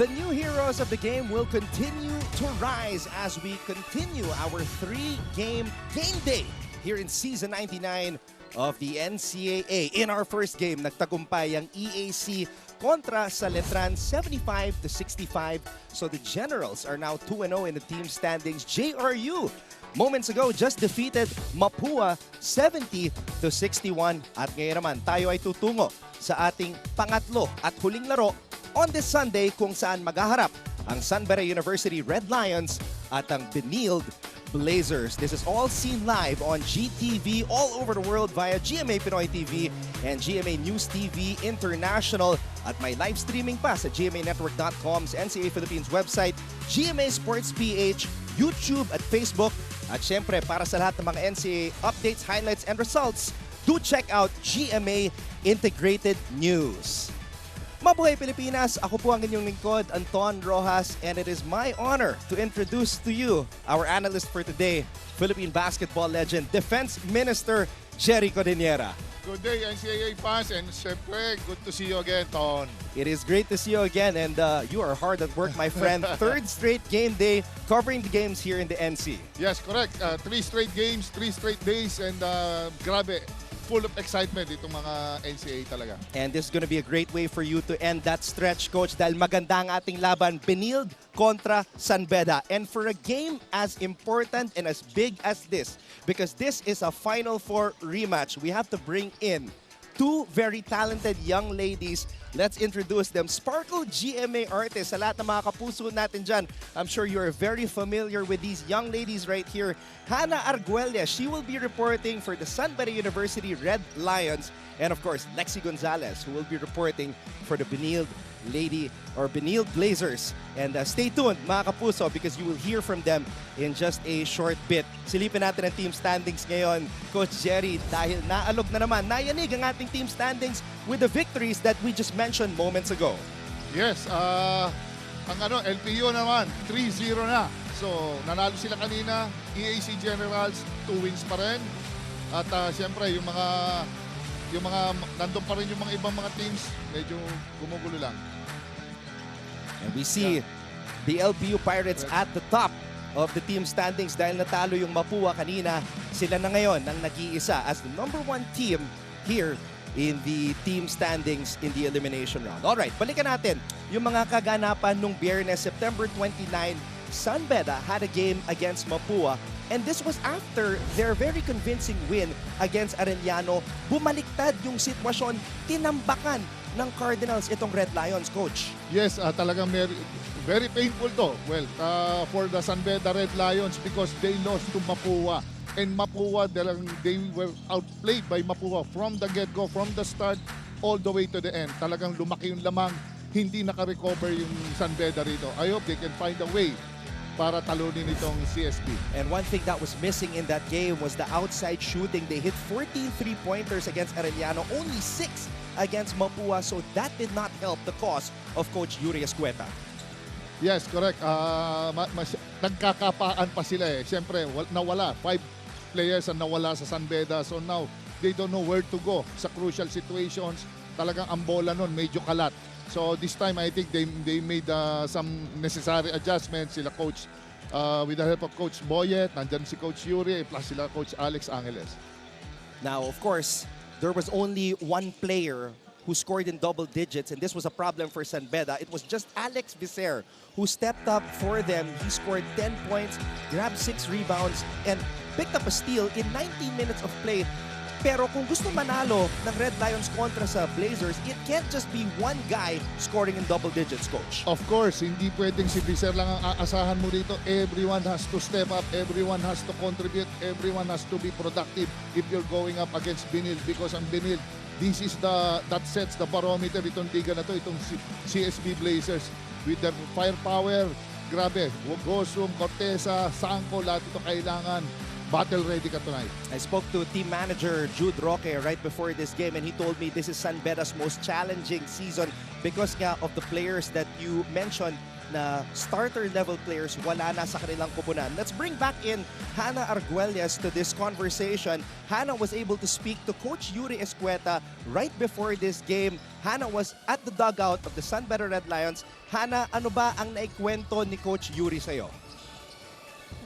The new heroes of the game will continue to rise as we continue our three-game game day here in Season 99 of the NCAA. In our first game, nagtagumpay ang EAC kontra sa Letran 75-65. So the Generals are now 2-0 in the team standings. JRU moments ago just defeated Mapua 70-61. At ngayon naman tayo ay tutungo sa ating pangatlo at huling laro on this Sunday kung saan maghaharap ang San Beda University Red Lions at ang Benilde Blazers. This is all seen live on GTV all over the world via GMA Pinoy TV and GMA News TV International at may live streaming pa sa gmanetwork.com's NCAA Philippines website, GMA Sports PH, YouTube at Facebook. At syempre, para sa lahat ng mga NCAA updates, highlights, and results, do check out GMA Integrated News. Mabuhay Pilipinas! Ako po ang inyong lingkod, Anton Rojas, and it is my honor to introduce to you our analyst for today, Philippine basketball legend, Defense Minister Jerry Codinera. Good day, NCAA fans, and syempre, good to see you again, Ton. It is great to see you again, and you are hard at work, my friend. Third straight game day, covering the games here in the NC. Yes, correct. 3 straight games, 3 straight days, and grabe, full of excitement itong mga NCAA talaga. And this is going to be a great way for you to end that stretch, Coach, dahil maganda ang ating laban, Benilde kontra San Beda. And for a game as important and as big as this, because this is a Final Four rematch, we have to bring in two very talented young ladies. Let's introduce them. Sparkle GMA artists. Sa lahat ng mga kapuso natin dyan, I'm sure you're very familiar with these young ladies right here. Hannah Arguella, she will be reporting for the San Beda University Red Lions. And of course, Lexi Gonzalez, who will be reporting for the Benilde Blazers. And stay tuned, mga kapuso, because you will hear from them in just a short bit. Silipin natin ang team standings ngayon, Coach Jerry, dahil naalog na naman, nayanig ang ating team standings with the victories that we just mentioned moments ago. Yes, ang LPU naman, 3-0 na. So, nanalo sila kanina, EAC Generals, 2 wins pa rin. At siyempre, yung mga nandun pa rin yung mga ibang mga teams, medyo gumugulo lang. And we see the LPU Pirates at the top of the team standings dahil natalo yung Mapua kanina. Sila na ngayon ang nag-iisa as the #1 team here in the team standings in the elimination round. Alright, balikan natin yung mga kaganapan nung Biyernes, September 29. San Beda had a game against Mapua, and this was after their very convincing win against Arellano. Bumaliktad yung sitwasyon, tinambakan ng Cardinals itong Red Lions, Coach. Yes, talagang very painful to. Well, for the San Beda Red Lions because they lost to Mapua. And Mapua, they were outplayed by Mapua from the get-go, from the start, all the way to the end. Talagang lumaki yung lamang, hindi naka-recover yung San Beda rito. I hope they can find a way para talunin itong CSB. And one thing that was missing in that game was the outside shooting. They hit 14 three-pointers against Arellano, only 6 against Mapua, so that did not help the cause of Coach Yuri Escueta. Yes, correct. Nagkakapaan pa sila eh. Siyempre, nawala. 5 players ang nawala sa San Beda. So now, they don't know where to go sa crucial situations. Talagang ang bola nun, medyo kalat. So this time, I think they made some necessary adjustments. Sila coach, with the help of Coach Boyet, nandyan si Coach Yuri, plus sila Coach Alex Angeles. Now, of course, there was only one player who scored in double digits, and this was a problem for San Beda. It was just Alex Vicer who stepped up for them. He scored 10 points, grabbed 6 rebounds, and picked up a steal in 19 minutes of play. Pero kung gusto manalo ng Red Lions kontra sa Blazers, it can't just be one guy scoring in double digits, Coach. Of course, hindi pwedeng si Vicer lang ang aasahan mo dito. Everyone has to step up, everyone has to contribute, everyone has to be productive if you're going up against Benilde, because ang Benilde, that sets the barometer itong liga na to, itong CSB Blazers with their firepower. Grabe, Gosum, Corteza, Sangko, lahat ito kailangan battle ready ka tonight. I spoke to team manager Jude Roque right before this game, and he told me this is San Beda's most challenging season because of the players that you mentioned. na starter-level players wala na sa kanilang kupunan. Let's bring back in Hannah Arguelles to this conversation. Hannah was able to speak to Coach Yuri Escueta right before this game. Hannah was at the dugout of the San Beda Red Lions. Hannah, ano ba ang naikwento ni Coach Yuri sa'yo?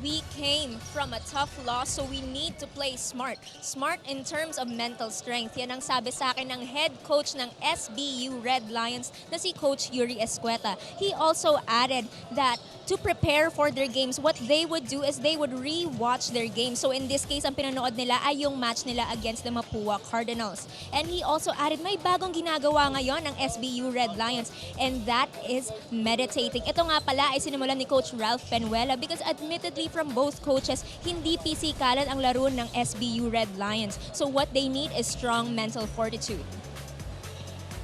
We came from a tough loss, so we need to play smart. Smart in terms of mental strength. Yan ang sabi sa akin ng head coach ng SBU Red Lions na si Coach Yuri Escueta. He also added that to prepare for their games, what they would do is they would re-watch their games. So in this case, ang pinanood nila ay yung match nila against the Mapua Cardinals. And he also added, may bagong ginagawa ngayon ng SBU Red Lions, and that is meditating. Ito nga pala ay sinimulan ni Coach Ralph Penuela because admittedly from both coaches, hindi pisikalan ang laro ng SBU Red Lions. So what they need is strong mental fortitude.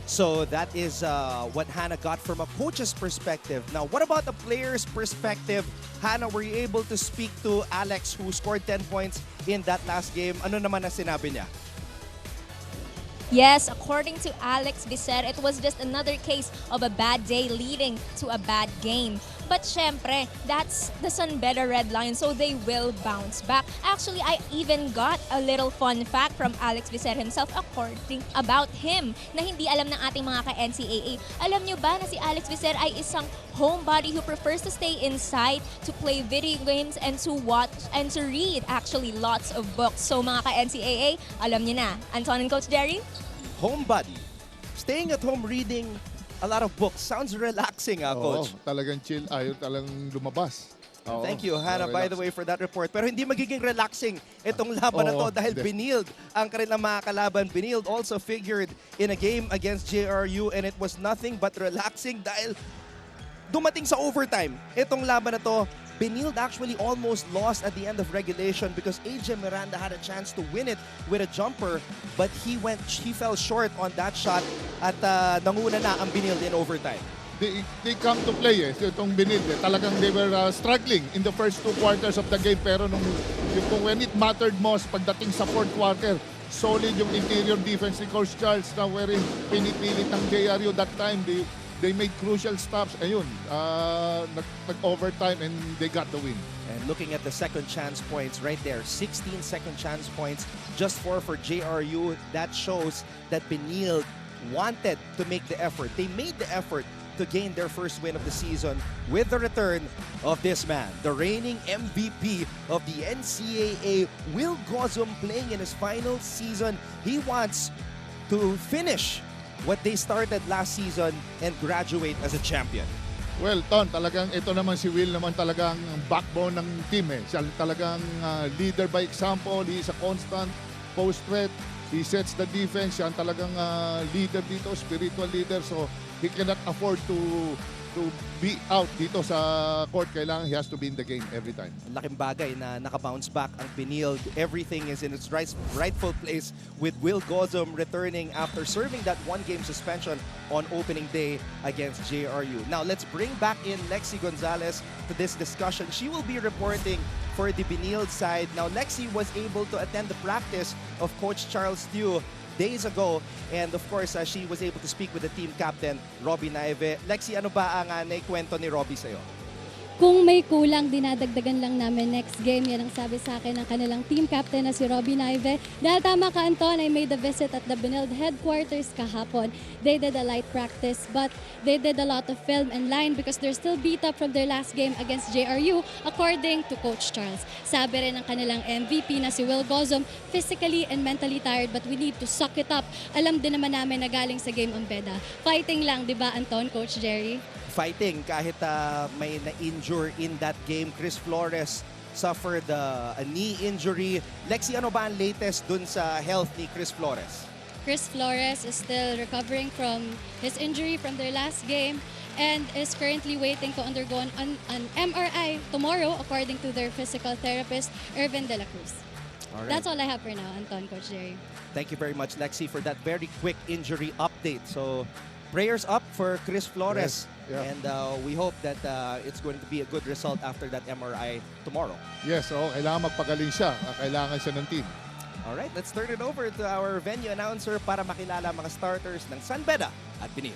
So that is what Hannah got from a coach's perspective. Now, what about the player's perspective? Hannah, were you able to speak to Alex who scored 10 points in that last game? Ano naman ang sinabi niya? Yes, according to Alex Bicer, it was just another case of a bad day leading to a bad game. But syempre, that's the San Beda Red Lions, so they will bounce back. Actually, I even got a little fun fact from Alex Bicer himself according about him na hindi alam ng ating mga ka-NCAA. Alam nyo ba na si Alex Bicer ay isang homebody who prefers to stay inside, to play video games, and to watch and to read actually lots of books. So mga ka-NCAA, alam nyo na. Anton and Coach Jerry? Homebody. Staying at home reading a lot of books. Sounds relaxing, Coach. Talagang chill. Ayaw talagang lumabas. Oo, Thank you, Hannah, by the way, for that report. Pero hindi magiging relaxing itong laban na to dahil Benilde ang kanilang mga kalaban. Benilde also figured in a game against JRU and it was nothing but relaxing dahil dumating sa overtime. Itong laban na to, Benilde actually almost lost at the end of regulation because AJ Miranda had a chance to win it with a jumper, but he fell short on that shot at nanguna na ang Benilde in overtime. They come to play itong Benilde. Talagang they were struggling in the first 2 quarters of the game, pero when it mattered most pagdating sa 4th quarter, solid yung interior defense ni Coach Charles na wherein pinipilit ng JRU that time. They made crucial stops. Ayun, nag-overtime and they got the win. And looking at the second chance points right there, 16 second chance points, just 4 for JRU. That shows that Benilde wanted to make the effort. They made the effort to gain their first win of the season with the return of this man, the reigning MVP of the NCAA, Will Gozum, playing in his final season. He wants to finish what they started last season and graduate as a champion. Well, Ton, talagang ito naman si Will naman talagang backbone ng team. Siya talagang leader by example. He is a constant post threat. He sets the defense. Siya ang talagang leader dito, spiritual leader. So he cannot afford to be out dito sa court. Kailangan he has to be in the game every time. Laking bagay na naka-bounce back ang Benilde. Everything is in its rightful place with Will Gozum returning after serving that 1-game suspension on opening day against JRU. Now let's bring back in Lexi Gonzalez to this discussion. She will be reporting for the Benilde side. Now Lexi was able to attend the practice of Coach Charles Tew days ago, and of course she was able to speak with the team captain Robbie Naive. Lexi, ano ba ang naikwento ni Robbie sa'yo? Kung may kulang, dinadagdagan lang namin next game. Yan ang sabi sa akin ng kanilang team captain na si Robbie Naive. Dahil tama ka, Anton, I made a visit at the Benilde headquarters kahapon. They did a light practice, but they did a lot of film and line because they're still beat up from their last game against JRU, according to Coach Charles. Sabi rin ng kanilang MVP na si Will Gozum, physically and mentally tired, but we need to suck it up. Alam din naman namin na galing sa game ang Beda. Fighting lang, di ba, Anton, Coach Jerry? Fighting kahit may na-injure in that game. Chris Flores suffered a knee injury. Lexi, ano ba ang latest dun sa health ni Chris Flores? Chris Flores is still recovering from his injury from their last game and is currently waiting to undergo an MRI tomorrow, according to their physical therapist, Irvin De La Cruz. All right. That's all I have for now, Anton, Coach Jerry. Thank you very much, Lexi, for that very quick injury update. So, prayers up for Chris Flores. Yes, yeah. And we hope that it's going to be a good result after that MRI tomorrow. Yes, kailangan magpagaling siya. Kailangan siya ng team. All right, let's turn it over to our venue announcer para makilala mga starters ng San Beda at Benilde.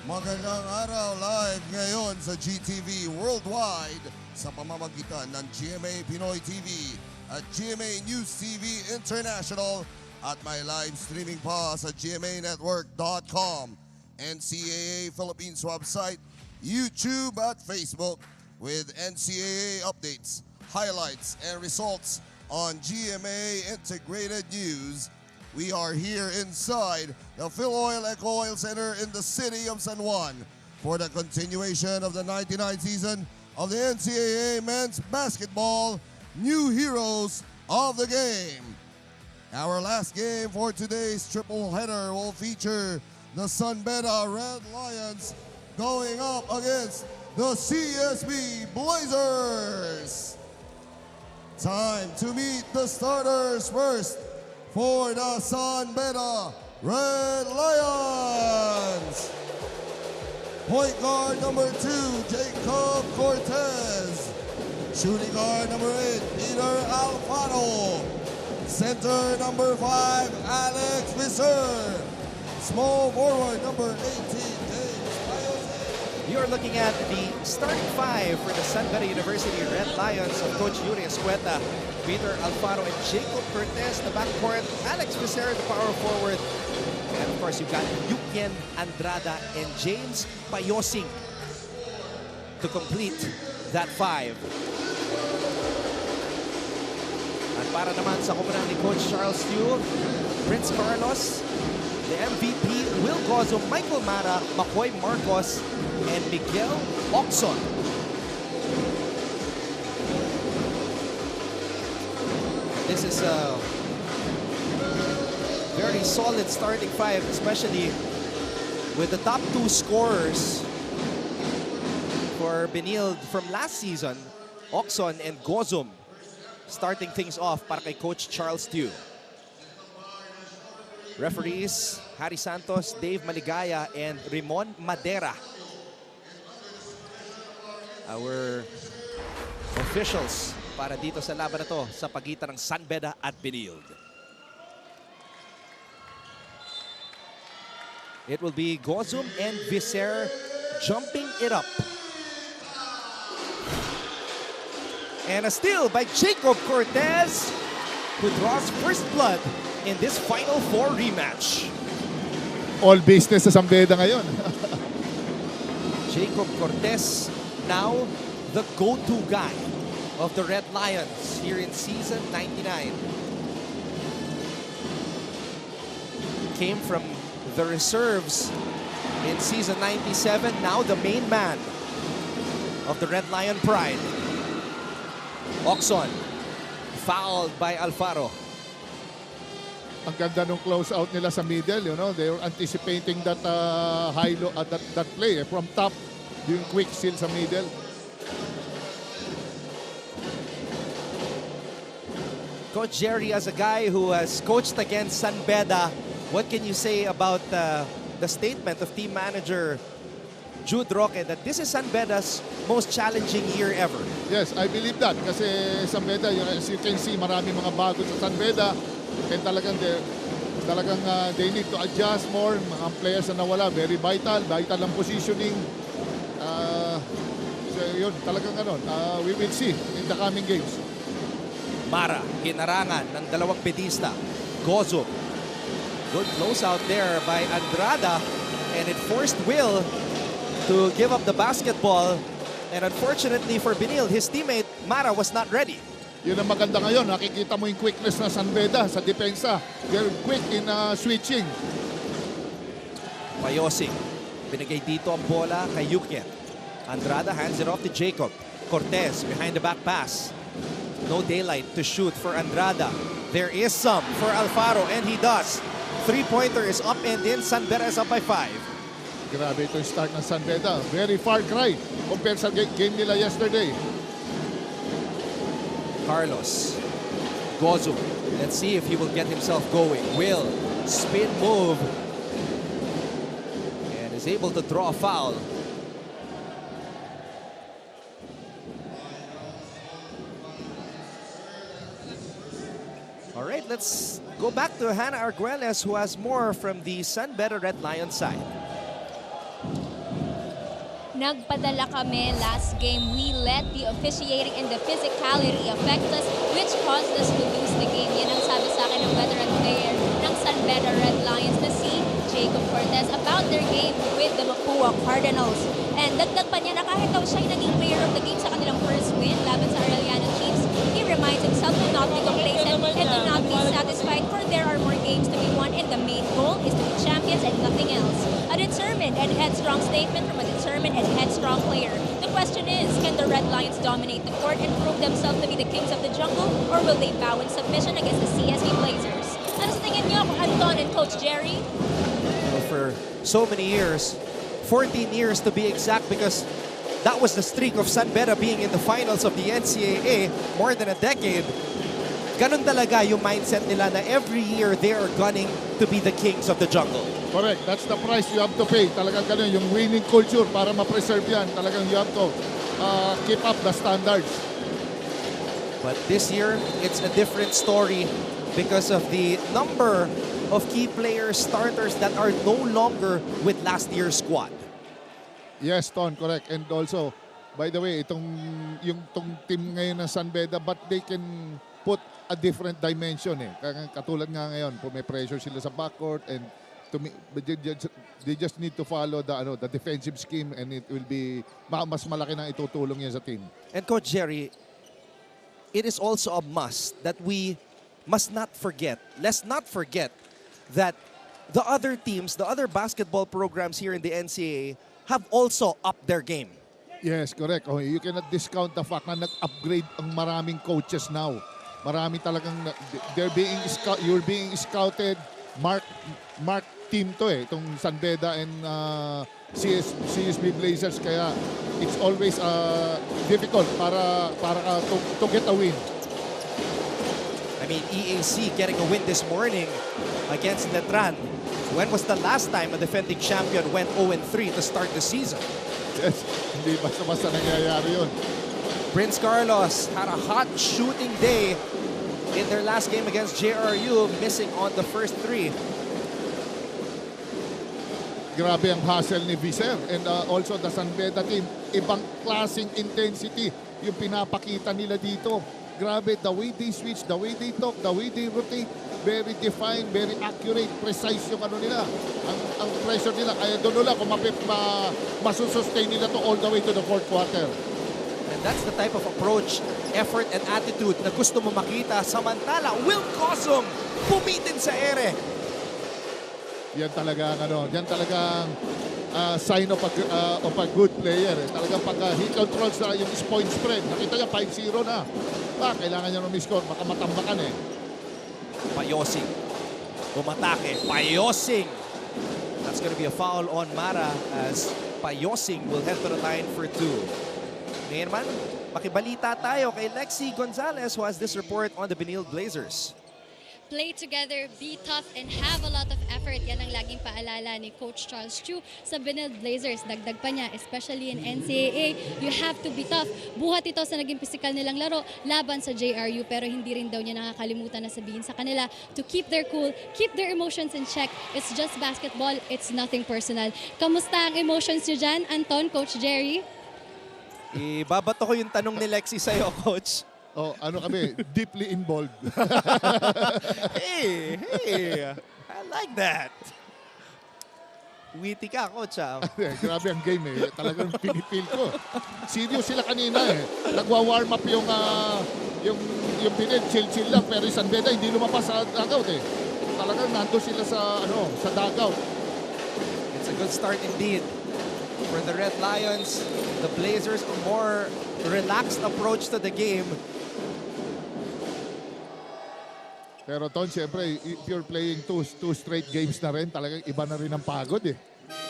Magandang araw, live ngayon sa GTV Worldwide sa pamamagitan ng GMA Pinoy TV at GMA News TV International at may live streaming pa sa gmanetwork.com, NCAA Philippines website, YouTube at Facebook with NCAA updates, highlights, and results on GMA Integrated News. We are here inside the Phil Oil Eco Oil Center in the city of San Juan for the continuation of the 99 season of the NCAA Men's Basketball New Heroes of the Game. Our last game for today's triple header will feature the San Beda Red Lions going up against the CSB Blazers. Time to meet the starters first. For the San Beda Red Lions, point guard number 2, Jacob Cortez. Shooting guard number 8, Peter Alfaro. Center number 5, Alex Visser. Small forward number 18, James Ayose. You're looking at the starting five for the San Beda University Red Lions of Coach Yuri Escueta, Peter Alfaro, and Jacob Cortez, the backcourt, Alex Visser, the power forward, and of course you've got Yuken Andrada and James Payosing to complete that five. At para naman sa koponan ni Coach Charles Yu, Prince Carlos, the MVP, Will Gozo, Michael Mara, Makoy Marcos, and Miguel Oxon. This is a very solid starting five, especially with the top two scorers for Benilde from last season, Oxon and Gozum, starting things off para kay Coach Charles Tiu. Referees, Harry Santos, Dave Maligaya, and Ramon Madera. Our officials para dito sa laban na to sa pagitan ng San Beda at Benilde. It will be Gozum and Visser jumping it up. And a steal by Jacob Cortez, who draws first blood in this Final Four rematch. All business sa San Beda ngayon. Jacob Cortez, now the go-to guy of the Red Lions here in season 99. Came from the reserves in season 97, now the main man of the Red Lion pride. Oxon, fouled by Alfaro. Ang ganda nung close out nila sa middle, you know, they were anticipating that high-low that play from top, yung quick steal sa middle. Coach Jerry, as a guy who has coached against San Beda, what can you say about the statement of team manager Jude Roque that this is San Beda's most challenging year ever? Yes, I believe that kasi San Beda, as you can see, marami mga bago sa San Beda and talagang they need to adjust more. Mga players na nawala, very vital ang positioning. So yun, talagang we will see in the coming games. Mara, hinarangan ng dalawang pedista. Gozo. Good closeout there by Andrada, and it forced Will to give up the basketball. And unfortunately for Benilde, his teammate Mara was not ready. Yun ang maganda ngayon. Nakikita mo yung quickness na San Beda sa depensa. They're quick in switching. Payosing. Binigay dito ang bola kay Yuken. Andrada hands it off to Jacob. Cortez behind the back pass. No daylight to shoot for Andrada. There is some for Alfaro, and he does. Three-pointer is up and in. San Beda is up by 5. Grabe ito yung start ng San Beda. Very far cry compared sa game nila yesterday. Carlos. Gozo. Let's see if he will get himself going. Will. Spin move. And is able to draw a foul. All right, let's go back to Hannah Arguelles, who has more from the San Beda Red Lions side. Nagpadala kami last game. We let the officiating and the physicality affect us, which caused us to lose the game. Yan ang sabi sa akin ng veteran player ng San Beda Red Lions na si Jacob Cortez about their game with the Mapua Cardinals. And dagdag pa niya na kahit daw siya naging player of the game sa kanilang first win laban sa Arellano Chiefs, he reminds himself to not be complacent and to not be satisfied, for there are more games to be won and the main goal is to be champions and nothing else. A determined and headstrong statement from a determined and headstrong player. The question is, can the Red Lions dominate the court and prove themselves to be the kings of the jungle, or will they bow in submission against the CSB Blazers? Ano sa tingin niyo, Anton and Coach Jerry? For so many years, 14 years to be exact, because that was the streak of San Beda being in the finals of the NCAA, more than a decade. Ganun talaga yung mindset nila na every year they are gunning to be the kings of the jungle. Correct. That's the price you have to pay. Talagang ganun, yung winning culture para ma-preserve yan. Talagang you have to keep up the standards. But this year, it's a different story because of the number of key players, starters that are no longer with last year's squad. Yes, Ton, correct. And also, by the way, tong team ngayon ng San Beda, but they can put a different dimension eh. Katulad nga ngayon, may pressure sila sa backcourt, and they just need to follow the defensive scheme, and it will be mas malaki na itutulong yan sa team. And Coach Jerry, it is also a must that we must not forget, let's not forget that the other teams, the other basketball programs here in the NCAA have also upped their game. Yes, correct. Oh, you cannot discount the fact na nag-upgrade ang maraming coaches now. Marami talagang you're being scouted. Mark team to eh, itong San Beda and CSB Blazers, kaya it's always difficult para to get a win. I mean, EAC getting a win this morning against Letran. When was the last time a defending champion went 0-3 to start the season? Yes, hindi basta-basta nangyayari yun. Prince Carlos had a hot shooting day in their last game against JRU, missing on the first three. Grabe ang hustle ni Viser, and also the San Beda team. Ibang klaseng intensity yung pinapakita nila dito. Grabe, the way they switch, the way they talk, the way they rotate, very defined, very accurate, precise yung nila. Ang pressure nila, kaya doon nila kung masusustain nila to all the way to the fourth quarter. And that's the type of approach, effort, and attitude na gusto mo makita. Samantala, Will Cosum pumitin sa ere. Yan talagang sign of a good player. Talagang pag he controls yung point spread, nakita niya 5-0 na. Kailangan niya ng-score, baka matambakan eh. Payosing. Umatake. Payosing. That's going to be a foul on Mara as Payosing will head to the line for two. Ngayon man, makibalita tayo kay Lexi Gonzalez, who has this report on the Benilde Blazers. Play together, be tough, and have a lot of effort. Yan ang laging paalala ni Coach Charles Chu sa Benilde Blazers. Dagdag pa niya, especially in NCAA, you have to be tough. Buhat ito sa naging physical nilang laro laban sa JRU, pero hindi rin daw niya nakakalimutan na sabihin sa kanila to keep their cool, keep their emotions in check. It's just basketball, it's nothing personal. Kamusta ang emotions niyo dyan, Anton, Coach Jerry? Ibabato ko yung tanong ni Lexi sa'yo, Coach. Oh, kami, deeply involved. Hey, I like that. Witty ka, Coach. Grabe ang game eh. Talagang pinipil ko. Serious sila kanina eh. Nagwa-warm up yung Benilde, chill lang, pero San Beda hindi lumabas sa dugout eh. Talagang nandun sila sa dugout. It's a good start indeed for the Red Lions. The Blazers, a more relaxed approach to the game. Pero Ton, siyempre, if you're playing two straight games na rin, talagang iba na rin ang pagod eh.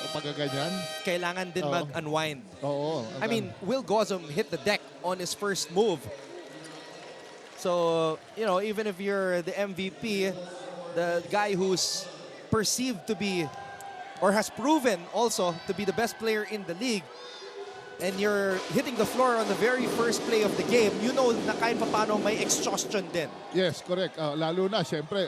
Kapag ganyan. Kailangan din mag-unwind. Oo. I mean, Will Cosum hit the deck on his first move. So, even if you're the MVP, the guy who's perceived to be, or has proven also to be the best player in the league, and you're hitting the floor on the very first play of the game, you know na kahit paano may exhaustion din. Yes, correct. Lalo na, siyempre,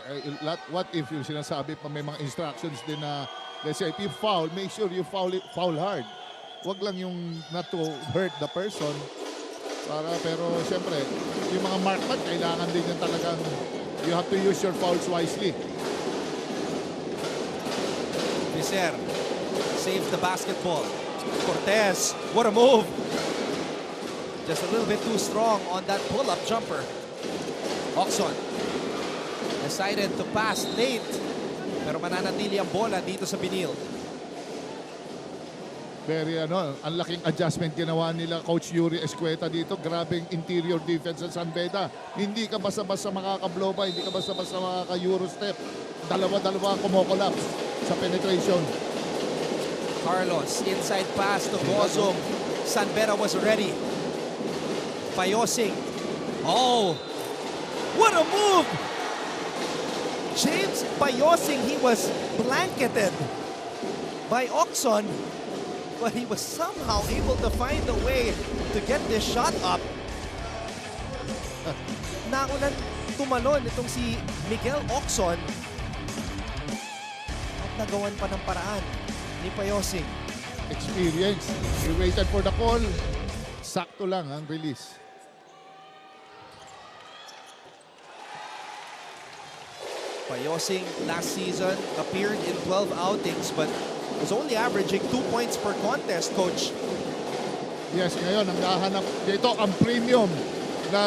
what if yung sinasabi pa may mga instructions din na, let's say, if you foul, make sure you foul hard. wag lang yung not to hurt the person. Pero siyempre, yung mga mark, kailangan din yung talagang you have to use your fouls wisely. Viser saves the basketball. Cortez, what a move. Just a little bit too strong on that pull-up jumper. Oxon decided to pass late, pero mananatili ang bola dito sa Benilde. Very ang laking adjustment ginawa nila Coach Yuri Escueta dito. Grabing interior defense sa San Beda. Hindi ka basta-basta makaka-blow by, hindi ka basta-basta makaka-euro step. Dalawa-dalawa kumokolapse sa penetration. Carlos, inside pass to Gozum. San Beda was ready. Payosing. Oh, what a move! James Payosing, he was blanketed by Oxon, but he was somehow able to find a way to get this shot up. Naulan tumalon itong si Miguel Oxon at nagawan pa ng paraan ni Payosing. Experience. He waited for the call. Sakto lang ang release. Payosing last season appeared in 12 outings but was only averaging 2 points per contest, Coach. Yes, ngayon ang nahanap dito ang premium na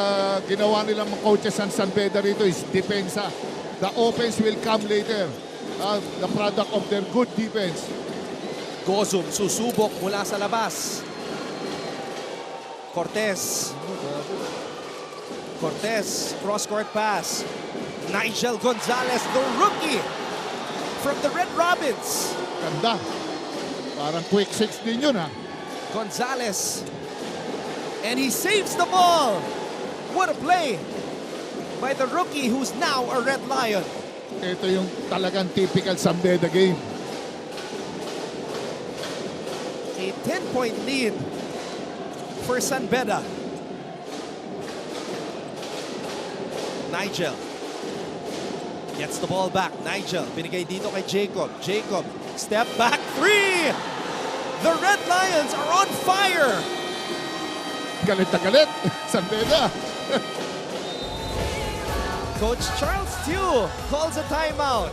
ginawa nilang mga coaches ng San Beda rito is depensa. The offense will come later. The product of their good defense. Gozum susubok mula sa labas. Cortez. Cortez, cross-court pass. Nigel Gonzalez, the rookie from the Red Robins. Ganda. Parang quick six din yun, ha? Gonzalez. And he saves the ball. What a play by the rookie who's now a Red Lion. Ito yung talagang typical San Beda game. A 10-point lead for San Beda. Nigel gets the ball back. Nigel, binigay dito kay Jacob. Jacob, step back three! The Red Lions are on fire! Galit na galit, San Beda. Coach Charles Tew calls a timeout.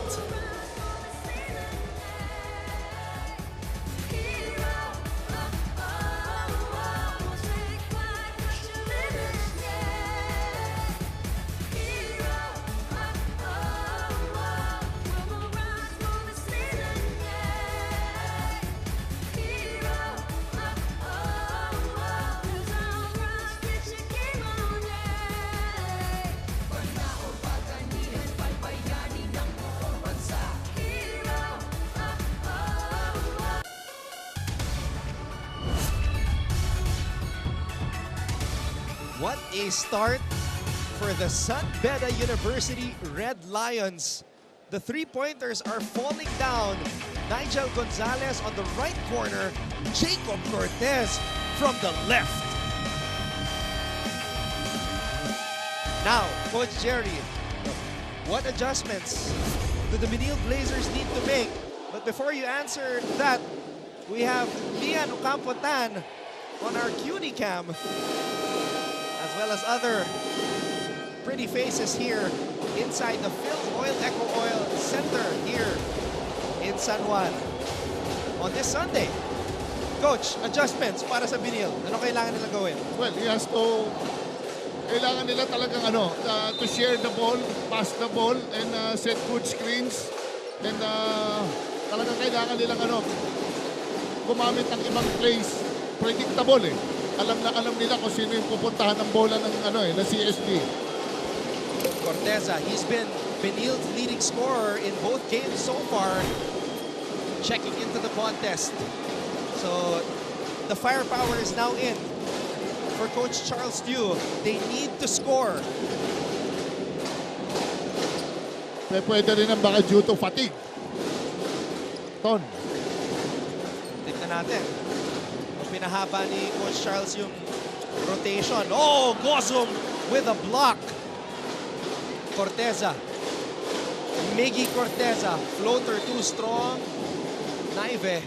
What a start for the San Beda University Red Lions. The three-pointers are falling down. Nigel Gonzalez on the right corner. Jacob Cortez from the left. Now, Coach Jerry, what adjustments do the Benilde Blazers need to make? But before you answer that, we have Lian Ocampo-Tan on our cutie cam, as well as other pretty faces here inside the Phil Oil Eco Oil Center here in San Juan on this Sunday. Coach, adjustments para sa Benilde. Ano kailangan nila gawin? Well, kailangan nila talagang to share the ball, pass the ball, and set good screens. And talagang kailangan nilang gumamit ng ibang plays. Predictable eh. Alam nila kung sino yung pupuntahan ng bola ng ng CSD. Corteza, he's been Benilde's leading scorer in both games so far. Checking into the contest. So the firepower is now in for Coach Charles Tew. They need to score. Pwede rin ang baka due to fatigue. Ton. Tignan natin. Pinahaba ni Coach Charles yung rotation. Oh, Gozum with a block. Corteza. Miggy Corteza. Floater too strong. Naive.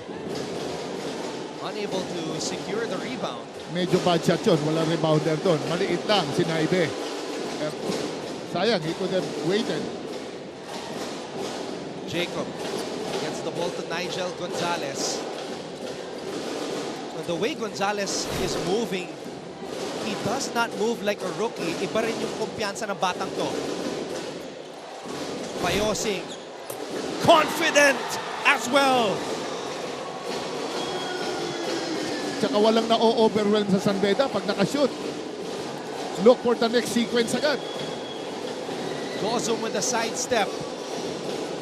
unable to secure the rebound. Medyo bad shot yun. Walang rebounder doon. Maliit lang si Naive. Sayang, he could have waited. Jacob gets the ball to Nigel Gonzalez. The way Gonzalez is moving, he does not move like a rookie. Iba rin yung kumpiyansa ng batang to. Payosing. Confident as well. Tsaka walang na-overwhelm sa San Beda pag nakashoot. Look for the next sequence agad. Gozum with a sidestep.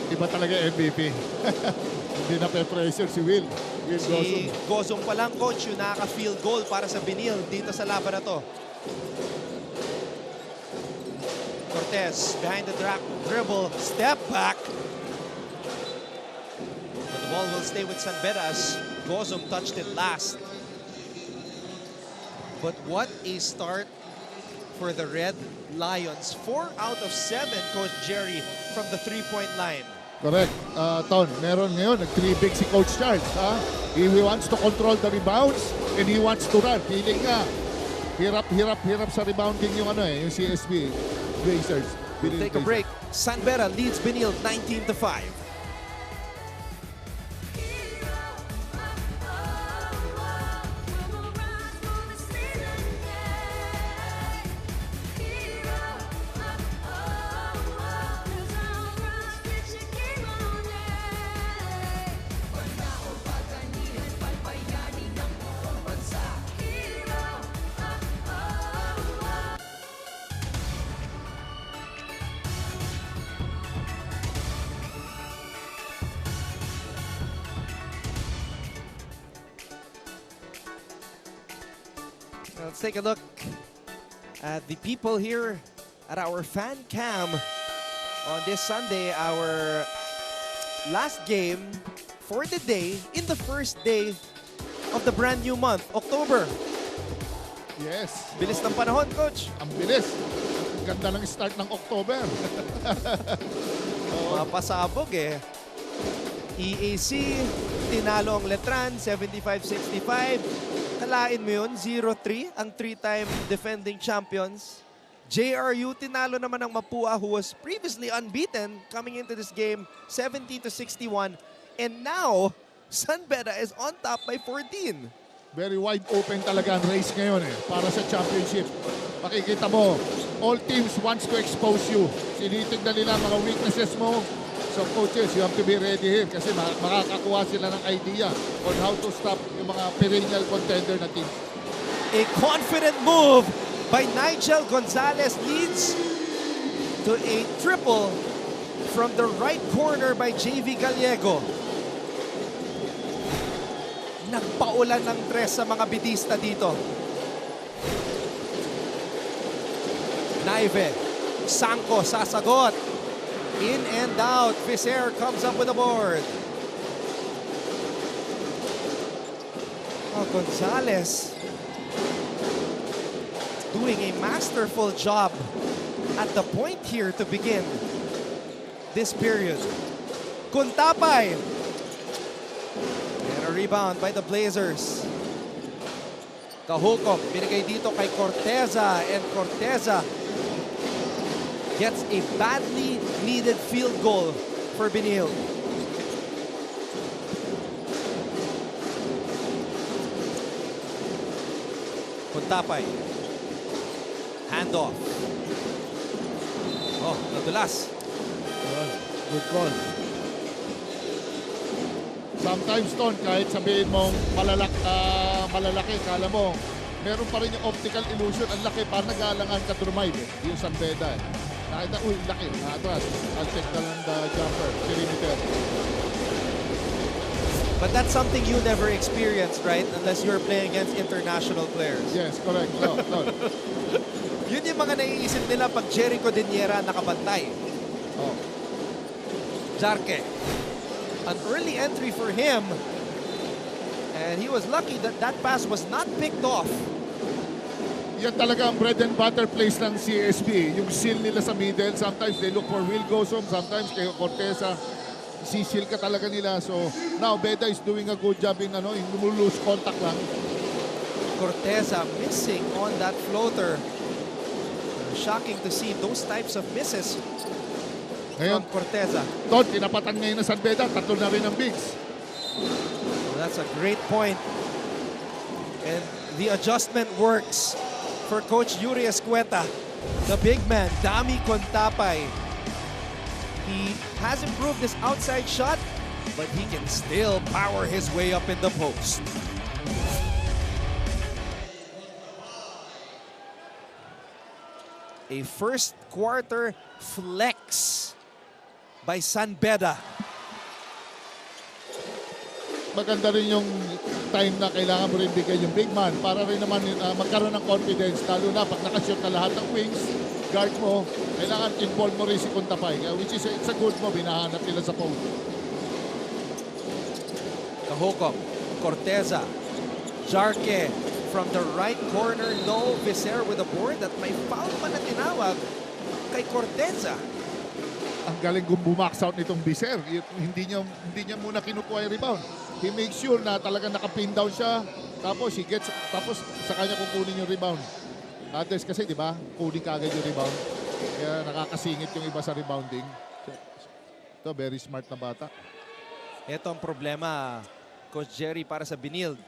Iba talaga MVP. Hindi na pe-pressure si Will. Si Gozum pa lang, coach, yung nakaka-field goal para sa Benilde dito sa laban na to. Cortez behind the dribble, step back. But the ball will stay with San Beda as Gozum touched it last. But what a start for the Red Lions. 4 out of 7, Coach Jerry, from the three-point line. Correct. Ton, meron ngayon, nag-3 big si Coach Charles. Ha? He wants to control the rebounds and he wants to run. Feeling nga, hirap sa rebounding yung yung CSB Blazers. We'll take a break. San Beda leads Benilde 19-5. Let's take a look at the people here at our fan cam on this Sunday, our last game for the day in the first day of the brand new month, October. Yes. Bilis ng panahon, Coach. Ang bilis. Ganda ng start ng October. Mapasabog eh. EAC, tinalo ang Letran, 75-65. Kalain mo yun, 0-3, ang 3-time defending champions. JRU, tinalo naman ang Mapua, who was previously unbeaten coming into this game, 70-61. And now, San Beda is on top by 14. Very wide open talaga ang race ngayon para sa championship. Makikita mo, all teams wants to expose you. Sinitignan nila mga weaknesses mo. So coaches, you have to be ready here kasi makakakuha sila ng idea on how to stop yung mga perennial contender na team. A confident move by Nigel Gonzalez leads to a triple from the right corner by JV Gallego. Nagpaulan ng tres sa mga bidista dito. Naive, Sanko sasagot. In and out, Fisher comes up with a board. Oh, Gonzalez doing a masterful job at the point here to begin this period. Kuntapay. And a rebound by the Blazers. Kahukop, binigay dito kay Corteza, and Corteza gets a badly needed field goal for Benilde. Kuntapay. Handoff. Oh, nadulas. Good call. Sometimes, Ton, kahit sabihin mong malalaki, kala mo, meron pa rin yung optical illusion. Ang laki, parang nag-aalangan ka Turmay, yung San Beda. Nakita, uy, laki, atras. I'll check na lang the jumper, perimeter. But that's something you never experienced, right? Unless you're playing against international players. Yes, correct. No. Yun yung mga naiisip nila pag Jericho Diniera nakabantay. Oh. Jarque. An early entry for him. And he was lucky that that pass was not picked off. Yan talaga ang bread and butter place ng CSB. Yung seal nila sa middle. Sometimes they look for Will Gosum. Sometimes kay Corteza. sisil ka talaga nila. So now Beda is doing a good job in lose contact lang. Corteza missing on that floater. Shocking to see those types of misses Ngayon, from Corteza. Ton, tinapatan ngayon ng San Beda, tatlo na rin ang bigs. Well, that's a great point. And the adjustment works for Coach Yuri Escueta. The big man, Dami Contapay. He has improved his outside shot, but he can still power his way up in the post. A first quarter flex by San Beda. Maganda rin yung time na kailangan mo rin bigyan yung big man para rin naman magkaroon ng confidence, lalo na pag nakashoot na lahat ng wings, guard mo, kailangan involve mo rin si Contapay, which is it's a good move, hinahanap nila sa post. Kahukom, Corteza, Jarque from the right corner, no. Viser with a board at may foul pa na tinawag kay Corteza. Ang galing bumax out nitong Viser. Hindi niya muna kinukuha yung rebound. He makes sure na talagang naka-pin down siya. Tapos sa kanya kukunin yung rebound. Others kasi, di ba? Kunin ka agad yung rebound. Kaya nakakasingit yung iba sa rebounding. Ito, very smart na bata. Ito ang problema, Coach Jerry, para sa Benilde.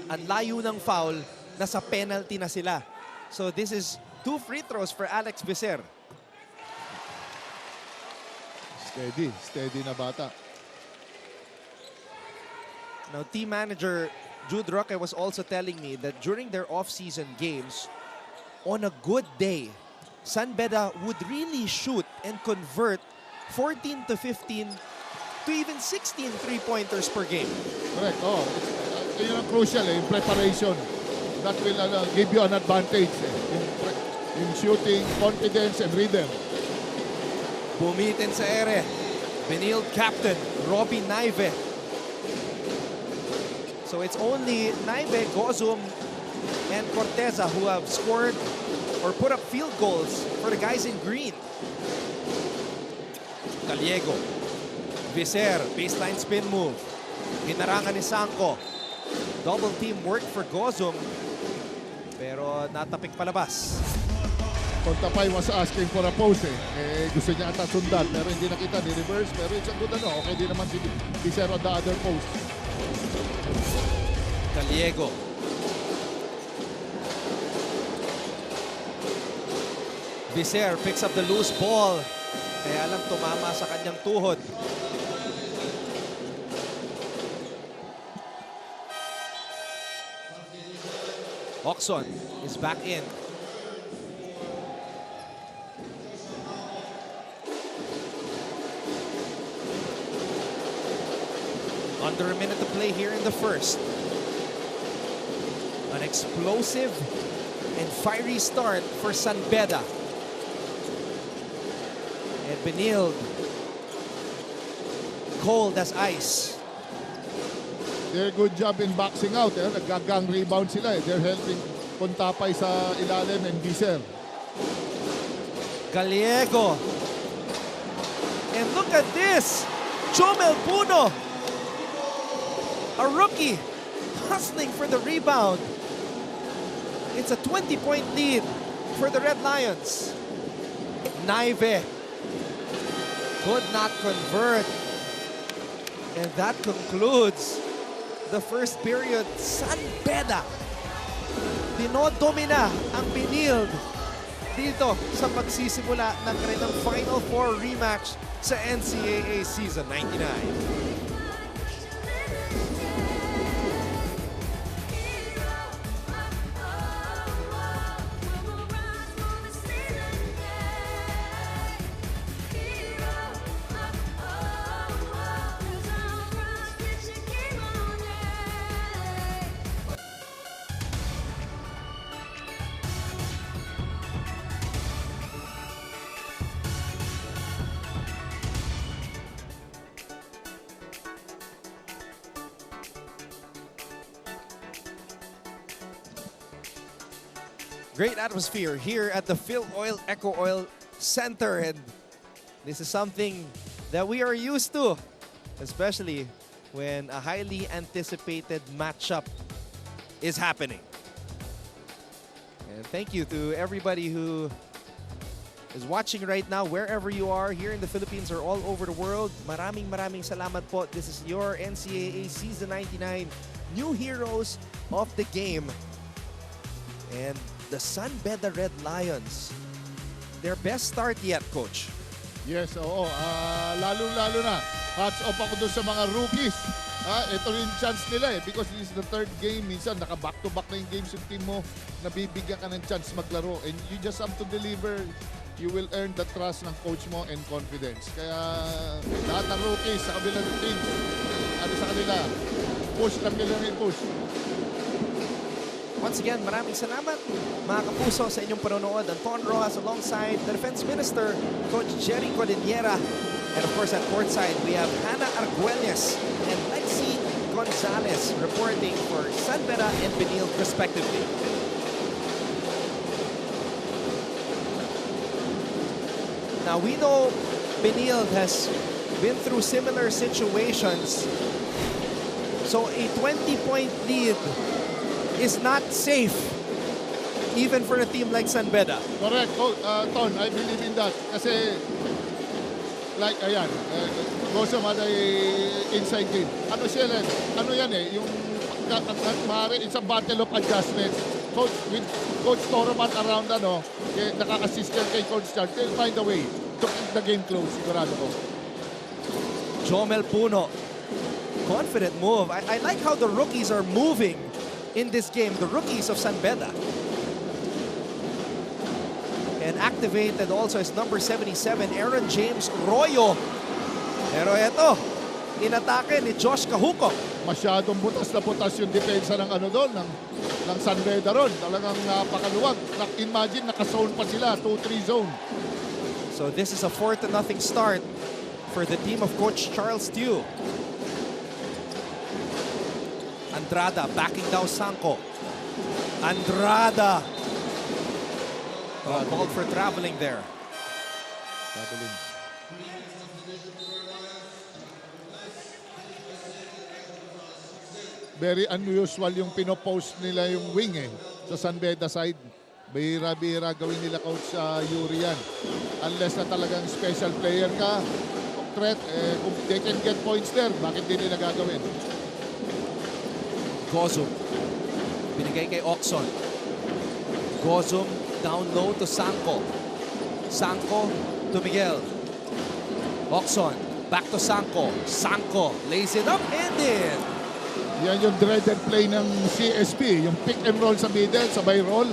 Ang layo ng foul, nasa penalty na sila. So this is 2 free throws for Alex Viser. Steady na bata. Now, team manager Jude Roque was also telling me that during their off-season games, on a good day, San Beda would really shoot and convert 14 to 15 to even 16 three-pointers per game. Correct. Oh, yun ang crucial yung preparation. That will give you an advantage in shooting, confidence, and rhythm. Bumitin sa ere. Benilde captain, Robbie Naive. So it's only Naive, Gozum, and Corteza who have scored or put up field goals for the guys in green. Gallego. Viser, baseline spin move. Hinarangan ni Sanko. Double team work for Gozum. Pero natapik palabas. Contapay was asking for a pose gusto niya ata sundan pero hindi nakita ni reverse pero it's a good okay din naman si Viser on the other post. Gallego. Viser picks up the loose ball. Kaya lang tumama sa kanyang tuhod. Oxon is back in. Under a minute to play here in the first. An explosive and fiery start for San Beda. And Benilde, cold as ice. They're good job in boxing out. Naggagang rebound sila. They're helping Contapay sa ilalim and Viser. Gallego. And look at this. Chomel Puno. A rookie hustling for the rebound. It's a 20-point lead for the Red Lions. Naive could not convert. And that concludes the first period. San Beda dinodomina ang Benilde dito sa pagsisimula ng kanilang Final Four rematch sa NCAA Season 99. Great atmosphere here at the Phil Oil Eco Oil Center, and this is something that we are used to especially when a highly anticipated matchup is happening. And thank you to everybody who is watching right now, wherever you are, here in the Philippines or all over the world. Maraming salamat po. This is your NCAA Season 99 new heroes of the game. And the San Beda Red Lions, their best start yet, Coach. Yes, oo. Lalo-lalo na. Hats off ako doon sa mga rookies. Ito rin chance nila because this is the third game. Minsan, naka-back-to-back na yung games yung team mo. Nabibigyan ka ng chance maglaro. And you just have to deliver. You will earn the trust ng coach mo and confidence. Kaya lahat ng rookies sa kabilang team, sa kanila, push lang nila may push. Once again, maraming salamat mga kapuso sa inyong panonood. Anton Rojas alongside the Defense Minister, Coach Jerry Cordillera. And of course, at courtside, we have Hannah Arguelles and Lexi Gonzalez reporting for San Beda and Benilde, respectively. Now, we know Benilde has been through similar situations. So, a 20-point lead is not safe, even for a team like San Beda. Correct, Ton. I believe in that. Kasi, like, ayan, Goso Mada inside game. Ano siya rin? Ano yan eh? Yung, maaari, it's a battle of adjustments. Coach, with Coach Toroman around, nakaka-assist yan kay Coach Charles. They'll find a way to keep the game close, sigurado ko. Jomel Puno, confident move. I like how the rookies are moving in this game, the rookies of San Beda. And activated also is number 77, Aaron James Royo. Pero eto, inatake ni Josh Kahuko. Masyadong butas na butas yung depensa ng ng San Beda ron. Talagang napakaluwag. Imagine, naka-zone pa sila, 2-3 zone. So this is a 4-0 start for the team of Coach Charles Tew. Andrada backing down Sanko. Andrada. Called for traveling there. Traveling. Very unusual yung pinopost nila yung wing sa San Beda side. Bihira-bihira gawin nila Coach Yuri yan. Unless na talagang special player ka, threat, kung they can get points there, bakit di nila gagawin? Gozum. Binigay kay Oxon. Gozum down low to Sanko. Sanko to Miguel. Oxon back to Sanko. Sanko lays it up and in. Yan yung dreaded play ng CSP. Yung pick and roll sa middle, sabay roll.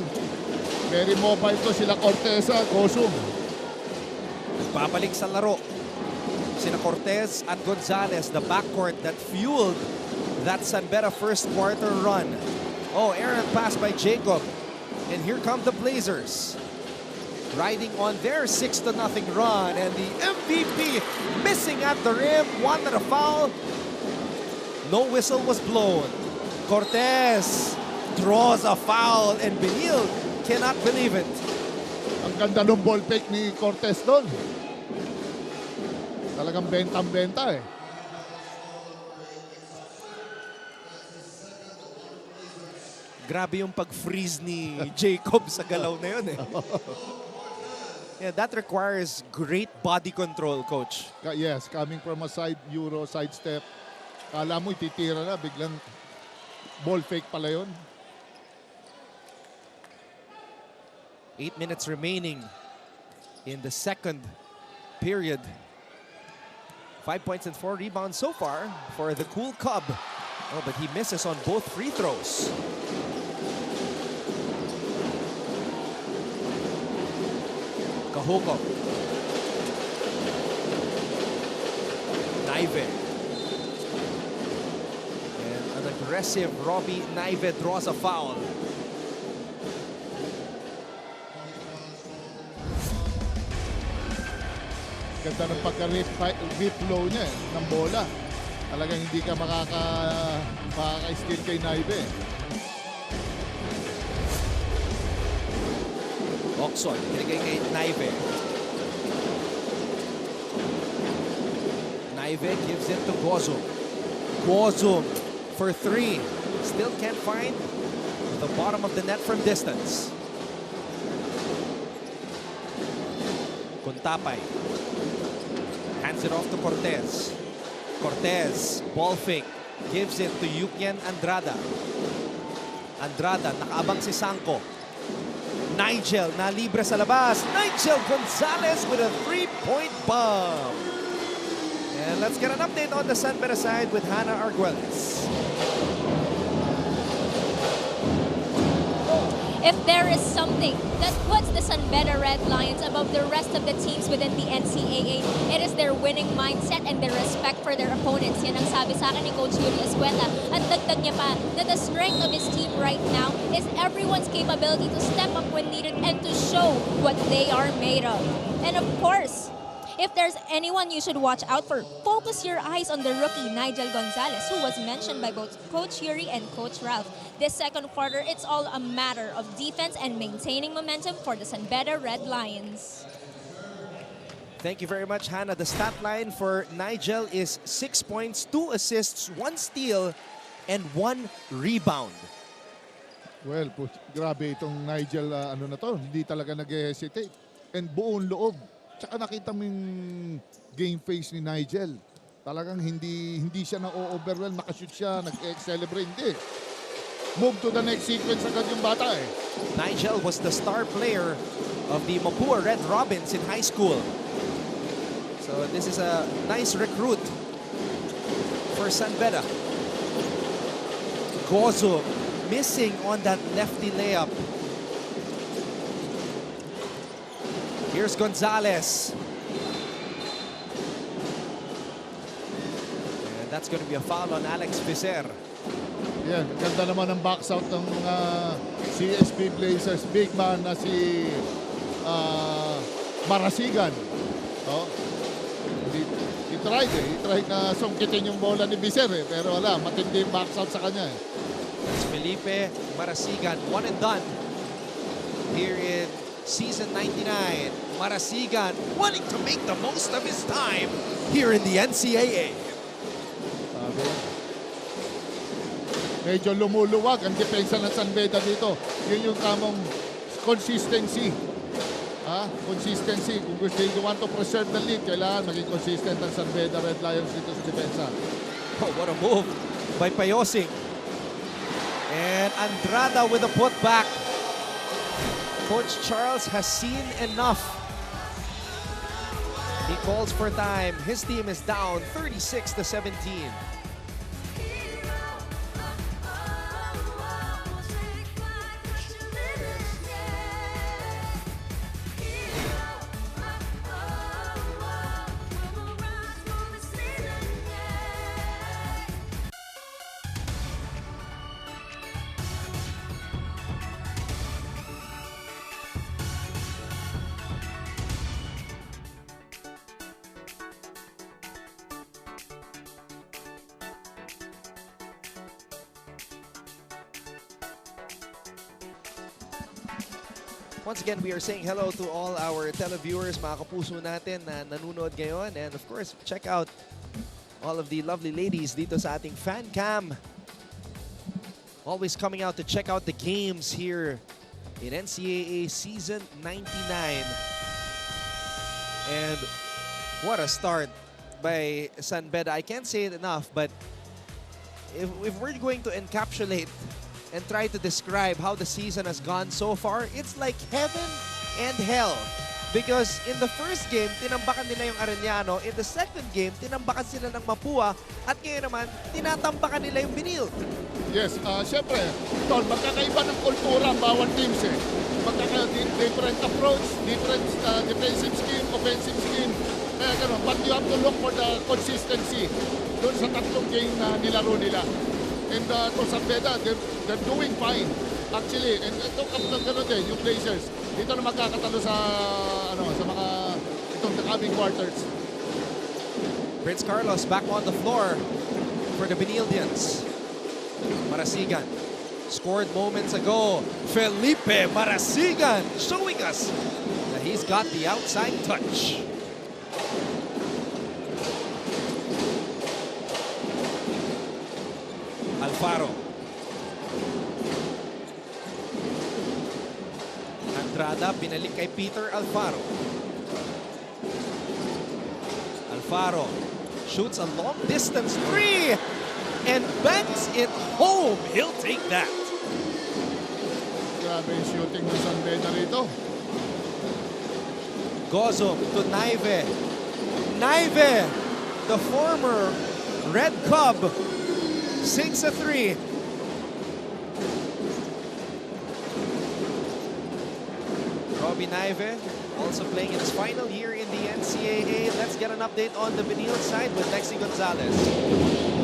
Very mobile to sila Corteza, Gozum. Babalik sa laro. Sina Cortez at Gonzalez, the backcourt that fueled that San Beda first quarter run. Oh, errant pass by Jacob. And here come the Blazers. Riding on their 6-0 run. And the MVP missing at the rim. One at a foul. No whistle was blown. Cortez draws a foul. And Benilde cannot believe it. Ang ganda ng ball fake ni Cortez doon. Talagang bentang-benta eh. Grabe yung pag-freeze ni Jacob sa galaw na yun eh. Yeah, that requires great body control, Coach. Yes, coming from a side Euro, side step. Kala mo ititira na, biglang ball fake pala yun. 8 minutes remaining in the second period. 5 points and 4 rebounds so far for the Cool Cub. Oh, but he misses on both free throws. Kahuko. Naive. And an aggressive Robbie Naive draws a foul. Ganda ng pagka-rip low niya ng bola. Talagang hindi ka makaka-steal kay Naive. Oxon, binigay kay Naive. Naive gives it to Gozum. Gozum for 3. Still can't find the bottom of the net from distance. Kuntapay hands it off to Cortez. Cortez, ball fake, gives it to Yukien Andrada. Andrada, nakaabang si Sanko. Nigel, na libre sa labas. Nigel Gonzalez with a 3-point bomb. And let's get an update on the San Beda side with Hannah Arguelles. If there is something that puts the San Beda Red Lions above the rest of the teams within the NCAA, it is their winning mindset and their respect for their opponents. Yan ang sabi sa akin ni Coach Yuri Escuela. At dagdag niya pa that the strength of his team right now is everyone's capability to step up when needed and to show what they are made of. And of course, if there's anyone you should watch out for, focus your eyes on the rookie Nigel Gonzalez, who was mentioned by both Coach Yuri and Coach Ralph. This second quarter, it's all a matter of defense and maintaining momentum for the San Beda Red Lions. Thank you very much, Hannah. The stat line for Nigel is 6 points, 2 assists, 1 steal, and 1 rebound. Well, grabe itong Nigel, ano na to, hindi talaga nag-hesitate. And buong loob. Tsaka nakita mo yung game face ni Nigel. Talagang hindi siya na-overwhelm, nakashoot siya, nag-celebrate. Hindi. Move to the next sequence agad yung bata eh. Nigel was the star player of the Mapua Red Robins in high school. So this is a nice recruit for San Beda. Gozo missing on that lefty layup. Here's Gonzalez. And that's going to be a foul on Alex Vicer. Yan, ganda naman ng box out ng mga CSP Blazers. Big man na si Marasigan. Oh. He tried na sungkitin yung bola ni Vicer eh. Pero wala, matindi yung box out sa kanya eh. That's Felipe Marasigan, one and done here in season 99. Marasigan wanting to make the most of his time here in the NCAA. Medyo lumuluwag ang depensa ng San Beda dito. Yun yung tamang consistency. Consistency. Kung gusto you want to preserve the lead, kailangan maging consistent ang San Beda Red Lions dito sa depensa. Oh, what a move by Payosing. And Andrada with a putback. Coach Charles has seen enough. He calls for time. His team is down 36-17. Once again, we are saying hello to all our televiewers, mga kapuso natin na nanonood ngayon. And of course, check out all of the lovely ladies dito sa ating fan cam. Always coming out to check out the games here in NCAA Season 99. And what a start by San Beda. I can't say it enough, but if we're going to encapsulate and try to describe how the season has gone so far, it's like heaven and hell. Because in the first game, tinambakan nila yung Arellano. In the second game, tinambakan sila ng Mapua. At ngayon naman, tinatambakan nila yung Benilde. Yes, syempre, Tol, magkakaiba ng kultura ang bawat teams eh. Different approach, different defensive scheme, offensive scheme. Kaya gano'n, but you have to look for the consistency doon sa tatlong game na nilaro nila. And to San Beda, they're doing fine. Actually, and ito kapag gano'n din, yung Blazers, dito na magkakatalo sa, sa mga itong coming quarters. Prince Carlos back on the floor for the Benildians. Marasigan scored moments ago. Felipe Marasigan showing us that he's got the outside touch. Alfaro. Andrada, binalik kay Peter Alfaro. Alfaro shoots a long distance three and banks it home. He'll take that. Grabe yung shooting ng San Beda rito. Gozum to Naive. Naive, the former Red Cub, sinks a three. Robbie Naive also playing in his final year in the NCAA. Let's get an update on the Benilde side with Lexi Gonzalez.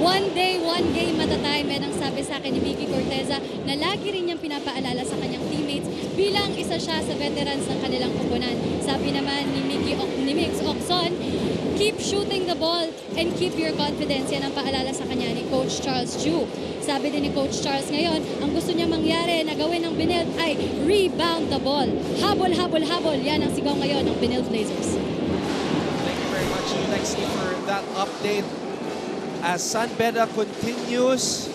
One day, one game at a time. Yan ang sabi sa akin ni Vicky Corteza na lagi rin niyang pinapaalala sa kanyang teammates bilang isa siya sa veterans ng kanilang koponan. Sabi naman ni Mix Oxon, keep shooting the ball and keep your confidence. Yan ang paalala sa kanya ni Coach Charles Chu. Sabi din ni Coach Charles ngayon, ang gusto niya mangyari na gawin ng Benilde ay rebound the ball. Habol, habol, habol. Yan ang sigaw ngayon ng Benilde Blazers. Thank you very much, Lexi, for that update. As San Beda continues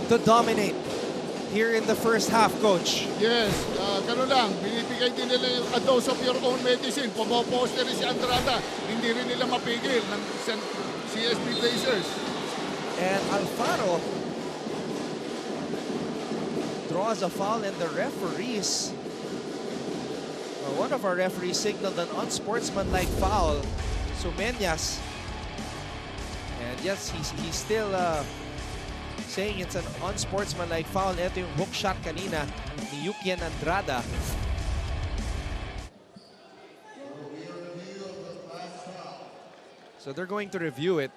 to dominate here in the first half, Coach. Yes, gano'n lang. Binibigay din nila yung a dose of your own medicine. Pumoposter si Andrada. Hindi rin nila mapigil ng CSB Blazers. And Alfaro draws a foul and the referees, one of our referees signaled an unsportsmanlike foul, Sumeñas. And yes, he's still saying it's an unsportsmanlike foul. Ito yung hook shot kanina ni Yukian Andrada. So they're going to review it.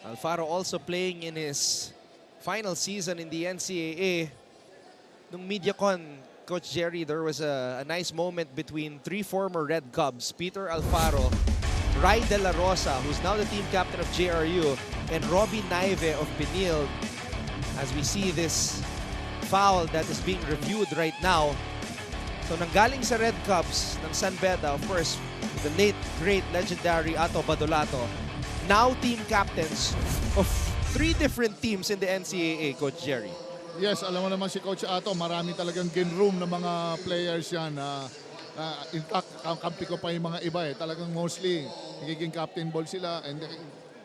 Alfaro also playing in his final season in the NCAA. Nung MediaCon, Coach Jerry, there was a nice moment between three former Red Cubs, Peter Alfaro, Ray De La Rosa, who's now the team captain of JRU, and Robbie Naive of Benilde. As we see this foul that is being reviewed right now. So nanggaling sa Red Cubs ng San Beda, of course, the late, great, legendary Ato Badolato. Now team captains of three different teams in the NCAA, Coach Jerry. Yes, alam mo naman si Coach Ato, marami talagang game room ng mga players yan. In fact, ang kampi ko pa yung mga iba eh. Talagang mostly, nagiging captain ball sila. And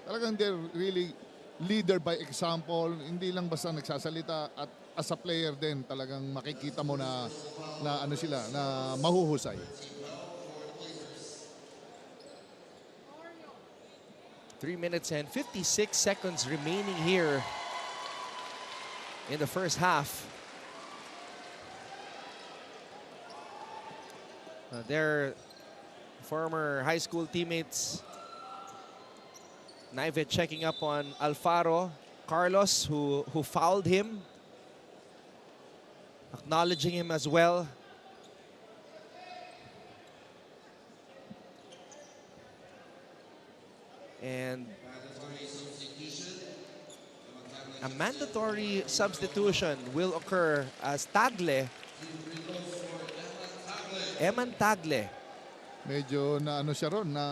talagang they're really leader by example. Hindi lang basta nagsasalita. At as a player din, talagang makikita mo na ano sila, na mahuhusay. 3 minutes and 56 seconds remaining here in the first half. Their former high school teammates, Naive checking up on Alfaro. Carlos, who fouled him, acknowledging him as well. And a mandatory substitution will occur as Eman Tagle. Medyo na ano siya ron, na...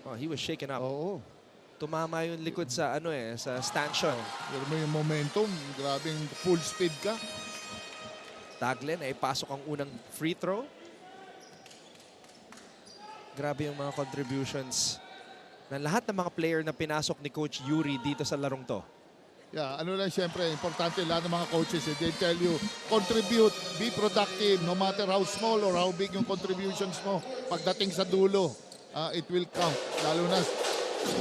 Oh, he was shaken up. Oo. Tumama yung likod sa sa stanchion. Pero mo yung momentum, grabing full speed ka. Tagle na ipasok ang unang free throw. Grabe yung mga contributions ng lahat ng mga player na pinasok ni Coach Yuri dito sa larong to. Yeah, ano lang siyempre, importante lahat ng mga coaches, they tell you, contribute, be productive, no matter how small or how big yung contributions mo. Pagdating sa dulo, it will count. Lalo na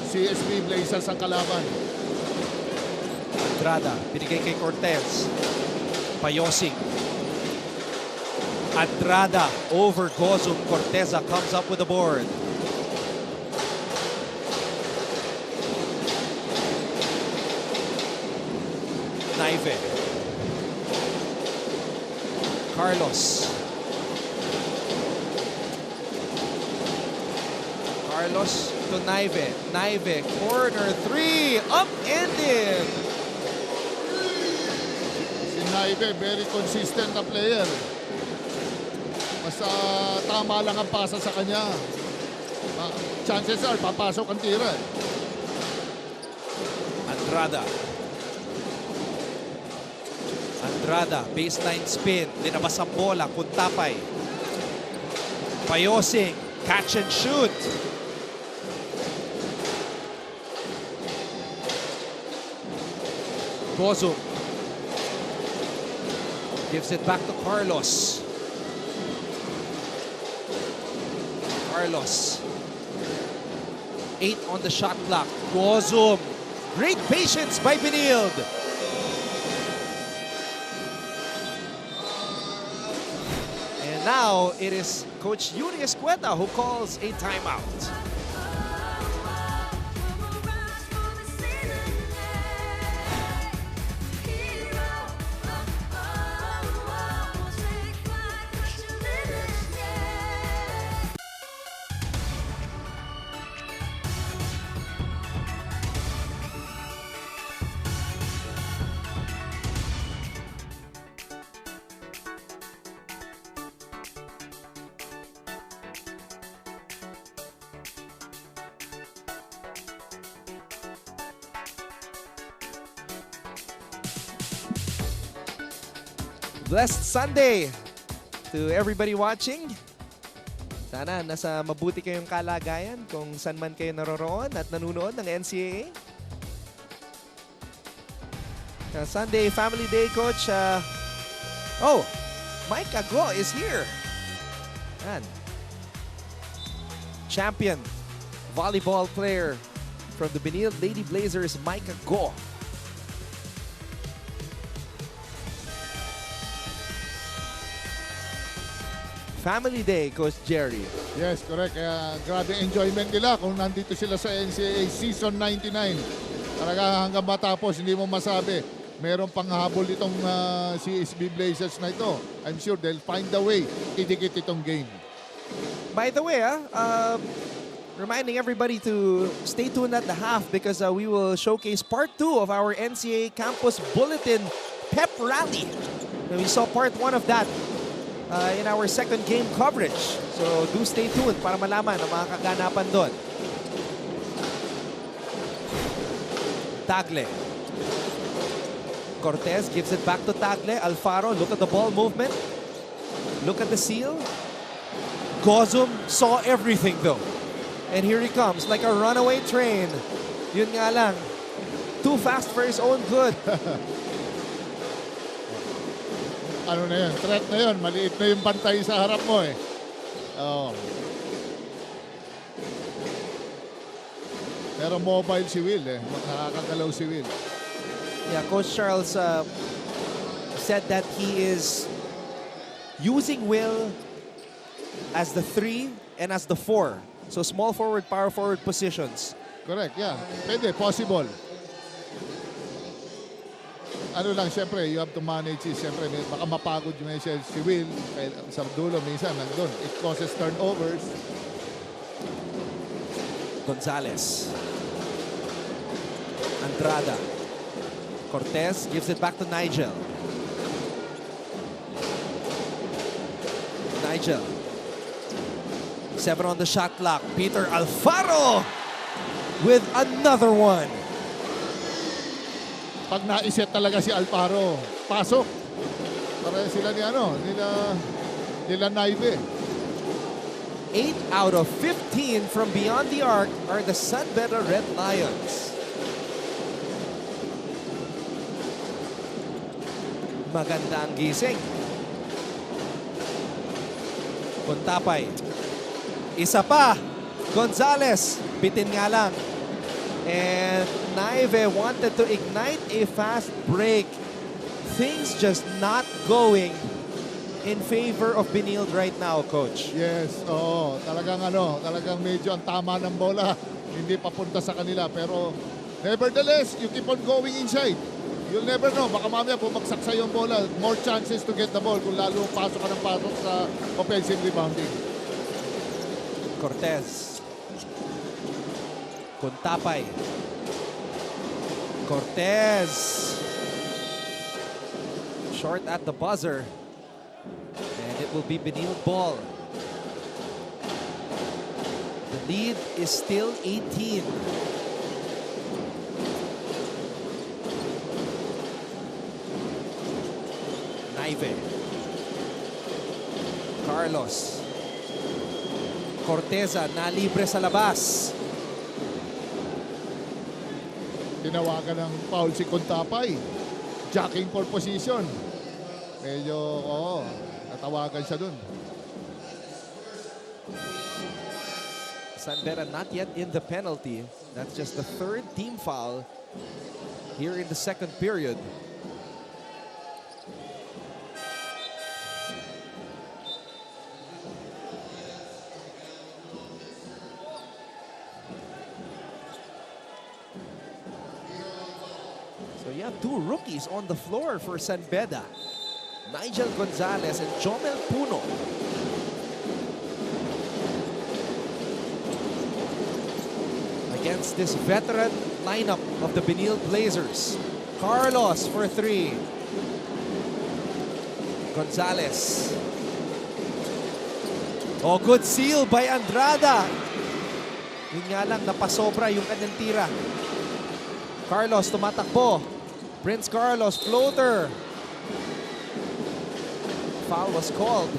CSB Blazers ang kalaban. Andrada, binigay kay Cortez. Payosing. Andrada over Gozum. Corteza comes up with the board. Naive. Carlos. Carlos to Naive. Naive, corner three, up and in. Si Naive, very consistent na player. Basta tama lang ang pasa sa kanya. Chances are, papasok ang tira. Andrada. Andrada, baseline spin. Linabas ang bola. Kuntapay. Payosing. Catch and shoot. Gozum. Gives it back to Carlos. Carlos. 8 on the shot clock. Gozum. Great patience by Benilde. And now it is Coach Yuri Escueta who calls a timeout. Blessed Sunday to everybody watching. Sana nasa mabuti kayong kalagayan kung saan man kayo naroroon at nanunood ng NCAA. Sunday Family Day, Coach. Mike Ago is here. And champion volleyball player from the Benilde Lady Blazers, Mike Ago. Family Day, Coach Jerry. Yes, correct. Kaya grabe enjoyment nila kung nandito sila sa NCAA Season 99. Talaga hanggang matapos, hindi mo masabi. Meron pang habol itong CSB Blazers na ito. I'm sure they'll find a way idikit itong game. By the way, reminding everybody to stay tuned at the half because we will showcase part 2 of our NCAA Campus Bulletin Pep Rally. And we saw part 1 of that in our second game coverage. So do stay tuned para malaman ang mga kaganapan doon. Tagle. Cortez gives it back to Tagle. Alfaro, look at the ball movement. Look at the seal. Gozum saw everything though. And here he comes like a runaway train. Yun nga lang. Too fast for his own good. Ano na yun? Threat na yun. Maliit na yung bantay sa harap mo eh. Oh. Pero mobile si Will eh. Nakakagalaw si Will. Yeah, Coach Charles said that he is using Will as the 3 and as the 4. So small forward, power forward positions. Correct, yeah. Pwede, possible. Ano lang, siyempre, you have to manage it. Siyempre, baka mapagod yung si Will. Sa dulo, minsan, nandun. It causes turnovers. Gonzalez. Andrada. Cortez gives it back to Nigel. Nigel. 7 on the shot clock. Peter Alfaro with another one. Pag naiset talaga si Alfaro, pasok. Para sila nila Naive. 8 out of 15 from beyond the arc are the San Beda Red Lions. Maganda ang gising. Kuntapay. Isa pa. Gonzalez. Bitin nga lang. And Naive wanted to ignite a fast break. Things just not going in favor of Benilde right now, Coach. Yes, oo. Talagang medyo ang tama ng bola. Hindi papunta sa kanila. Pero nevertheless, you keep on going inside. You'll never know. Baka mamaya bumagsak sa yung bola. More chances to get the ball kung lalo pasok ka ng pasok sa offensive rebounding. Cortez. Kuntapay. Cortez. Short at the buzzer. And it will be Benilde ball. The lead is still 18. Naive. Carlos. Corteza nalibre sa labas. Tinawagan ng foul si Contapay. Jacking for position. Medyo, natawagan siya dun. San Beda not yet in the penalty. That's just the third team foul here in the second period. So you have two rookies on the floor for San Beda. Nigel Gonzalez and Jomel Puno. Against this veteran lineup of the Benilde Blazers. Carlos for three. Gonzalez. Oh, good seal by Andrada. Yun nga lang, napasobra yung kanyang tira. Carlos tumatakbo. Prince Carlos, floater. Foul was called.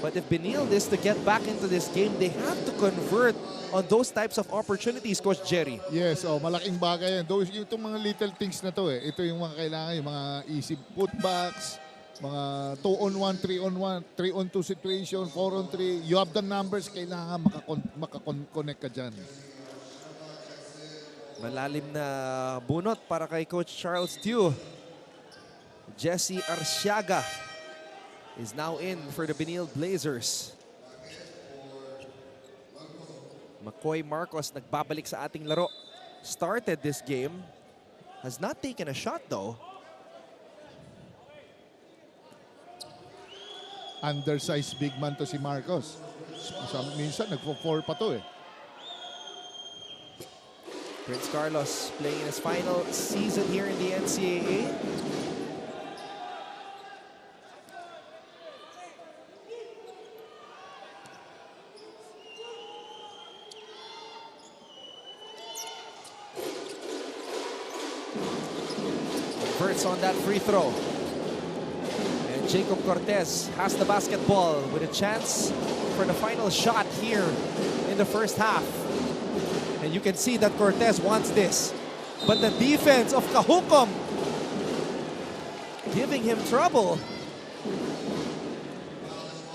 But if Benilde is to get back into this game, they have to convert on those types of opportunities, Coach Jerry. Yes, malaking bagay yan. Itong mga little things na to ito yung mga kailangan, yung mga easy putbacks, mga 2-on-1, 3-on-1, 3-on-2 situation, 4-on-3. You have the numbers, kailangan makakonect ka dyan. Malalim na bunot para kay Coach Charles Tew. Jesse Arsiaga is now in for the Benilde Blazers. McCoy Marcos nagbabalik sa ating laro. Started this game. Has not taken a shot though. Undersized big man to si Marcos. Minsan nagpo-4 pa to Prince Carlos playing in his final season here in the NCAA. Converts on that free throw. And Jacob Cortez has the basketball with a chance for the final shot here in the first half. And you can see that Cortez wants this. But the defense of Kahukom giving him trouble.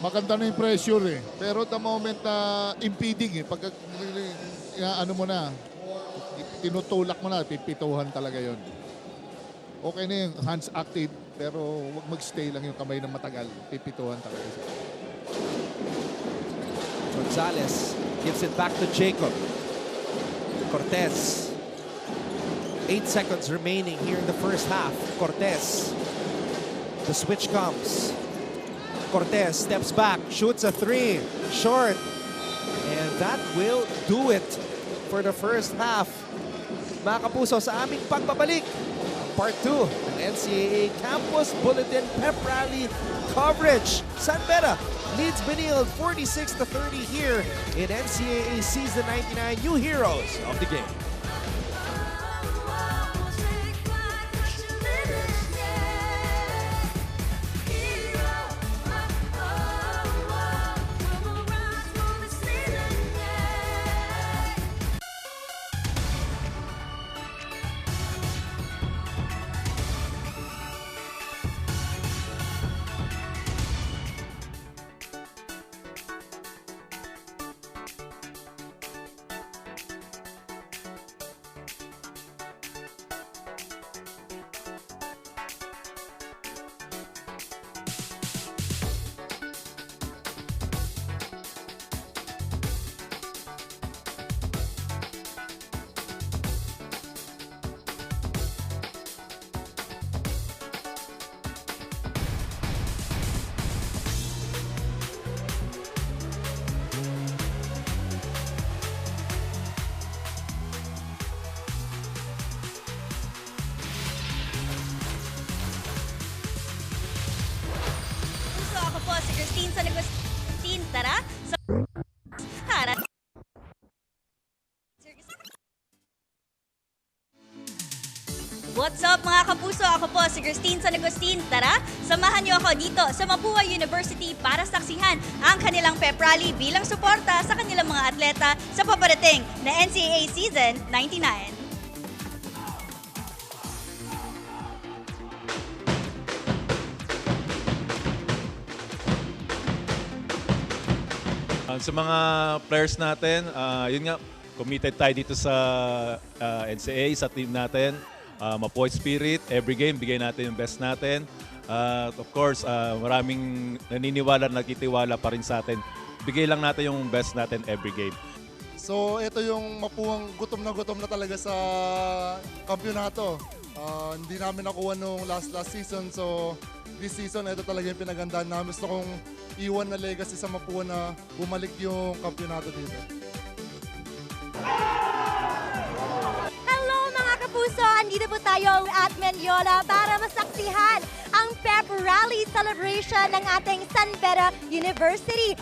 Maganda na yung pressure Pero the moment na impeding pag ano mo na, tinutulak mo na, pipituhan talaga yon. Okay na yung hands active, pero wag mag-stay lang yung kamay na matagal. Pipituhan talaga siya. Gonzalez gives it back to Jacob. Cortez. 8 seconds remaining here in the first half. Cortez. The switch comes. Cortez steps back, shoots a three. Short. And that will do it for the first half. Mga kapuso, sa aming pagbabalik, Part 2 ng NCAA Campus Bulletin Pep Rally coverage. San Beda leads Benilde 46-30 here in NCAA Season 99. New heroes of the game. Tara! Harap! What's up mga kapuso? ako po si Christine San Agustin. Tara, samahan niyo ako dito sa Mapua University para saksihan ang kanilang pep rally bilang suporta sa kanilang mga atleta sa paparating na NCAA Season 99. Sa mga players natin, yun nga, committed tayo dito sa NCAA, sa team natin. Mapoy spirit, every game, bigay natin yung best natin. Of course, maraming naniniwala, nagtitiwala pa rin sa atin. Bigay lang natin yung best natin every game. So ito yung Mapuang gutom na talaga sa kampyonato. Hindi namin nakuha nung last season, so this season ito talaga yung pinagandaan namin. Gusto kong iwan na legacy sa Mapua na bumalik yung kampyonato dito. Hello mga kapuso! Andito po tayo at Menyola para masaksihan ang pep rally celebration ng ating San Beda University.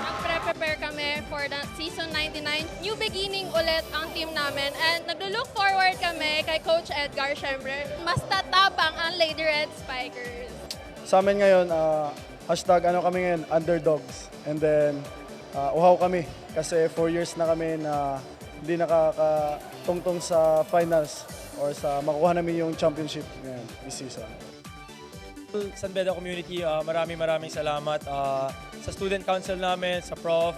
Nagpre-prepare kami for the season 99. New beginning ulit ang team namin and naglo-look forward kami kay Coach Edgar, syempre. Mas tatabang ang Lady Red Spikers. Sa amin ngayon, hashtag kami ngayon, underdogs. And then, uhaw kami kasi 4 years na kami na hindi nakakatungtong sa finals or sa makuha namin yung championship ngayon this season. San Beda community, maraming salamat sa student council namin, sa prof,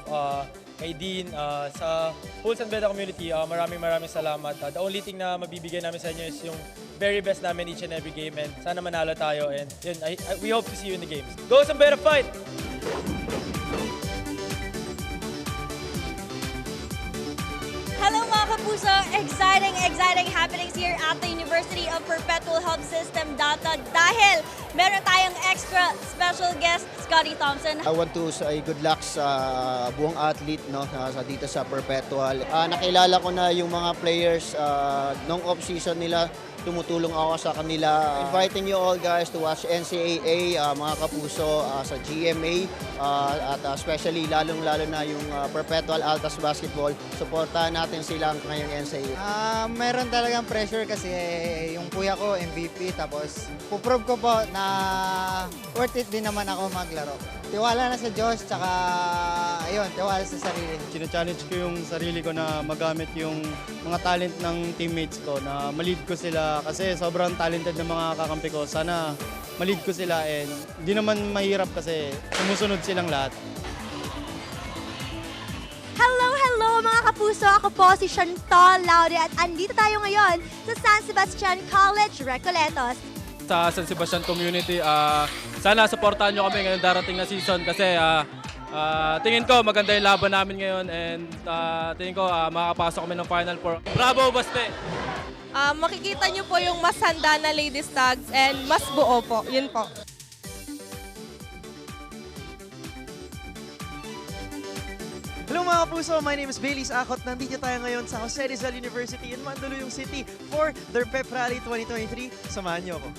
kay Dean, sa whole San Beda community, maraming salamat. The only thing na mabibigay namin sa inyo is yung very best namin each and every game and sana manalo tayo and yun, we hope to see you in the games. Go San Beda, fight! Hello mga kapuso! Exciting happenings here at the University of Perpetual Help System Data dahil meron tayong extra special guest, Scotty Thompson. I want to say good luck sa buong athlete dito sa Perpetual. Nakilala ko na yung mga players nung off-season nila. Tumutulong ako sa kanila. Inviting you all guys to watch NCAA, mga kapuso, sa GMA, at especially lalong-lalo na yung Perpetual Altas Basketball. Suportahan natin sila ngayong NCAA. Meron talagang pressure kasi yung kuya ko MVP, tapos puprove ko po na worth it din naman ako maglaro. Tiwala na sa Diyos, tsaka ayun, tiwala sa sarili. China-challenge ko yung sarili ko na magamit yung mga talent ng teammates ko, na ma-lead ko sila kasi sobrang talented ng mga kakampi ko. Sana ma-lead ko sila and hindi naman mahirap kasi sumusunod silang lahat. Hello mga kapuso! Ako po si Chantal Laude at andito tayo ngayon sa San Sebastian College, Recoletos. Sa San Sebastian community, sana supportahan nyo kami ngayong darating na season kasi tingin ko maganda yung laban namin ngayon and tingin ko makakapasok kami ng Final Four. Bravo, Baste! Makikita nyo po yung mas handa na Lady Stags and mas buo po. Yun po. Hello mga kapuso, my name is Bailey's Akot. Nandito tayo ngayon sa Jose Rizal University in Mandaluyong City for their Pep Rally 2023. Samahan niyo ako.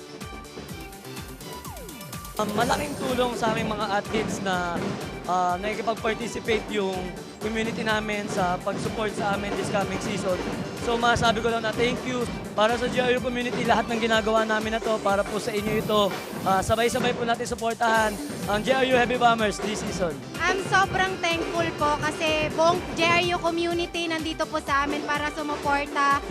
Malaking tulong sa aming mga athletes na nakikipag-participate yung community namin sa pag-support sa amin this coming season. So masasabi ko lang na thank you para sa GRU community, lahat ng ginagawa namin na to para po sa inyo ito. Sabay-sabay po natin supportahan ang GRU Heavy Bombers this season. I'm sobrang thankful po kasi buong JRU community nandito po sa amin para sumuporta.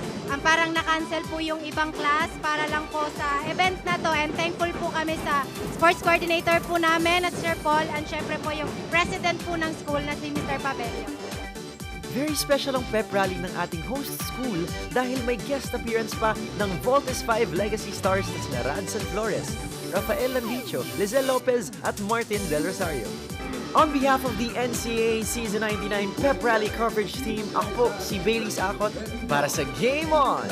Parang na-cancel po yung ibang class para lang po sa event na to and thankful po kami sa sports coordinator po namin at Sir Paul and syempre po yung president po ng school na si Mr. Pabelio. Very special ang pep rally ng ating host school dahil may guest appearance pa ng Voltes 5 Legacy Stars na sina Radson Flores, Rafael Landicho, Lizelle Lopez at Martin Del Rosario. On behalf of the NCAA Season 99 Pep Rally Coverage Team, ako po si Bailey's Akot para sa Game On!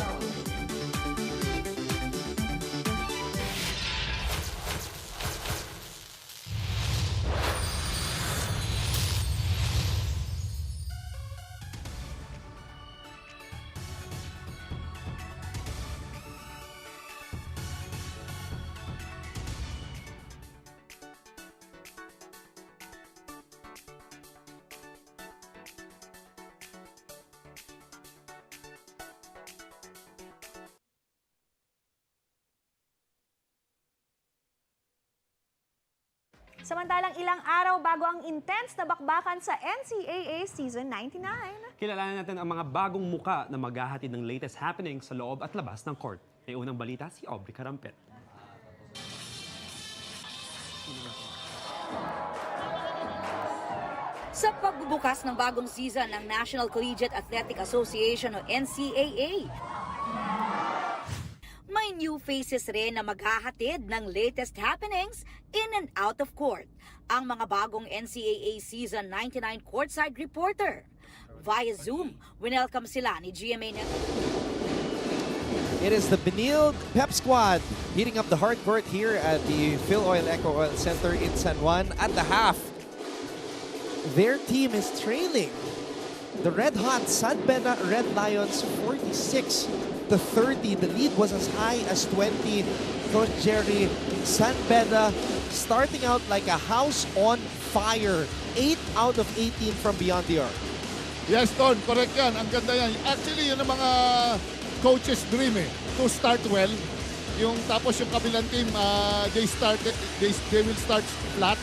Samantalang ilang araw bago ang intense na bakbakan sa NCAA Season 99. Kilalanin natin ang mga bagong muka na maghahatid ng latest happening sa loob at labas ng court. May unang balita si Aubrey Carampet. Sa pagbubukas ng bagong season ng National Collegiate Athletic Association o NCAA, may new faces rin na maghahatid ng latest happenings in and out of court. Ang mga bagong NCAA Season 99 courtside reporter. Via Zoom, winelcome sila ni GMA Network. It is the Benilde Pep Squad heating up the hard court here at the Phil Oil Eco Oil Center in San Juan at the half. Their team is trailing the red-hot San Beda Red Lions 46-30. The lead was as high as 20. Coach Jerry, San Beda starting out like a house on fire. 8 out of 18 from beyond the arc. Yes, Don, correct yan. Ang ganda yan. Actually, yun ang mga coach's dream to start well. Tapos yung kabilang team, they will start flat.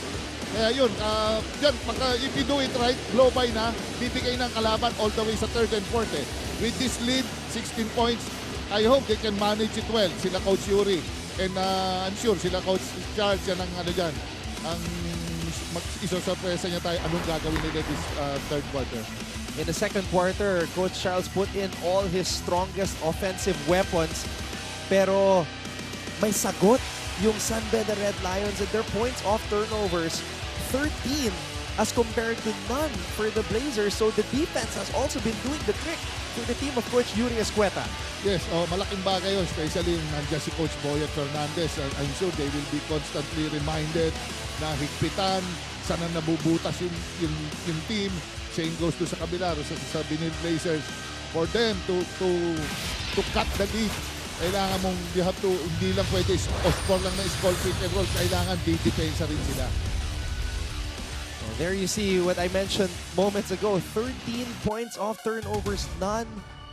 Kaya yun, if you do it right, blow by na, bibigay ng kalaban all the way sa third and fourth. With this lead, 16 points, I hope they can manage it well. Sila Coach Yuri. And I'm sure sila Coach Charles, yan ang dyan. Ang isosurpresa niya tayo, anong gagawin nila this third quarter. In the second quarter, Coach Charles put in all his strongest offensive weapons. Pero may sagot yung San Beda Red Lions and their points off turnovers, 13 as compared to none for the Blazers. So the defense has also been doing the trick for the team of Coach Yuri Escueta. Yes, malaking bagay yun, especially nandiyan si Coach Boyet Fernandez. I'm sure they will be constantly reminded na higpitan, sana nabubutas yung team. Same goes to sa kabila, sa Benilde Blazers. For them to cut the lead, kailangan mong, hindi lang pwede score lang na score pick and roll, kailangan di-defensa rin sila. Well, there you see what I mentioned moments ago, 13 points off turnovers, none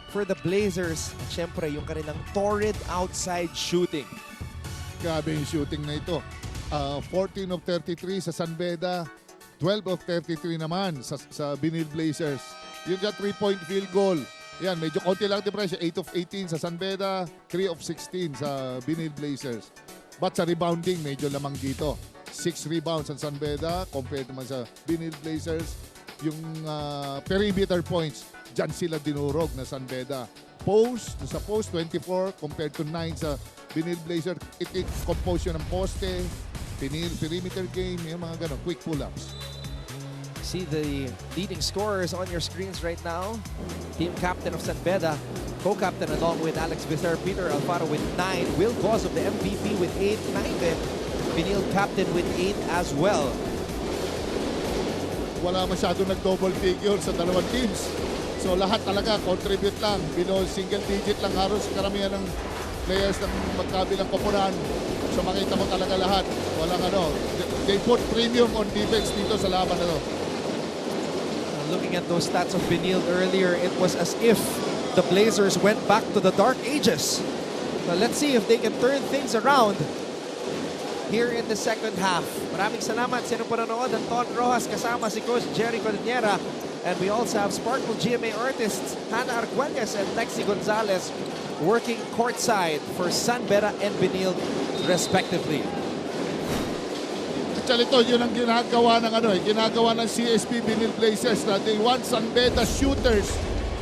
for the Blazers. At syempre, yung kanilang torrid outside shooting. Grabe yung shooting na ito. 14 of 33 sa San Beda, 12 of 33 naman sa Benilde Blazers. Yung 3-point field goal, yan, medyo konti lang depression. 8 of 18 sa San Beda, 3 of 16 sa Benilde Blazers. But sa rebounding, medyo lamang dito. 6 rebounds sa San Beda compared naman sa Benilde Blazers. Yung perimeter points, dyan sila dinurog na San Beda. Sa post, 24 compared to 9 sa Benilde Blazers. It compose yun ng poste, perimeter game, yung mga ganun, quick pull-ups. See the leading scorers on your screens right now. Team captain of San Beda, co-captain along with Alex Visser, Peter Alfaro with 9, Will Gozob, the MVP with 8, Benilde captain with 8 as well. Wala masyadong nag-double figure sa dalawang teams. So lahat talaga contribute lang. Below single digit lang halos karamihan ng players ng magkabilang koponan. So makita mo talaga lahat. Walang they put premium on defense dito sa laban na to. Looking at those stats of Benilde earlier, it was as if the Blazers went back to the dark ages. Now let's see if they can turn things around here in the second half. Maraming salamat sa inyong panonood. Anton Rojas kasama si Coach Jerry Codinera. And we also have Sparkle GMA artists Hannah Arguelles and Lexi Gonzalez working courtside for San Beda and Benilde respectively. Actually, ito, yun ang ginagawa ng CSP Benilde Blazers na they want San Beda shooters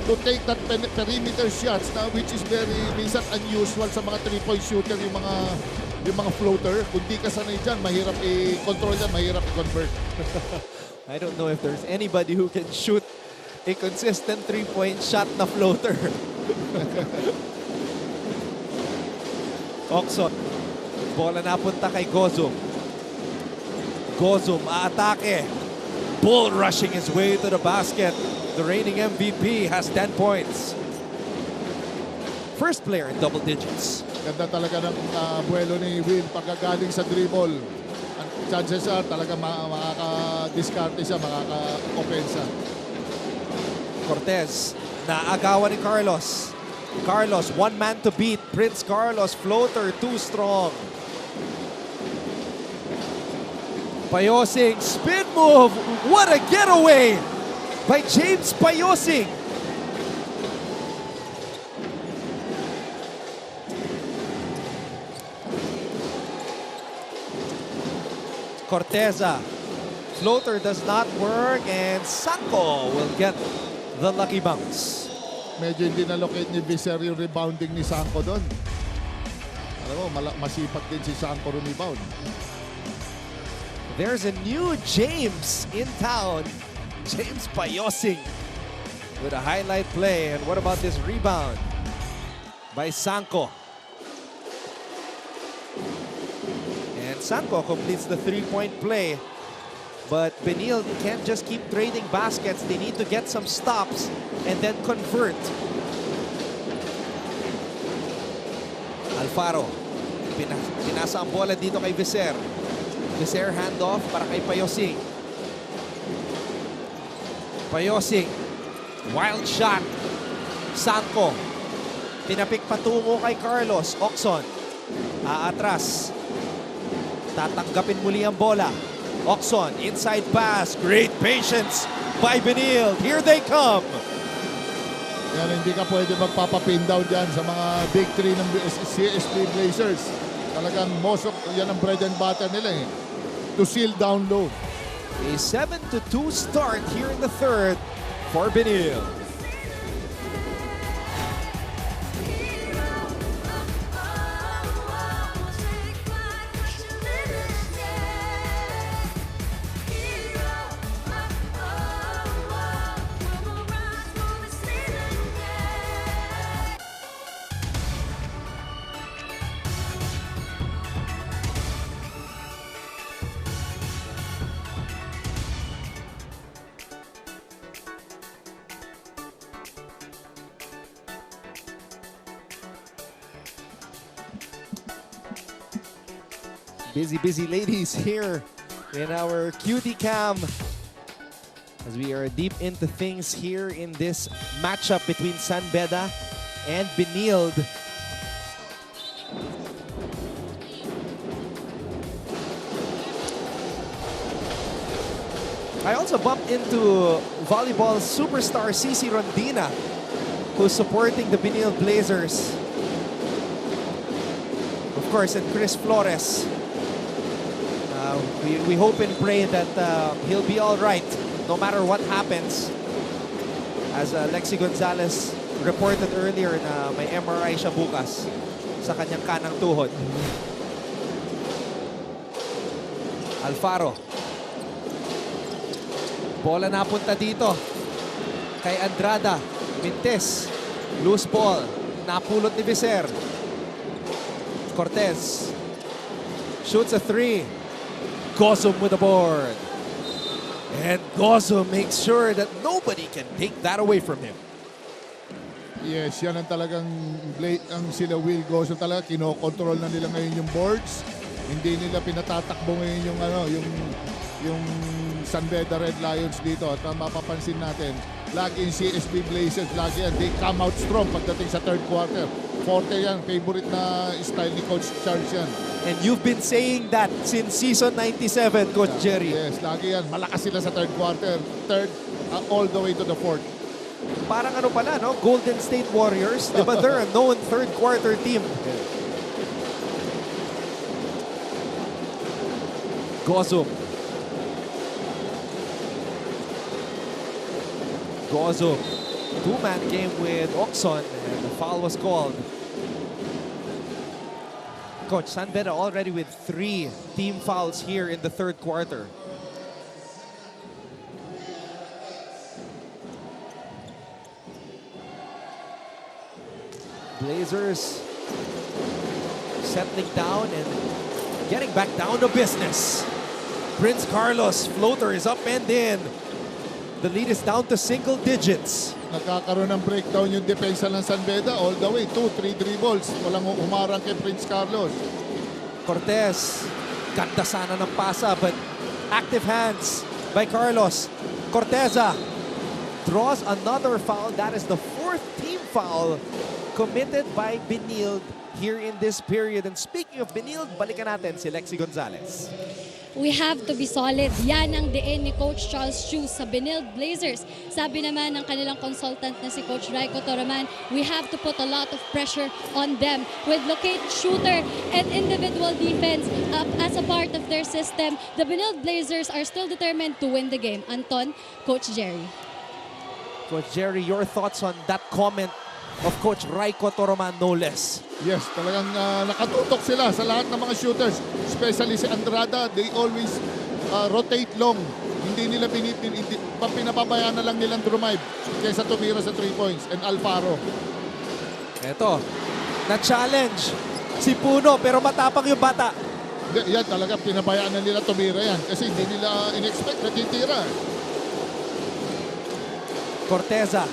to take that perimeter shots na which is very minsan unusual sa mga 3-point shooter, yung mga floater. Kung di ka sanay dyan, mahirap i-control yan, mahirap i-convert. I don't know if there's anybody who can shoot a consistent 3-point shot na floater. Oxon. Bola napunta kay Gozob. Gozob aatake. Bull rushing his way to the basket. The reigning MVP has 10 points. First player in double digits. Ganda talaga ng buwelo ni Will pagkagaling sa dribble. Ang chances are talaga makaka-discarte siya, makaka-opensa. Cortez, naagawan ni Carlos. Carlos, one man to beat. Prince Carlos, floater, too strong. Payosing, spin move. What a getaway by James Payosing. Corteza. Floater does not work and Sanko will get the lucky bounce. Medyo hindi na-locate ni Viser yung rebounding ni Sanko doon. Alam mo, masipag din si Sanko rebound. There's a new James in town. James Payosing with a highlight play. And what about this rebound by Sanko? And Sanko completes the three-point play. But Benilde can't just keep trading baskets. They need to get some stops and then convert. Alfaro. Pinasa ang bola dito kay Viser. Viser handoff para kay Payosing. Payosing. Wild shot. Sanko. Tinapik patungo kay Carlos. Oxon. Aatras. Tatanggapin muli ang bola. Oxon, inside pass. Great patience by Benilde. Here they come. Yan, hindi ka pwede magpapapin down dyan sa mga big three ng CSB Blazers. Talagang most of, yan ang bread and butter nila eh. To seal down low. A 7-2 start here in the third for Benilde. Busy ladies here in our cutie cam as we are deep into things here in this matchup between San Beda and Benilde. I also bumped into volleyball superstar Cici Rondina, who's supporting the Benilde Blazers. Of course, and Chris Flores. We hope and pray that he'll be all right no matter what happens. As Lexi Gonzalez reported earlier na may MRI siya bukas sa kanyang kanang tuhod. Alfaro. Bola napunta dito kay Andrada. Mintes. Loose ball. Napulot ni Viser. Cortez. Shoots a three. Gozum with the board. And Gozum makes sure that nobody can take that away from him. Yes, yan ang talagang sila Will Gozum talaga. Kinokontrol na nila ngayon yung boards. Hindi nila pinatatakbo ngayon yung San Beda Red Lions dito. At mapapansin natin, lagi yung CSB Blazers, lagi yan. They come out strong pagdating sa third quarter. Forte yan, favorite na style ni Coach Charles yan. And you've been saying that since season 97, Coach Jerry. Yes, lagi yan. Malakas sila sa third quarter. Third, all the way to the fourth. Parang ano pala, no? Golden State Warriors. Diba they're a known third quarter team. Gozum. Gozum. Two-man game with Oxon and the foul was called. Coach, San Beda already with 3 team fouls here in the third quarter. Blazers settling down and getting back down to business. Prince Carlos floater is up and in. The lead is down to single digits. Nagkakaroon ng breakdown yung depensa ng San Beda all the way. 2-3 dribbles. Walang umarang kay Prince Carlos. Cortez. Ganda sana ng pasa but active hands by Carlos. Corteza draws another foul. That is the 4th team foul committed by Benilde here in this period. And speaking of Benilde, balikan natin si Lexi Gonzalez. we have to be solid. Yan ang diin ni Coach Charles Chu sa Benilde Blazers. Sabi naman ng kanilang consultant na si Coach Raiko Toraman, we have to put a lot of pressure on them with locate shooter and individual defense as a part of their system. The Benilde Blazers are still determined to win the game. Anton, Coach Jerry. Coach Jerry, your thoughts on that comment of Coach Raiko Toraman, no less? Yes, talagang nakatutok sila sa lahat ng mga shooters. Especially si Andrada, they always rotate long. Hindi nila pinapabayaan na lang nilang drive kaysa tumira sa 3 points. And Alfaro. Eto, na-challenge si Puno pero matapang yung bata. Yan talaga, pinabayaan na nila tumira yan. Kasi hindi nila in-expect na titira. Corteza.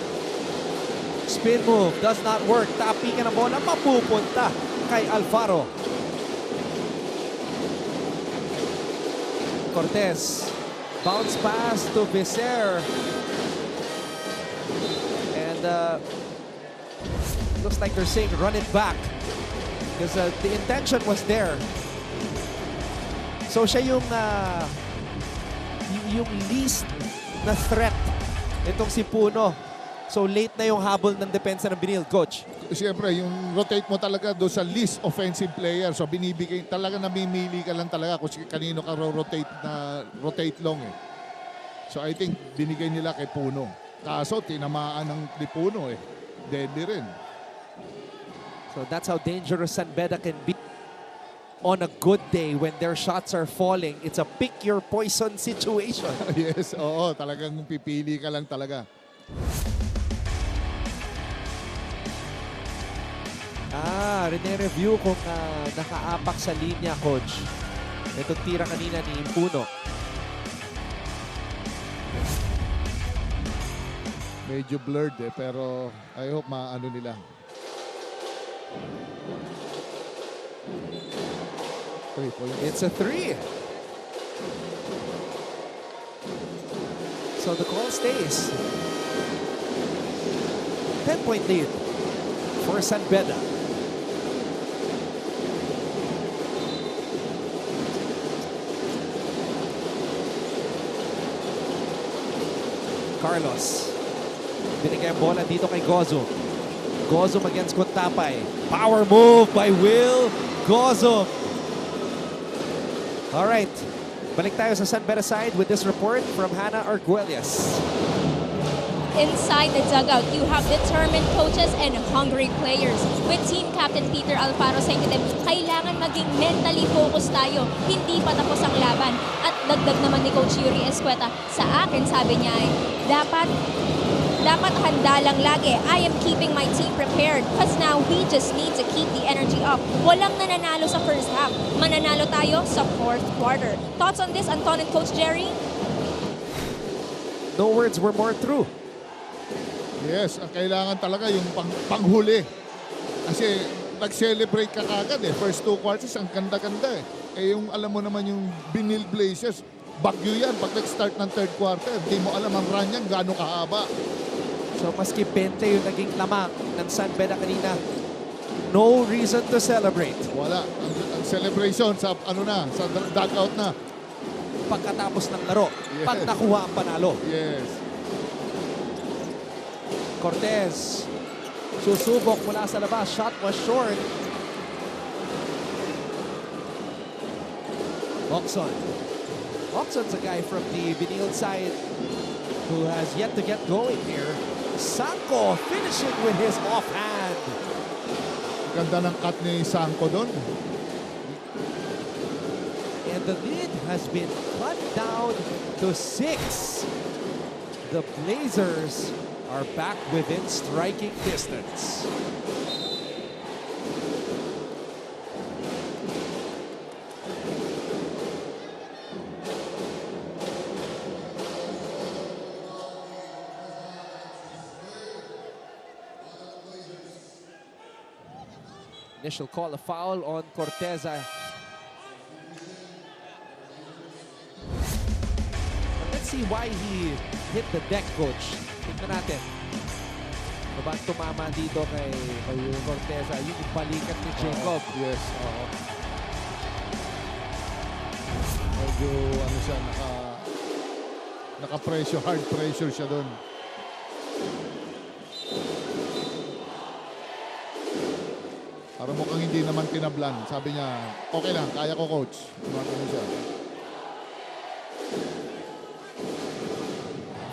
Spin move does not work. Tapikan ang bola, mapupunta kay Alfaro. Cortez. Bounce pass to Becer. And looks like they're saying run it back. Because the intention was there. So siya yung least na threat itong si Puno. So late na yung habol ng depensa ng Benilde, Coach. Siyempre, yung rotate mo talaga doon sa least offensive player. So binibigay, talaga namimili ka lang talaga kung kanino ka rotate long eh. So I think binigay nila kay Puno. Kaso tinamaan ng ni Puno eh. Deadly rin. So that's how dangerous San Beda can be. On a good day when their shots are falling, it's a pick your poison situation. Yes, oo. Talagang pipili ka lang talaga. Rene-review kung nakaapak sa linya, Coach. Itong tira kanina ni Puno. Medyo blurred eh, pero I hope maano nila. It's a 3. So the call stays. 10-point lead for San Beda. Carlos. Binigay ang bola dito kay Gozum. Gozum against Contapay. Power move by Will Gozum. All right. Balik tayo sa San Beda side with this report from Hannah Arguelles. Inside the dugout, you have determined coaches and hungry players. With team captain Peter Alfaro saying to them, kailangan maging mentally focused tayo. Hindi pa tapos ang laban. At dagdag naman ni Coach Yuri Escueta, sa akin sabi niya ay, dapat handa lang lagi. I am keeping my team prepared because now we just need to keep the energy up. Walang nananalo sa first half. Mananalo tayo sa fourth quarter. Thoughts on this, Anton and Coach Jerry? No words were more true. Yes, ang kailangan talaga yung panghuli. Kasi nag-celebrate ka kagad eh. First 2 quarters, ang ganda-ganda eh. Eh yung alam mo naman yung Benilde Blazers, bagyo yan. Pag nag-start ng third quarter, di mo alam ang run yan, gaano kahaba. So maski 20 yung naging lamang ng San Beda kanina, no reason to celebrate. Wala. Ang celebration sa sa dugout na. Pagkatapos ng laro, Yes. pag nakuha ang panalo. Yes. Cortez, susubok mula sa labas. Shot was short. Oxon. Oxon's a guy from the Benilde side who has yet to get going here. Sanko finishing with his offhand. Ganda ng cut ni Sanko doon. And the lead has been cut down to 6. The Blazers are back within striking distance. Initial call, a foul on Corteza. Let's see why he hit the deck, Coach. Tingnan natin. Diba tumama dito kay Corteza? Yung balikat ni Jacob. Yes. May medyo ano siya, naka-pressure, hard pressure siya doon. Para mukhang hindi naman tinablan. Sabi niya, okay lang, kaya ko coach. Gumagano siya.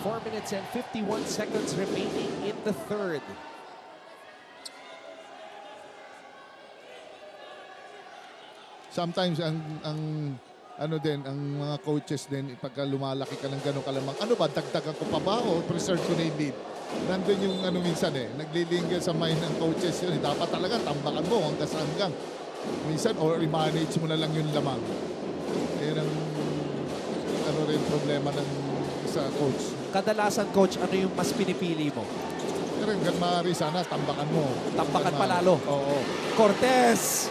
4 minutes and 51 seconds remaining in the third. Sometimes ang ano din, ang mga coaches din, pagka lumalaki ka ng gano'ng kalamang, ano ba, dagdagan ko pa ba o preserve ko na yung lead? Nandun yung ano minsan naglilingga sa mind ng coaches yun. Dapat talaga tambakan mo hanggang sa hanggang. Minsan, or i-manage mo na lang yung lamang. Yan ang ano rin problema ng isa coach. Kadalasan, coach, ano yung mas pinipili mo? Pero hanggang maaari sana, tambakan mo. Tambakan palalo. Oo. Cortez!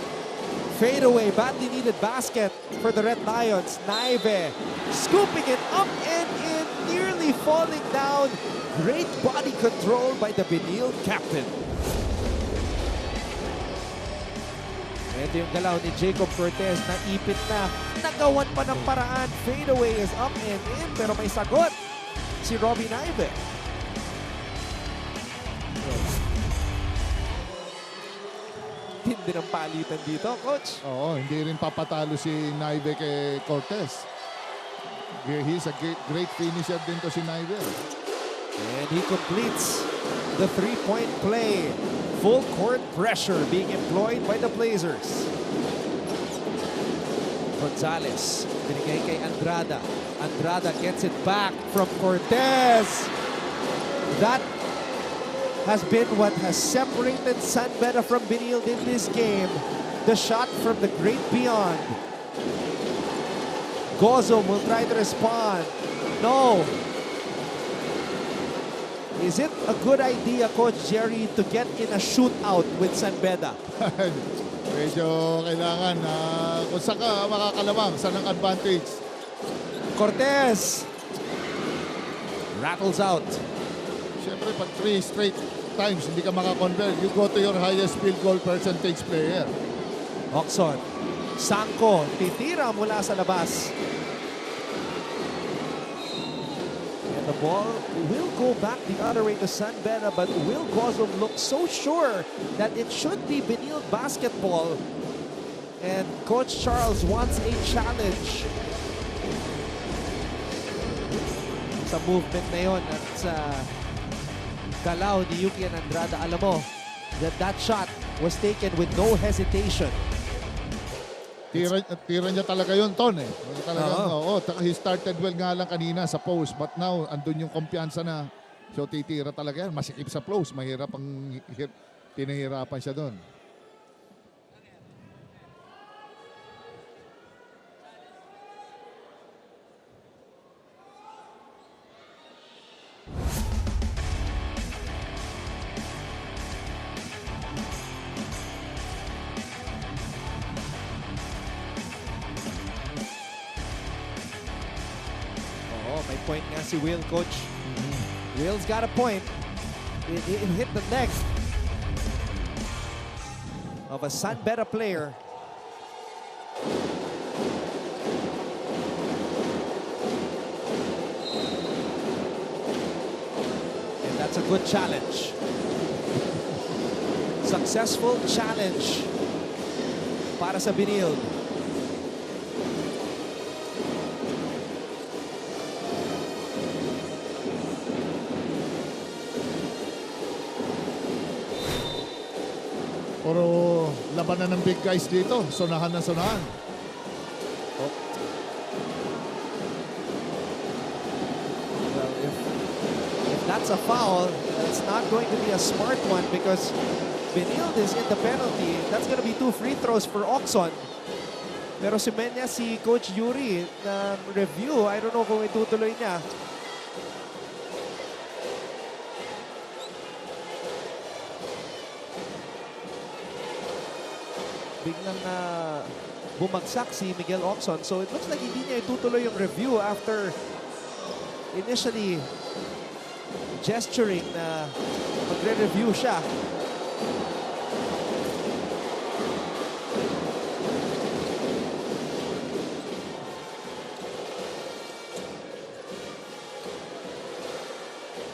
Fadeaway, badly needed basket for the Red Lions. Naive scooping it up and in, nearly falling down. Great body control by the Benilde captain. Ito yung galaw ni Jacob Cortez na ipit na. Nagawan pa ng paraan. Fadeaway is up and in, pero may sagot si Robbie Naive. Hindi ng palitan dito, coach. Oo, hindi rin papatalo si Naive kay Cortez. He's a great finisher din to si Naive. And he completes the three-point play. Full court pressure being employed by the Blazers. Gonzalez, binigay kay Andrada. Andrada gets it back from Cortez. That has been what has separated San Beda from Benilde in this game. The shot from the great beyond. Gozo will try to respond. No. Is it a good idea, Coach Jerry, to get in a shootout with San Beda? Medyo kailangan kung saan ka makakalamang, saan ang advantage. Cortez rattles out. Siyempre, pag 3 straight times hindi ka makakonvert, you go to your highest field goal percentage player. Oxon, Sanko, titira mula sa labas. And the ball will go back the other way to San Beda, but Will Gozum look so sure that it should be Benilde basketball. And Coach Charles wants a challenge. Sa movement na yun at sa galaw ni Yuki and Andrada, alam mo that shot was taken with no hesitation. Tira niya talaga yun, Ton. He started well nga lang kanina sa post, but now andun yung kumpiyansa na. So titira talaga yan. Masikip sa post. Mahirap ang pinahirapan siya doon. May point nga si Will, Coach. Will's got a point. It hit the neck of a San Beda player. And that's a good challenge. Successful challenge para sa Benilde. Puro labanan ng big guys dito. Sonahan na sonahan. Oh. Well, if that's a foul, that's not going to be a smart one because Benilde is in the penalty. That's going to be 2 free throws for Oxon. Pero si Menya, si Coach Yuri na review, I don't know kung itutuloy niya. Biglang bumagsak si Miguel Oxon. So it looks like hindi niya itutuloy yung review after initially gesturing na magre-review siya.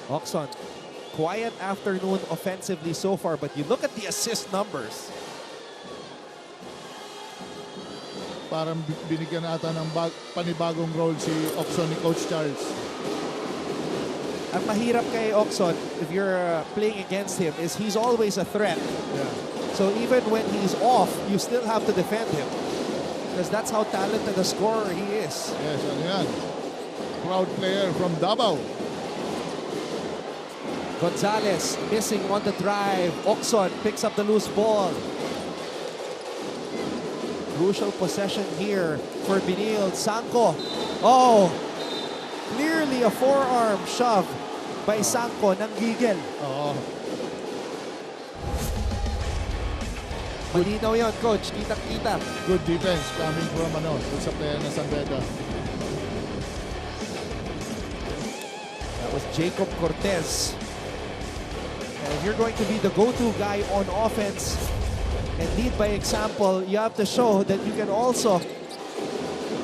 Oxon, quiet afternoon offensively so far, but you look at the assist numbers. Parang binigyan ata ng panibagong role si Oxon ni Coach Charles. Ang mahirap kay Oxon, if you're playing against him, is he's always a threat. Yeah. So even when he's off, you still have to defend him. Because that's how talented a scorer he is. Yes, ano yan? Proud player from Davao. Gonzalez missing on the drive. Oxon picks up the loose ball. Crucial possession here for Benilde. Sanko. Oh, clearly a forearm shove by Sanko ng gigil. Oo. Malinaw yun, Coach. Kitang-kita. Good defense coming from sa player na San Beda. That was Jacob Cortez. And if you're going to be the go-to guy on offense and lead by example, you have to show that you can also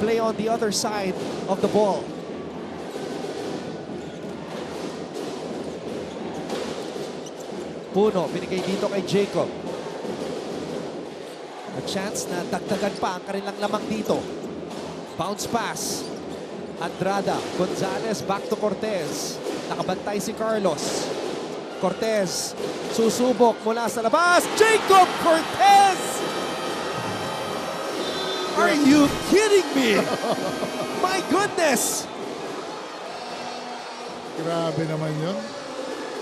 play on the other side of the ball. Puno, binigay dito kay Jacob. A chance na dagdagan pa ang kanilang lamang dito. Bounce pass. Andrada, Gonzalez, back to Cortez. Nakabantay si Carlos. Cortez, susubok mula sa labas. Jacob Cortez! Are you kidding me? My goodness! Grabe naman yun.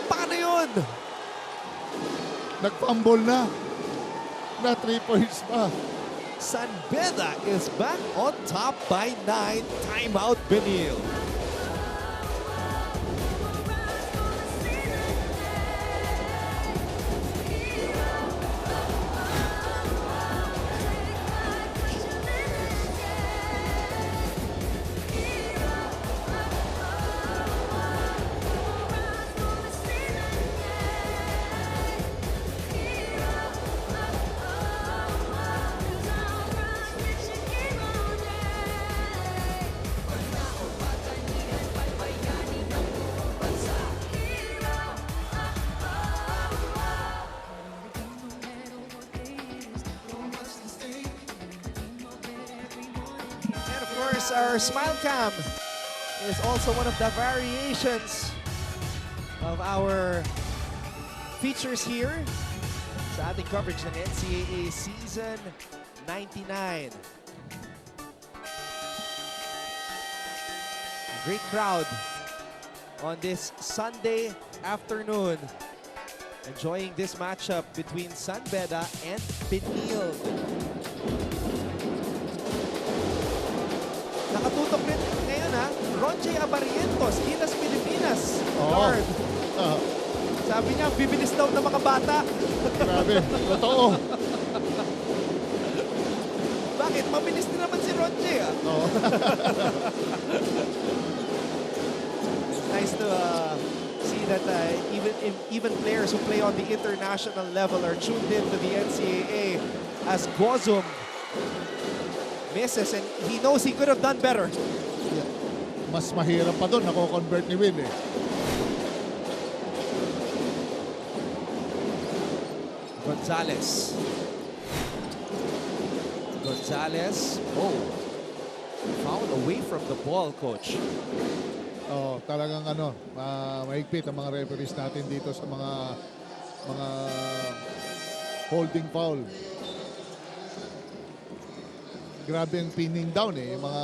Paano yun? Nag-fumble na. Na 3 points pa. San Beda is back on top by 9. Timeout, Benilde. Our smile cam is also one of the variations of our features here sa ating coverage ng NCAA Season 99. A great crowd on this Sunday afternoon enjoying this matchup between San Beda and Benilde. Nakatutok rin ngayon Ronche Abarientos, Gilas, Pilipinas. Lord. Sabi niya, bibilis daw ng mga bata. Grabe, totoo. Bakit? Mabilis din naman si Ronche. Oo. Nice to see that even players who play on the international level are tuned in to the NCAA as Gozum misses and he knows he could have done better. Yeah. Mas mahirap pa doon, nako-convert ni Will eh. Gonzalez. Oh. Foul away from the ball, Coach. Oh, talagang mahigpit ang mga referees natin dito sa mga holding foul. Grabe ang pinning down eh, yung mga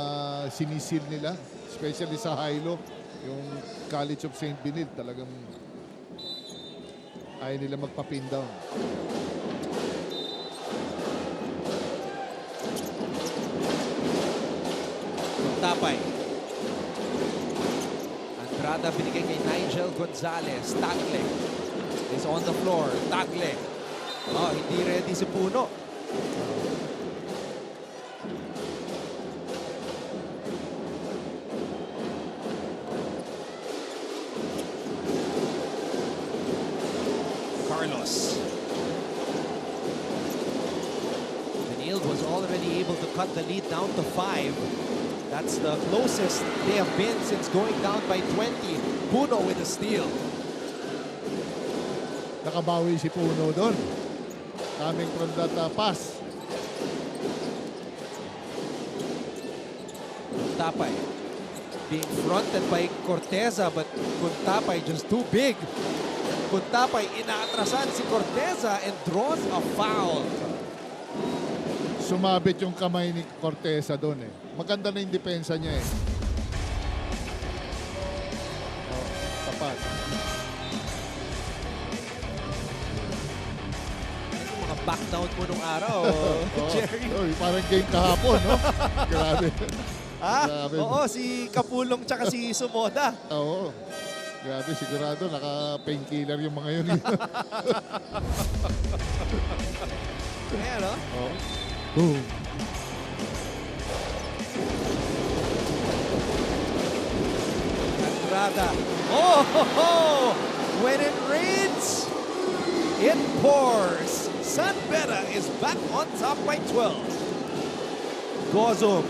sinisil nila, especially sa high-low, yung College of St. Benilde, talagang ayaw nila magpa-pin down. Tapay. Andrada binigay kay Nigel Gonzalez. Tagle is on the floor. Tagle. Oh, hindi ready si Puno. Carlos. Benilde was already able to cut the lead down to 5. That's the closest they have been since going down by 20. Puno with a steal. nakabawi si Puno doon. Coming from that pass. Tapay being fronted by Corteza, but Kuntapay just too big. Kuntapay inaatrasan si Corteza and draws a foul. Sumabit yung kamay ni Corteza doon eh. Maganda na yung depensa niya eh. Oh, tapat. Mga back down mo nung araw, Jerry. Oh, parang game kahapon, no? Grabe. Grabe. Oo, si Kapulong tsaka si Sumoda. Oo. Grabe, sigurado naka-painkiller yung mga yun. Ayan, no? Oh. Boom. Andrada. Oh! When it rains, it pours. San Beda is back on top by 12. Gozum.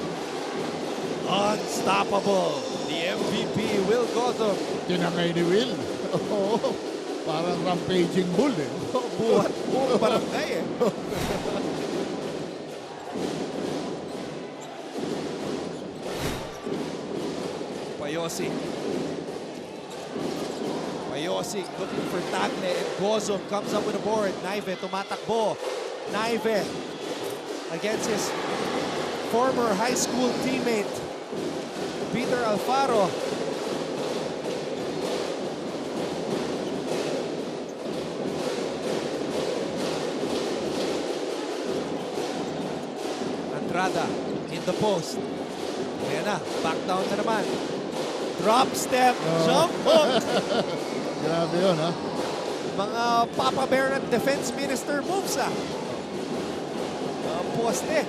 Unstoppable. The MVP, Will Gozum. Tinangay ni Will. Oo. Parang rampaging bull eh. Buhat buong barangay eh. Payosing. Payosing looking for Tagle and Gozum comes up with a board. Naive tumatakbo. Naive against his former high school teammate Peter Alfaro. Andrada in the post. Ayan na, back down na naman. Drop step, jump hook. Grabe yun, ha? Mga Papa Bear at Defense Minister moves, ah. Poste.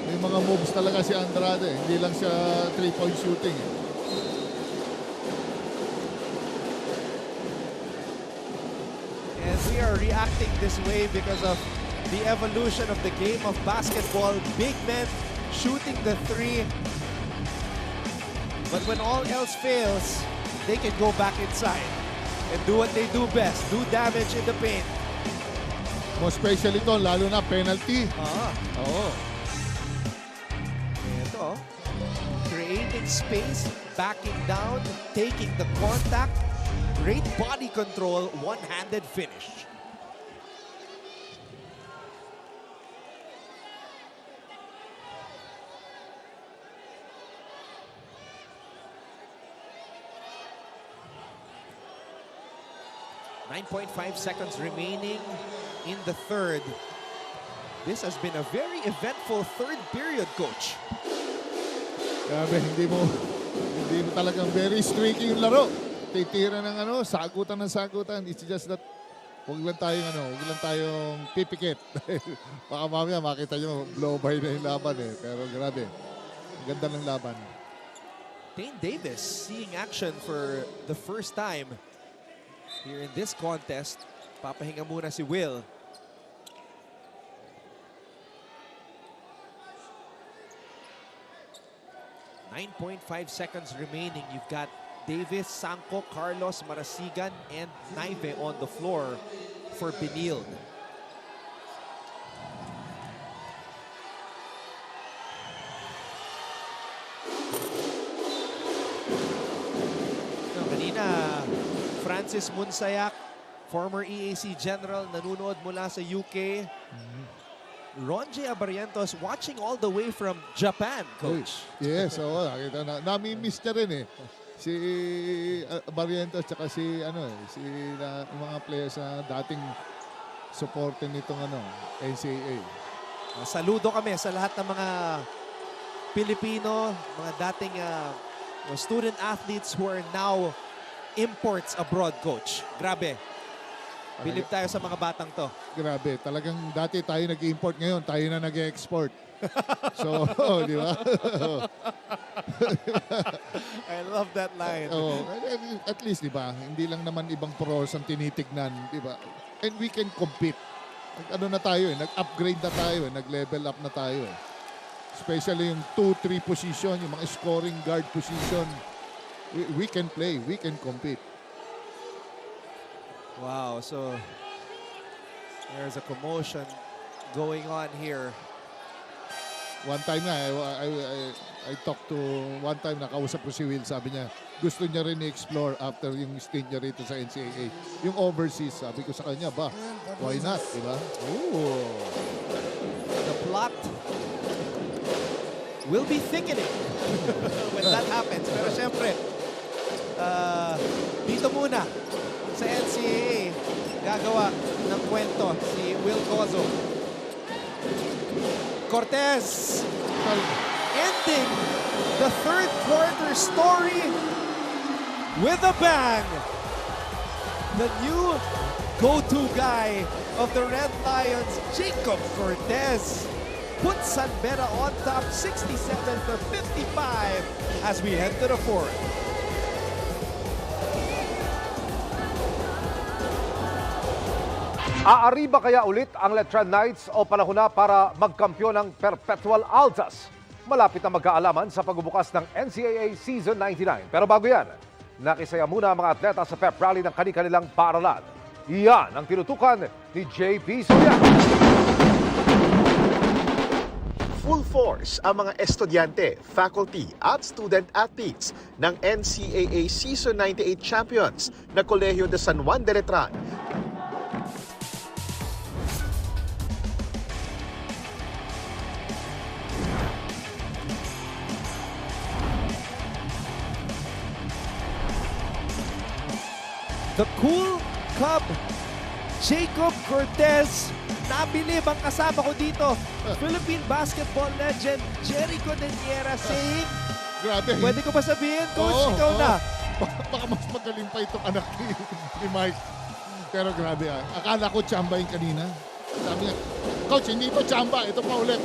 May mga moves talaga si Andrade. Hindi lang siya 3-point shooting. Eh. And we are reacting this way because of the evolution of the game of basketball. Big men shooting the three. But when all else fails, they can go back inside and do what they do best. Do damage in the paint. Most especially ito, lalo na penalty. Oo. Ito, creating space, backing down, taking the contact. Great body control, one-handed finish. .5 seconds remaining in the third. This has been a very eventful third period, Coach. Grabe, hindi mo talagang very streaky yung laro. Titira ng sagutan ng sagutan. It's just that huwag lang tayong pipikit. Baka mamaya makita nyo blow by na yung laban eh. Pero grabe, ganda ng laban. Dane Davis seeing action for the first time here in this contest. Papahinga muna si Will. .5 seconds remaining. You've got Davis, Sanko, Carlos, Marasigan, and Naive on the floor for Benilde. Kanina, Francis Munsayak, former EAC General, nanunood mula sa UK. Ronje Abarientos watching all the way from Japan, Coach. Yes, oo. Nakita na. Nami-miss niya rin eh. Si Barrientos tsaka si mga players na dating supporter nitong NCAA. Saludo kami sa lahat ng mga Pilipino, mga dating student athletes who are now imports abroad, Coach. Grabe. Bilib tayo sa mga batang to. Grabe. Talagang dati tayo nag-import, ngayon tayo na nag-export. So, di ba? I love that line. At least, di ba? Hindi lang naman ibang pros ang tinitignan, di ba? And we can compete. Na tayo eh. Nag-upgrade na tayo eh. Nag-level up na tayo eh. Especially yung 2-3 position, yung mga scoring guard position. We can play. We can compete. Wow, so there's a commotion going on here. One time nga, I talked to, one time nakausap ko si Will, sabi niya, gusto niya rin i-explore after yung stint niya rito sa NCAA. Yung overseas, sabi ko sa kanya, why not, di ba? Ooh. The plot will be thickening when that happens. Pero syempre, dito muna sa NCAA, gagawa ng kwento si Will Gozo. Cortez ending the third quarter story with a bang. The new go-to guy of the Red Lions, Jacob Cortez, puts San Beda on top 67-55 as we head to the fourth. Aari ba kaya ulit ang Letran Knights o panahon na para magkampyon ng Perpetual Altas? Malapit na magkaalaman sa pagbubukas ng NCAA Season 99. Pero bago yan, nakisaya muna ang mga atleta sa pep rally ng kanilang paaralan. Iyan ang tinutukan ni JP Suya. Full force ang mga estudyante, faculty at student athletes ng NCAA Season 98 champions na Kolehiyo de San Juan de Letran. The cool Cub, Jacob Cortez. Nabilib ang kasama ko dito. Philippine basketball legend, Jericho Deniera saying, grabe. Pwede ko ba sabihin, Coach? Ikaw na. Baka mas magaling pa itong anak ni Mike. Pero grabe akala ko tsamba yung kanina. Sabi niya, Coach, hindi ito tsamba. Ito pa ulit.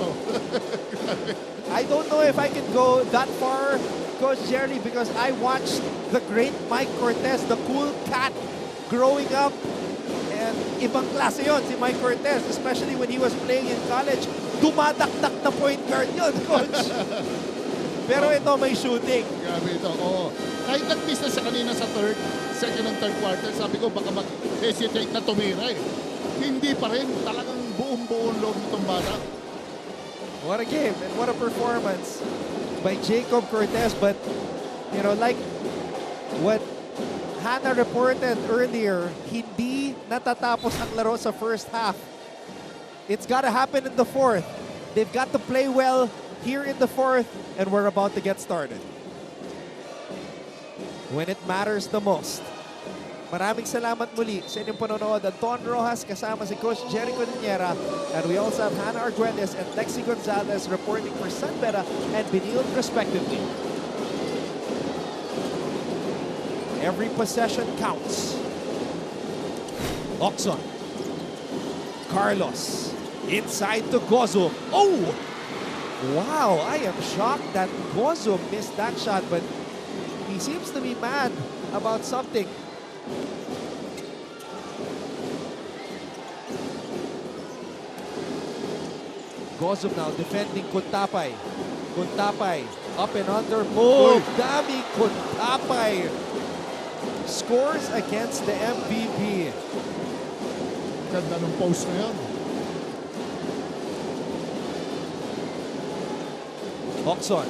I don't know if I can go that far, Coach Jerry, because I watched the great Mike Cortez, the cool cat, growing up. And ibang klase yun, si Mike Cortez, especially when he was playing in college. Dumadakdak na point guard yun, Coach. Pero ito, may shooting. Grabe ito, oo. Kahit nag-miss na siya kanina sa second and third quarter, sabi ko baka mag-hesitate na tumira eh. Hindi pa rin, talagang buong loob nitong bata. What a game and what a performance by Jacob Cortez. But, you know, like what Hannah reported earlier, hindi natatapos ang laro sa first half. It's got to happen in the fourth. They've got to play well here in the fourth, and we're about to get started. When it matters the most. Maraming salamat muli sa inyong panonood. Anton Rojas kasama si Coach Jericho Deniera. And we also have Hannah Arguelles and Lexi Gonzalez reporting for San Beda and Benilde respectively. Every possession counts. Oxon. Carlos. Inside to Gozo. Oh! Wow, I am shocked that Gozo missed that shot, but he seems to be mad about something. Gozo now defending Kuntapay. Kuntapay up and under move. Dami Kuntapay scores against the MVP. Ganda ng post na yun. Oxon.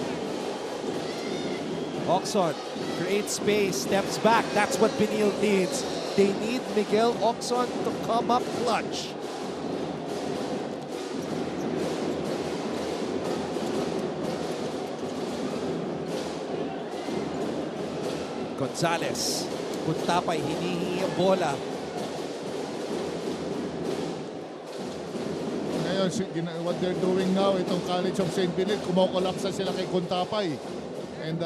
Oxon creates space, steps back. That's what Benilde needs. They need Miguel Oxon to come up clutch. Gonzalez. Kuntapay, hinihingi ang bola. Ngayon, what they're doing now, itong College of St. Benilde, kumokolapsa sila kay Kuntapay. And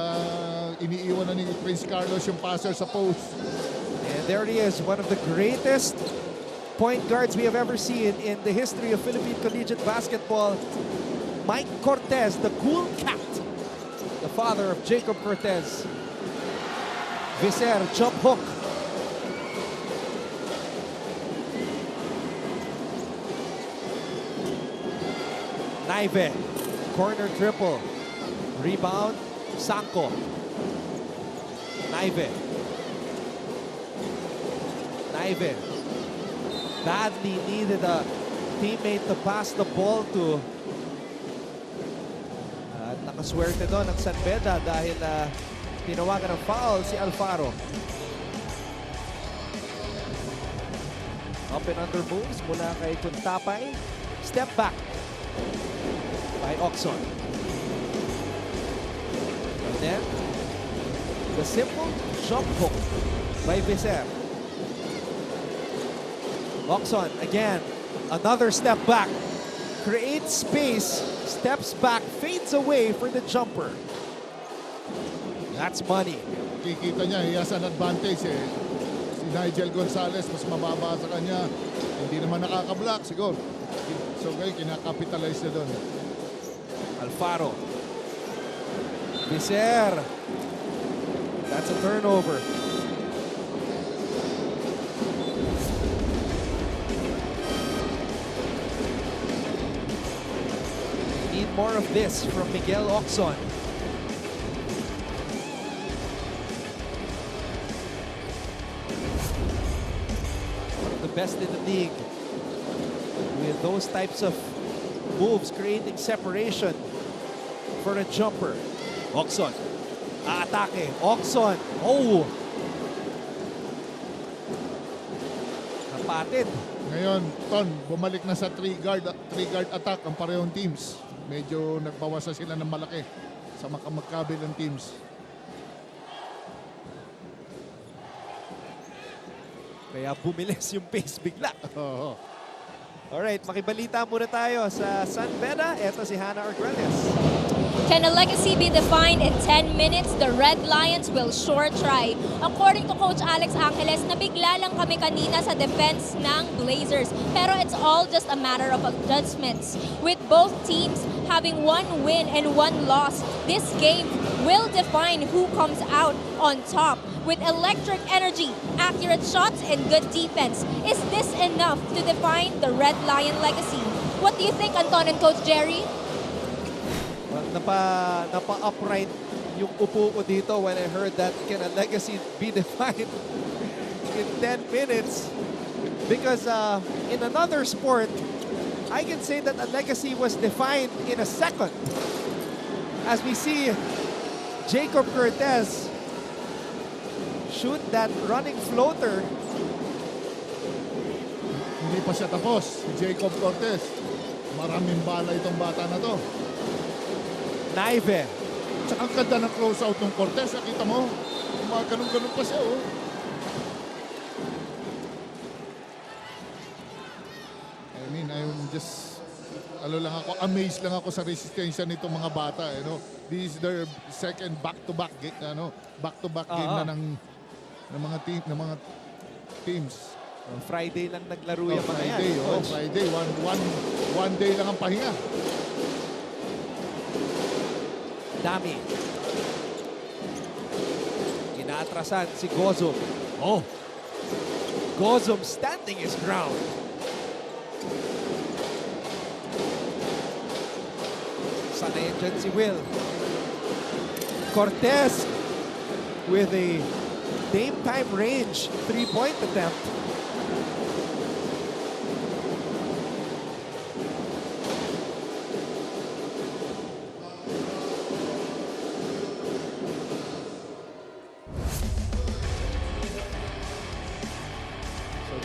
iniiwan na ni Prince Carlos yung passer sa post. And there he is, one of the greatest point guards we have ever seen in the history of Philippine collegiate basketball. Mike Cortez, the cool cat, the father of Jacob Cortez. Viser, jump hook. Naive, corner triple. Rebound, Sanko. Naive. badly needed a teammate to pass the ball to. At nakaswerte doon ang San Beda dahil tinawagan ng foul si Alfaro. Up and under moves mula kay Kuntapay. Step back by Oxon. And then, the simple jump hook by Vicer. Oxon again, another step back. Creates space, steps back, fades away for the jumper. That's money. Kikita niya, he has an advantage eh. Si Nigel Gonzalez, mas mababa sa kanya. Hindi naman nakaka-block, siguro. So ngayon, kinakapitalize na doon. Alfaro. Vicer. That's a turnover. Need more of this from Miguel Oxon. One of the best in the league with those types of moves, creating separation for the jumper. Oxon. Aatake. Oxon. Oh! Napatid. Ngayon, Ton, bumalik na sa three-guard attack ang parehong teams. Medyo nagbawasan sila ng malaki sa magkabilang teams. Kaya bumilis yung pace bigla. Alright, makibalita muna tayo sa San Beda. Ito si Hannah Arguelles. Can a legacy be defined in 10 minutes? The Red Lions will sure try. According to Coach Alex Angeles, nabigla lang kami kanina sa defense ng Blazers. Pero it's all just a matter of adjustments. With both teams having one win and one loss, this game will define who comes out on top. With electric energy, accurate shots, and good defense, is this enough to define the Red Lion legacy? What do you think, Anton and Coach Jerry? Well, napa-upright yung upo ko dito when I heard that can a legacy be defined in 10 minutes. Because in another sport, I can say that a legacy was defined in a second. As we see Jacob Cortez shoot that running floater. Hindi pa siya tapos. Si Jacob Cortez. Maraming bala itong bata na to. Naive. Tsaka ang ganda ng close out ng Cortez. Nakita mo? Mga ganun-ganun pa siya, oh. I mean, I'm just amazed lang ako sa resistensya nitong mga bata, you know. This is their second back-to-back game, game na ng mga teams. Friday lang naglaro yung mga yan. Friday. One day lang ang pahinga. Dami. Inaatrasan si Gozum. Oh! Gozum standing his ground. Sanay dyan si Will. Cortez with a game-time range three-point attempt.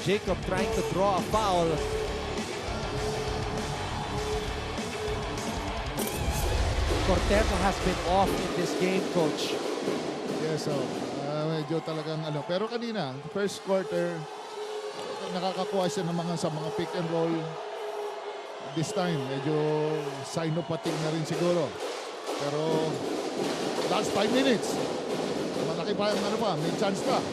Jacob trying to draw a foul. Cortez has been off in this game, Coach. Yes, so medyo talagang Pero kanina, first quarter, nakakakuha siya ng sa mga pick and roll. This time, medyo sign of fatigue na rin siguro. Pero last 5 minutes, malaki pa yung may chance pa.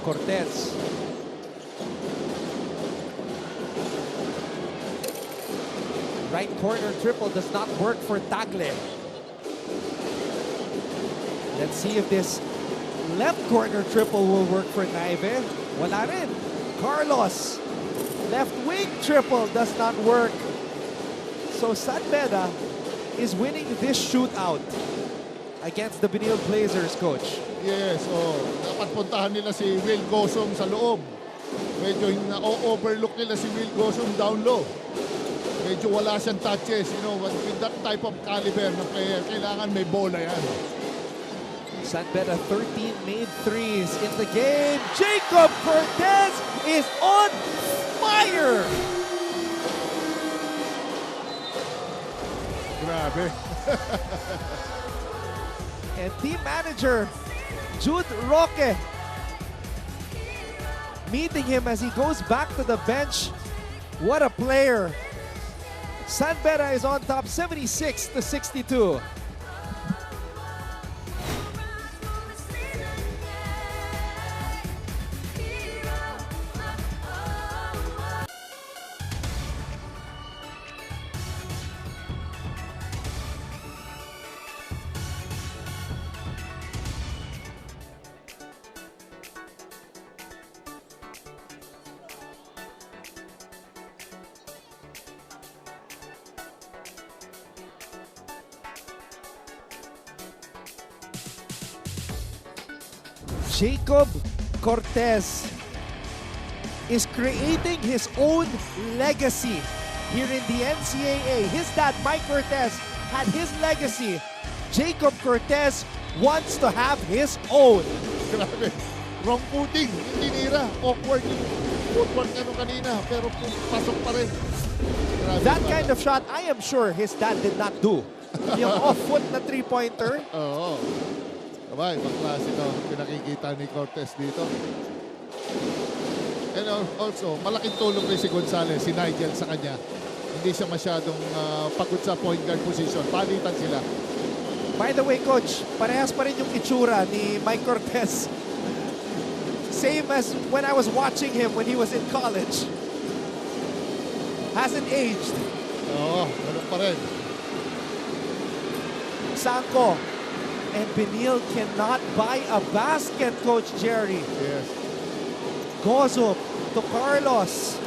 Cortez. Right corner triple does not work for Tagle. Let's see if this left corner triple will work for Naive. Wala rin. Carlos. Left wing triple does not work. So San Beda is winning this shootout. against the Benilde Blazers, Coach. Yes, dapat puntahan nila si Will Gosong sa loob. Medyo na-overlook nila si Will Gosong down low. Medyo wala siyang touches, with that type of caliber na player, kailangan may bola yan. San Beda 13 made threes in the game. Jacob Cortez is on fire! Grabe. And team manager Jude Roque meeting him as he goes back to the bench. What a player. San Beda is on top 76-62. Jacob Cortez is creating his own legacy here in the NCAA. His dad, Mike Cortez, had his legacy. Jacob Cortez wants to have his own. Grabe. Wrong footing. Hindi nira. Awkward yung footwork kanina. Pero pasok pa rin. Grabe. That kind of shot, I am sure his dad did not do. Yung off-foot na three-pointer. Oo. Abay, pang-klase ito. Pinakikita ni Cortez dito. And also, malaking tulong rin si Gonzalez, si Nigel sa kanya. Hindi siya masyadong pagod sa point guard position. Palitan sila. By the way, Coach, parehas pa rin yung itsura ni Mike Cortez. Same as when I was watching him when he was in college. Hasn't aged. Oo, ganun pa rin. Sanko and Benilde cannot buy a basket, Coach Jerry. Yes. Gozo to Carlos.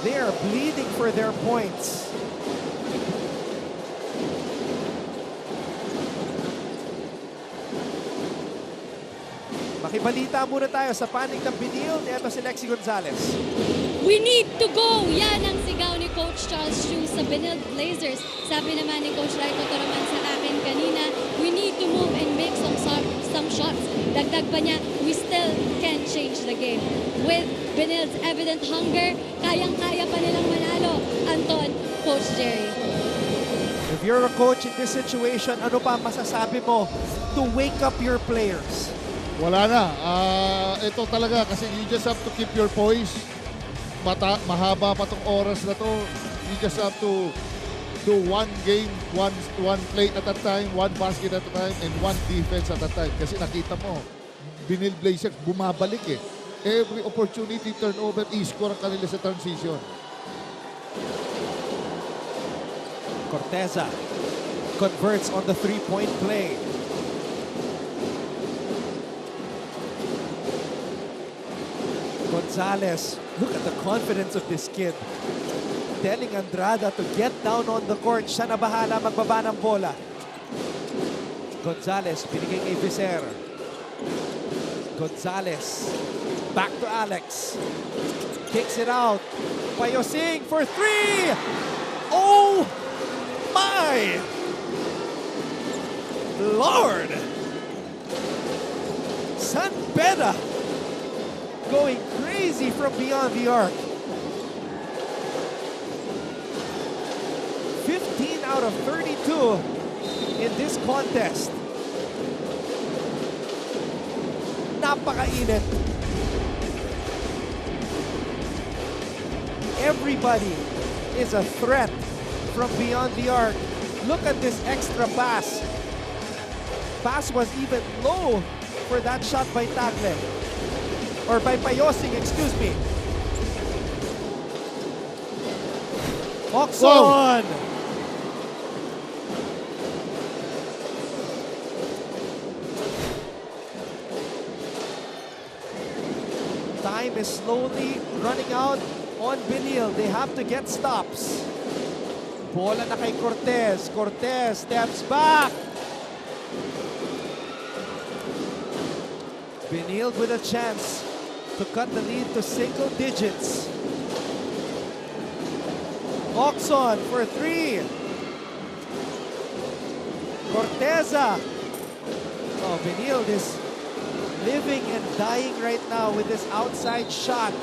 They are bleeding for their points. Makibalita muna tayo sa panig ng Benilde. Ito si Lexi Gonzalez. We need to go! Yan ang sigaw ni Coach Charles Chu sa Benilde Blazers. Sabi naman ni Coach Raiko Toroman sa akin kanina, we need to move and make some shots. Dagdag pa niya, we still can change the game. With Benilde's evident hunger, kayang-kaya pa nilang manalo. Anton, Coach Jerry. If you're a coach in this situation, ano pa masasabi mo to wake up your players? Wala na. Ito talaga kasi you just have to keep your poise. Mahaba pa tong oras na to. You just have to do one game, one play at a time, one basket at a time, and one defense at a time. Kasi nakita mo, Benilde Blazers bumabalik eh. Every opportunity turnover, i-score ang kanila sa transition. Corteza converts on the three-point play. Gonzalez, look at the confidence of this kid. Telling Andrada to get down on the court. Siya na bahala magbaba ng bola. Gonzalez, pinigay kay Vicer. Gonzalez, back to Alex. Kicks it out. Payosing for three! Oh my! Lord! San Beda going crazy from beyond the arc. 15 out of 32 in this contest. Napakainit. Everybody is a threat from beyond the arc. Look at this extra pass. Pass was even low for that shot by Tagle. Or by Payosing, excuse me. Oxon! Time is slowly running out on Benilde. They have to get stops. Bola na kay Cortez. Cortez steps back. Benilde with a chance to cut the lead to single digits. Oxon for 3. Corteza. Oh, Benilde is living and dying right now with this outside shot.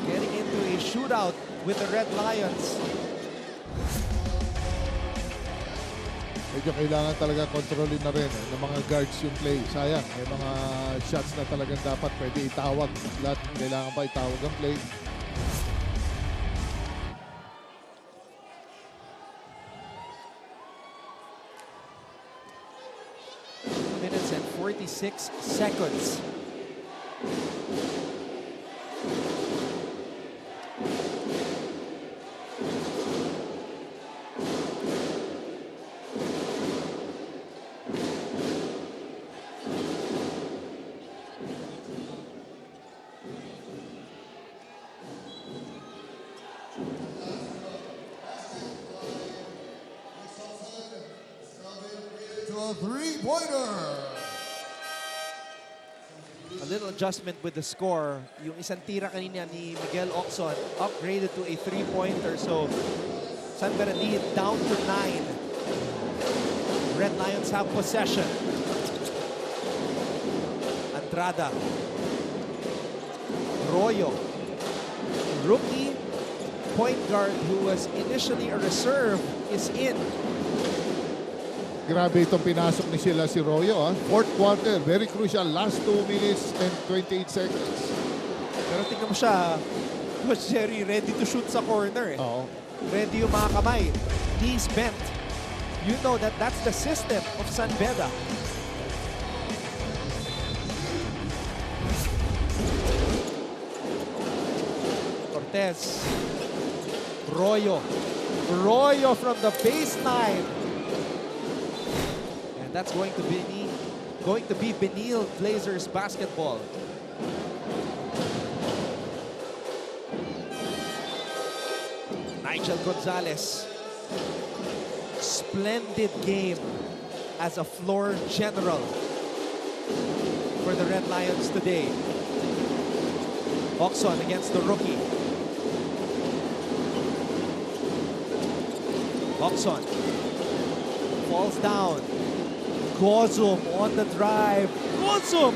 Getting into a shootout with the Red Lions. Medyo kailangan talaga kontrolin na rin ng mga guards yung play. Sayang, may mga shots na talagang dapat pwede itawag. Lahat kailangan pa itawag ang play. Minutes and 46 seconds. A three-pointer. A little adjustment with the score. Yung isang tira kanina ni Miguel Oxon upgraded to a three-pointer. So, San Beda lead down to 9. Red Lions have possession. Andrada. Royo. Rookie point guard who was initially a reserve is in. Grabe itong pinasok ni sila si Royo. Fourth quarter, very crucial. Last 2 minutes and 28 seconds. Pero tingnan mo siya, Coach Jerry, ready to shoot sa corner. Oo. Ready yung mga kamay. Knees bent. You know that that's the system of San Beda. Cortez. Royo. Royo from the baseline. And that's going to be Benilde Blazers basketball. Nigel Gonzalez. Splendid game as a floor general for the Red Lions today. Oxon against the rookie. Oxon falls down. Gozum on the drive. Gozum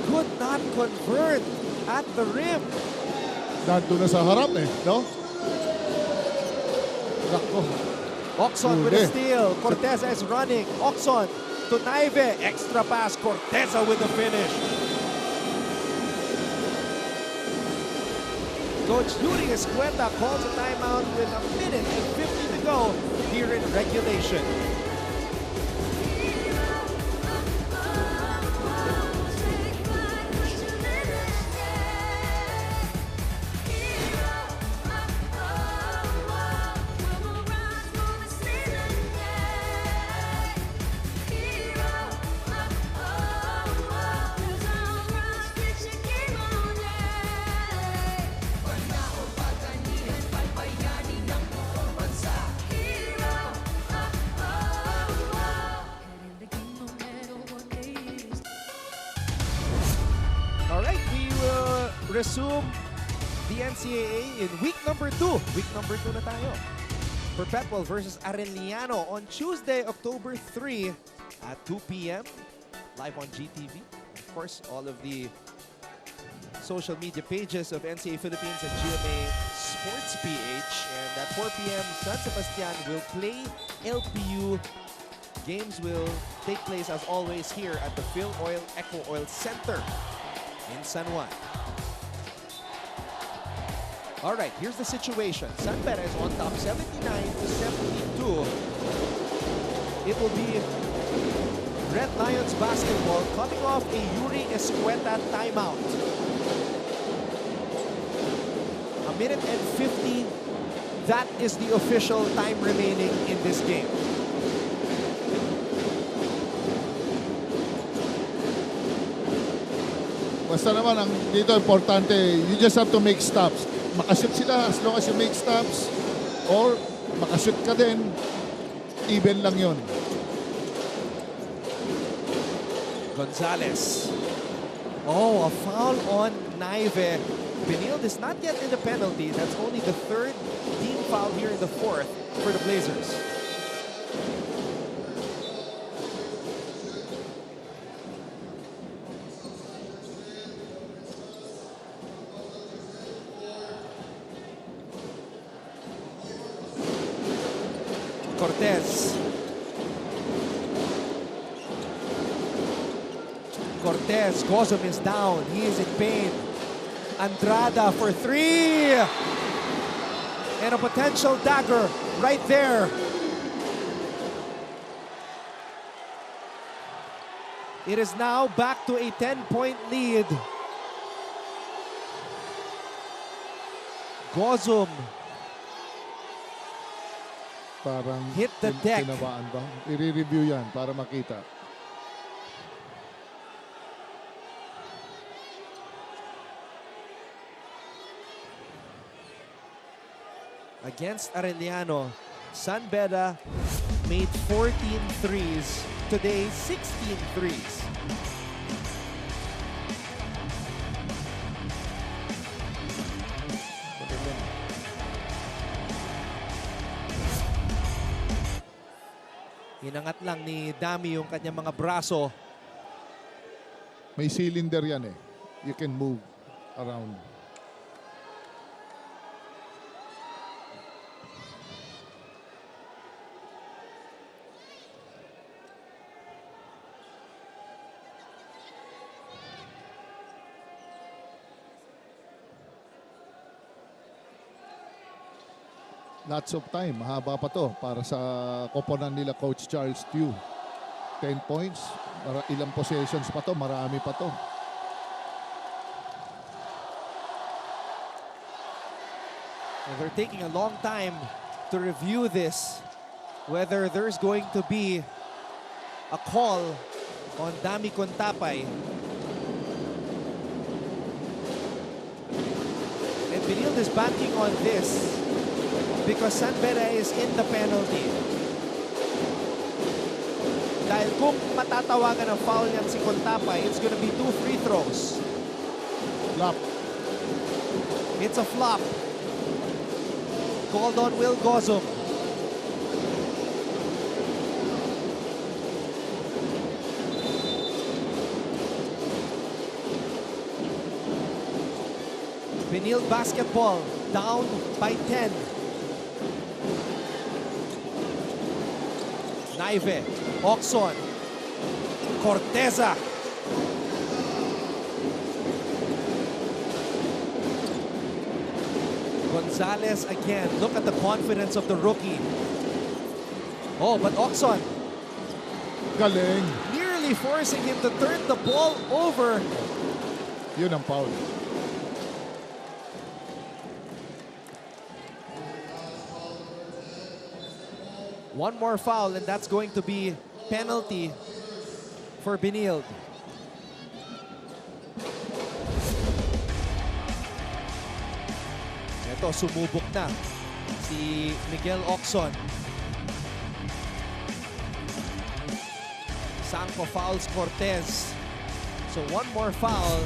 could not convert at the rim. Nandun na sa harap no? Nako. Oxon with a steal. Corteza is running. Oxon to Naive. Extra pass. Corteza with the finish. Coach Yuri Escueta calls a timeout with a minute and 50 to go here in regulation. Resume the NCAA in week number 2. Week number 2 na tayo. Perpetual versus Arellano on Tuesday, October 3 at 2 p.m. live on GTV. Of course, all of the social media pages of NCAA Philippines and GMA Sports PH. And at 4 p.m., San Sebastian will play LPU. Games will take place as always here at the Phil Oil Eco Oil Center in San Juan. All right, here's the situation. San Beda is on top 79 to 72. It will be Red Lions basketball coming off a Yuri Escueta timeout. A minute and 50. That is the official time remaining in this game. Basta naman, ang dito importante, you just have to make stops. Makashoot sila as long as you make stops or makashoot ka din, even lang yon. Gonzalez. Oh, a foul on Naive. Benilde is not yet in the penalty. That's only the third team foul here in the fourth for the Blazers. Cortez. Cortez, Gozum is down. He is in pain. Andrada for three. And a potential dagger right there. It is now back to a 10-point lead. Gozum Parang hit the deck. Tinabaan ba? I-review yan para makita. Against Arellano, San Beda made 14 threes. Today, 16 threes. Inangat lang ni Dami yung kanyang mga braso. May cylinder yan eh. You can move around. Lots of time. Mahaba pa to para sa koponan nila Coach Charles Tew. 10 points. Ilang possessions pa to. Marami pa to. And they're taking a long time to review this. Whether there's going to be a call on Dami Contapay. And Benilde is banking on this because San Beda is in the penalty. Dahil kung matatawagan ng foul niyan si Contapay, it's gonna be 2 free throws. Flop. It's a flop. Called on Will Gozum. Benilde basketball down by 10. Naive, Oxon, Corteza. Gonzalez again. Look at the confidence of the rookie. Oh, but Oxon. Galing. Nearly forcing him to turn the ball over. Yun ang foul. One more foul and that's going to be penalty for Benilde. Ito, sumubok na si Miguel Oxon. Sampo fouls Cortez. So one more foul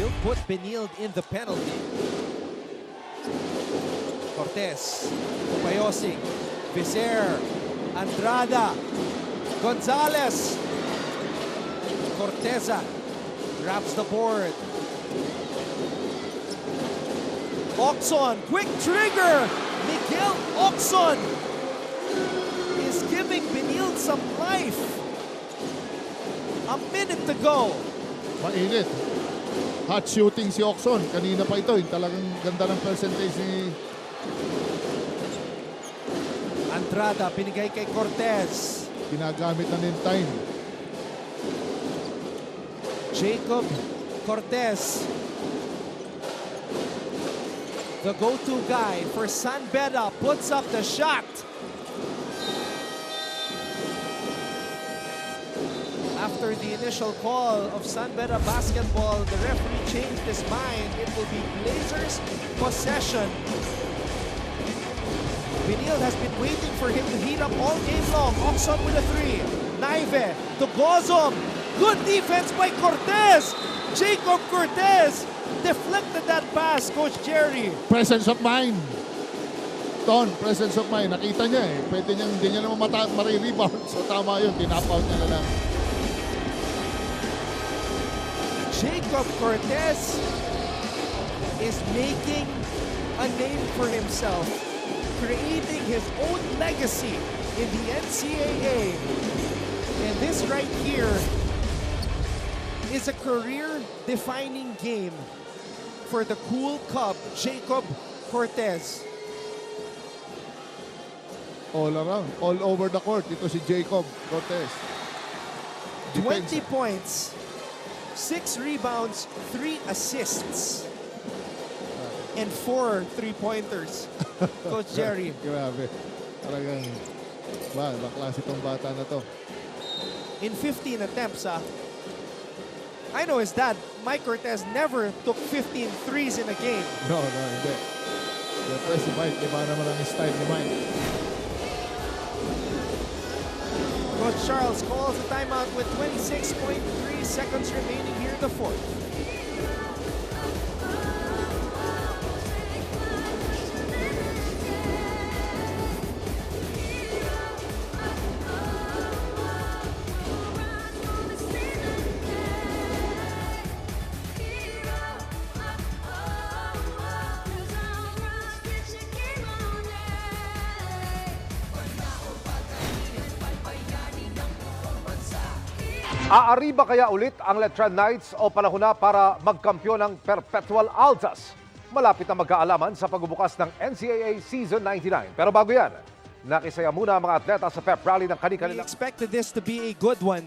will put Benilde in the penalty. Cortez, Payosing, Vizer, Andrada, Gonzalez, Corteza grabs the board. Oxon, quick trigger! Miguel Oxon is giving Benilde some life. A minute to go. Mainit. Hot shooting si Oxon. Kanina pa ito. Yung talagang ganda ng percentage ni Andrada, pinigay kay Cortez. Ginagamit na din time. Jacob Cortez. The go-to guy for San Beda puts up the shot. After the initial call of San Beda basketball, the referee changed his mind. It will be Blazers possession. Benilde has been waiting for him to heat up all game long. Oxon with a 3. Naive to Gozom. Good defense by Cortez. Jacob Cortez deflected that pass, Coach Jerry. Presence of mind. Ton, presence of mind. Nakita niya eh. Pwede niyang, hindi niya naman mari-rebound. So tama yun, tinap-out niya na lang. Jacob Cortez is making a name for himself, creating his own legacy in the NCAA. And this right here is a career-defining game for the cool Cub, Jacob Cortez. All around, all over the court. Ito si Jacob Cortez. 20 points, 6 rebounds, 3 assists, and 4 3-pointers. Coach Jerry. Grabe. Talagang, klase itong bata na to. In 15 attempts, I know his dad, Mike Cortez, never took 15 threes in a game. No, hindi. Siyempre si Mike, iba naman ang style ni Mike. Coach Charles calls a timeout with 26.3 seconds remaining here in the fourth. Aariba kaya ulit ang Letran Knights o panahon na para magkampiyon ng Perpetual Altas? Malapit na magkaalaman sa pagbubukas ng NCAA Season 99. Pero bago yan, nakisaya muna ang mga atleta sa pep rally ng We kanilang... expected this to be a good one,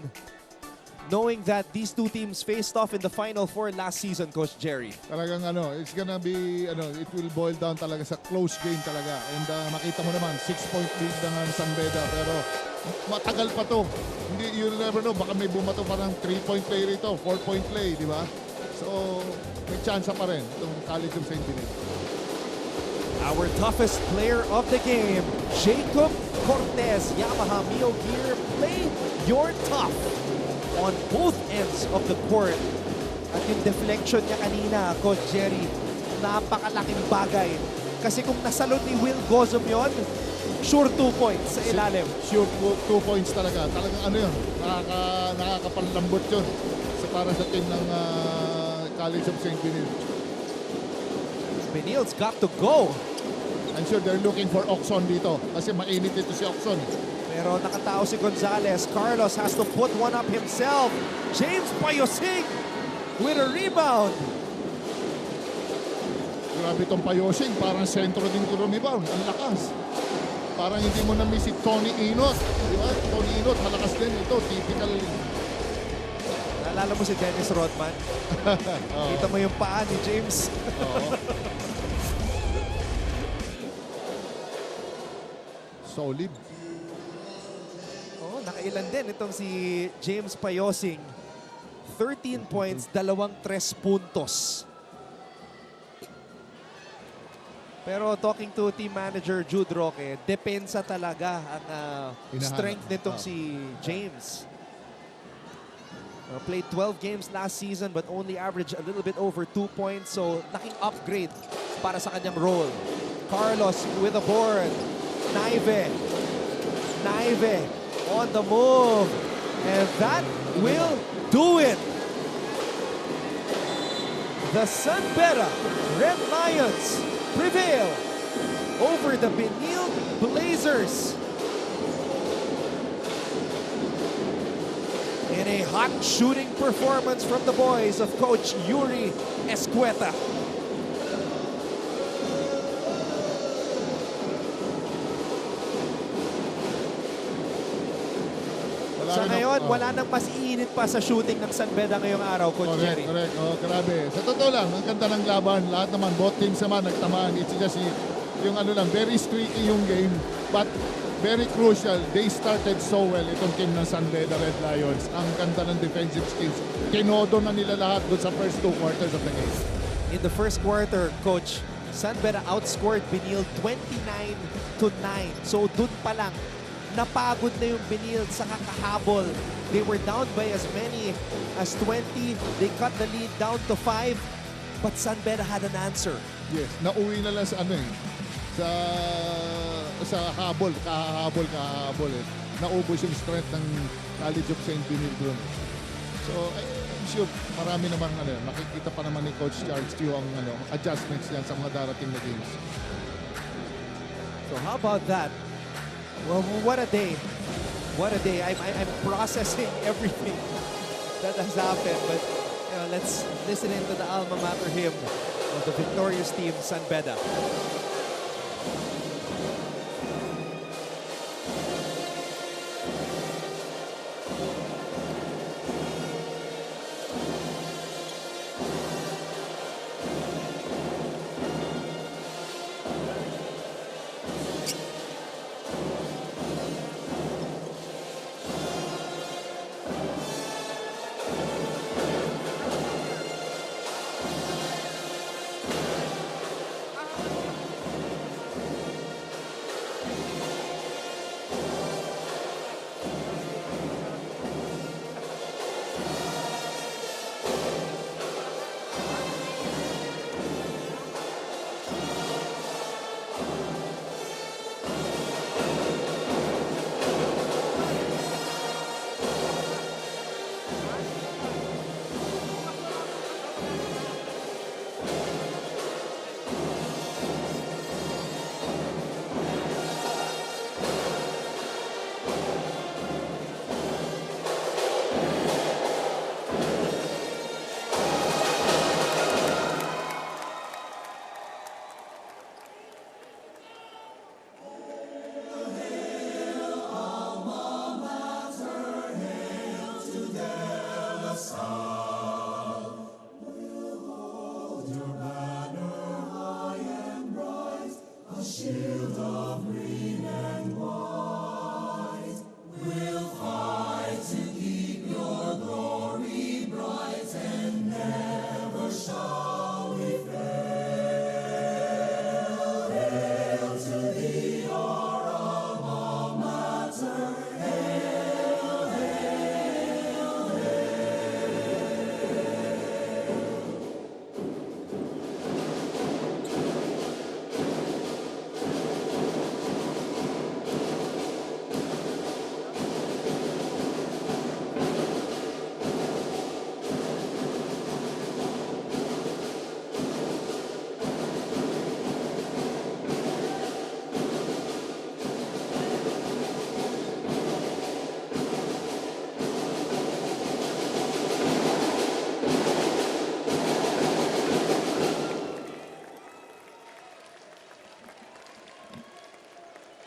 knowing that these two teams faced off in the Final Four last season, Coach Jerry. Talagang it's gonna be, it will boil down talaga sa close game talaga. And makita mo naman, 6-point lead ng San Beda, pero matagal pa to. Hindi, you never know, baka may bumato pa ng 3-point play rito, 4-point play, di ba? So, may chance pa rin itong College of St. Benilde. Our toughest player of the game, Jacob Cortez, Yamaha Mio Gear, play your tough on both ends of the court. At yung deflection niya kanina, Coach Jerry, napakalaking bagay. Kasi kung nasalot ni Will Gozom yon, sure 2 points sa ilalim. Sure 2 points talaga. Talagang yun, nakakapanlambot yun para sa team ng College of St. Benilde. Benilde's got to go. I'm sure they're looking for Oxon dito kasi mainit dito si Oxon. Pero nakatao si Gonzalez. Carlos has to put one up himself. James Payosig with a rebound. Grabe itong Payosig. Parang sentro din ito rebound. Ang lakas. Parang hindi mo na-miss si Tony Inot. Di ba? Tony Inot, malakas din ito. Typical. Naalala mo si Dennis Rodman? Kita mo yung paa ni James. Solid. Nakailan din itong si James Payosing. 13 points, 2 3 puntos. Pero talking to team manager Jude Roque, depensa talaga ang strength nitong si James. Played 12 games last season but only averaged a little bit over 2 points. So, laking upgrade para sa kanyang role. Carlos with a board. Naive on the move. And that will do it. The San Beda Red Lions prevail over the Benilde Blazers in a hot shooting performance from the boys of Coach Yuri Escueta. Sa ngayon, wala nang mas iinit pa sa shooting ng San Beda ngayong araw, Coach Jerry. Correct. Grabe. Sa totoo lang, ang ganda ng laban. Lahat naman, both teams naman nagtamaan. It's just yung very streaky yung game. But very crucial, they started so well itong team ng San Beda Red Lions. Ang ganda ng defensive skills. Kinodo na nila lahat doon sa first 2 quarters of the game. In the first quarter, Coach, San Beda outscored Benilde 29-9. So dun pa lang, napagod na yung Benilde sa kakahabol. They were down by as many as 20. They cut the lead down to 5. But San Beda had an answer. Yes, nauwi na lang sa sa kahabol eh. Naubos yung strength ng College of St. Benilde. So, I'm sure marami namang makikita pa naman ni Coach Charles Q ang adjustments yan sa mga darating na games. So how about that? Well, what a day. What a day. I'm processing everything that has happened. But let's listen into the alma mater hymn of the victorious team, San Beda.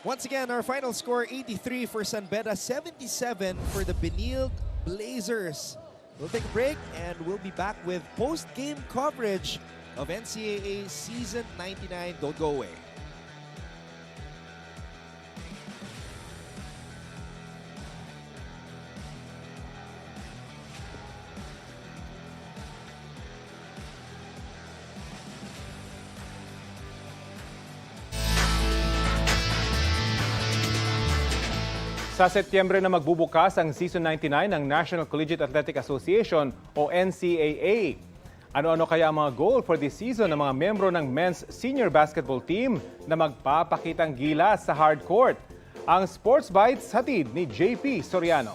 Once again, our final score, 83 for San Beda, 77 for the Benilde Blazers. We'll take a break and we'll be back with post-game coverage of NCAA Season 99. Don't go away. Sa Setyembre na magbubukas ang Season 99 ng National Collegiate Athletic Association o NCAA. Ano-ano kaya ang mga goal for this season ng mga membro ng men's senior basketball team na magpapakitang gilas sa hard court? Ang Sports Bites hatid ni JP Soriano.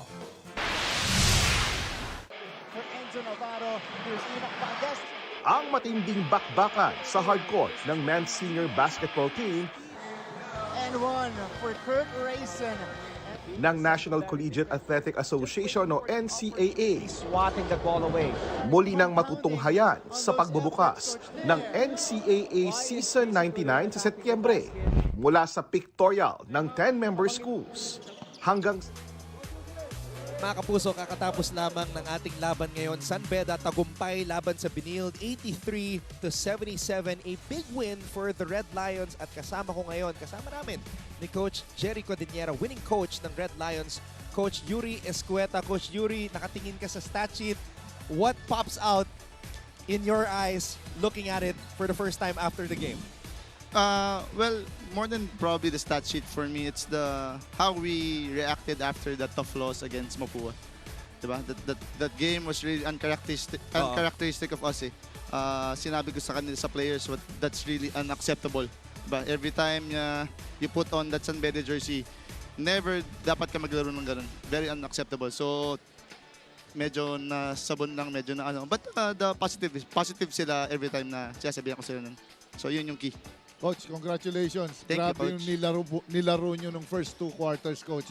Ang matinding bakbakan sa hard court ng men's senior basketball team and one for Kurt Rayson ng National Collegiate Athletic Association o NCAA. Swatting the ball away. Muli nang matutunghayan sa pagbubukas ng NCAA Season 99 sa Setyembre mula sa pictorial ng 10-member schools hanggang Mga kapuso, kakatapos lamang ng ating laban ngayon. San Beda tagumpay laban sa Benilde, 83-77. A big win for the Red Lions. At kasama namin ni Coach Jerry Codiniera, winning coach ng Red Lions, Coach Yuri Escueta. Coach Yuri, nakatingin ka sa stat sheet. What pops out in your eyes looking at it for the first time after the game? Well, more than probably the stat sheet for me, it's the how we reacted after that tough loss against Mapua. Diba? That game was really uncharacteristic of us. Sinabi ko sa kanila sa players, that's really unacceptable. Diba? Every time you put on that San Beda jersey, never dapat ka maglaro ng ganun. Very unacceptable. So, medyo na sabon lang, medyo na ano. But the positive sila every time na sinasabihan ko sila nun. So, yun yung key. Coach, congratulations. Thank you, Grabe Coach. yung nilaro nyo nung first 2 quarters, Coach.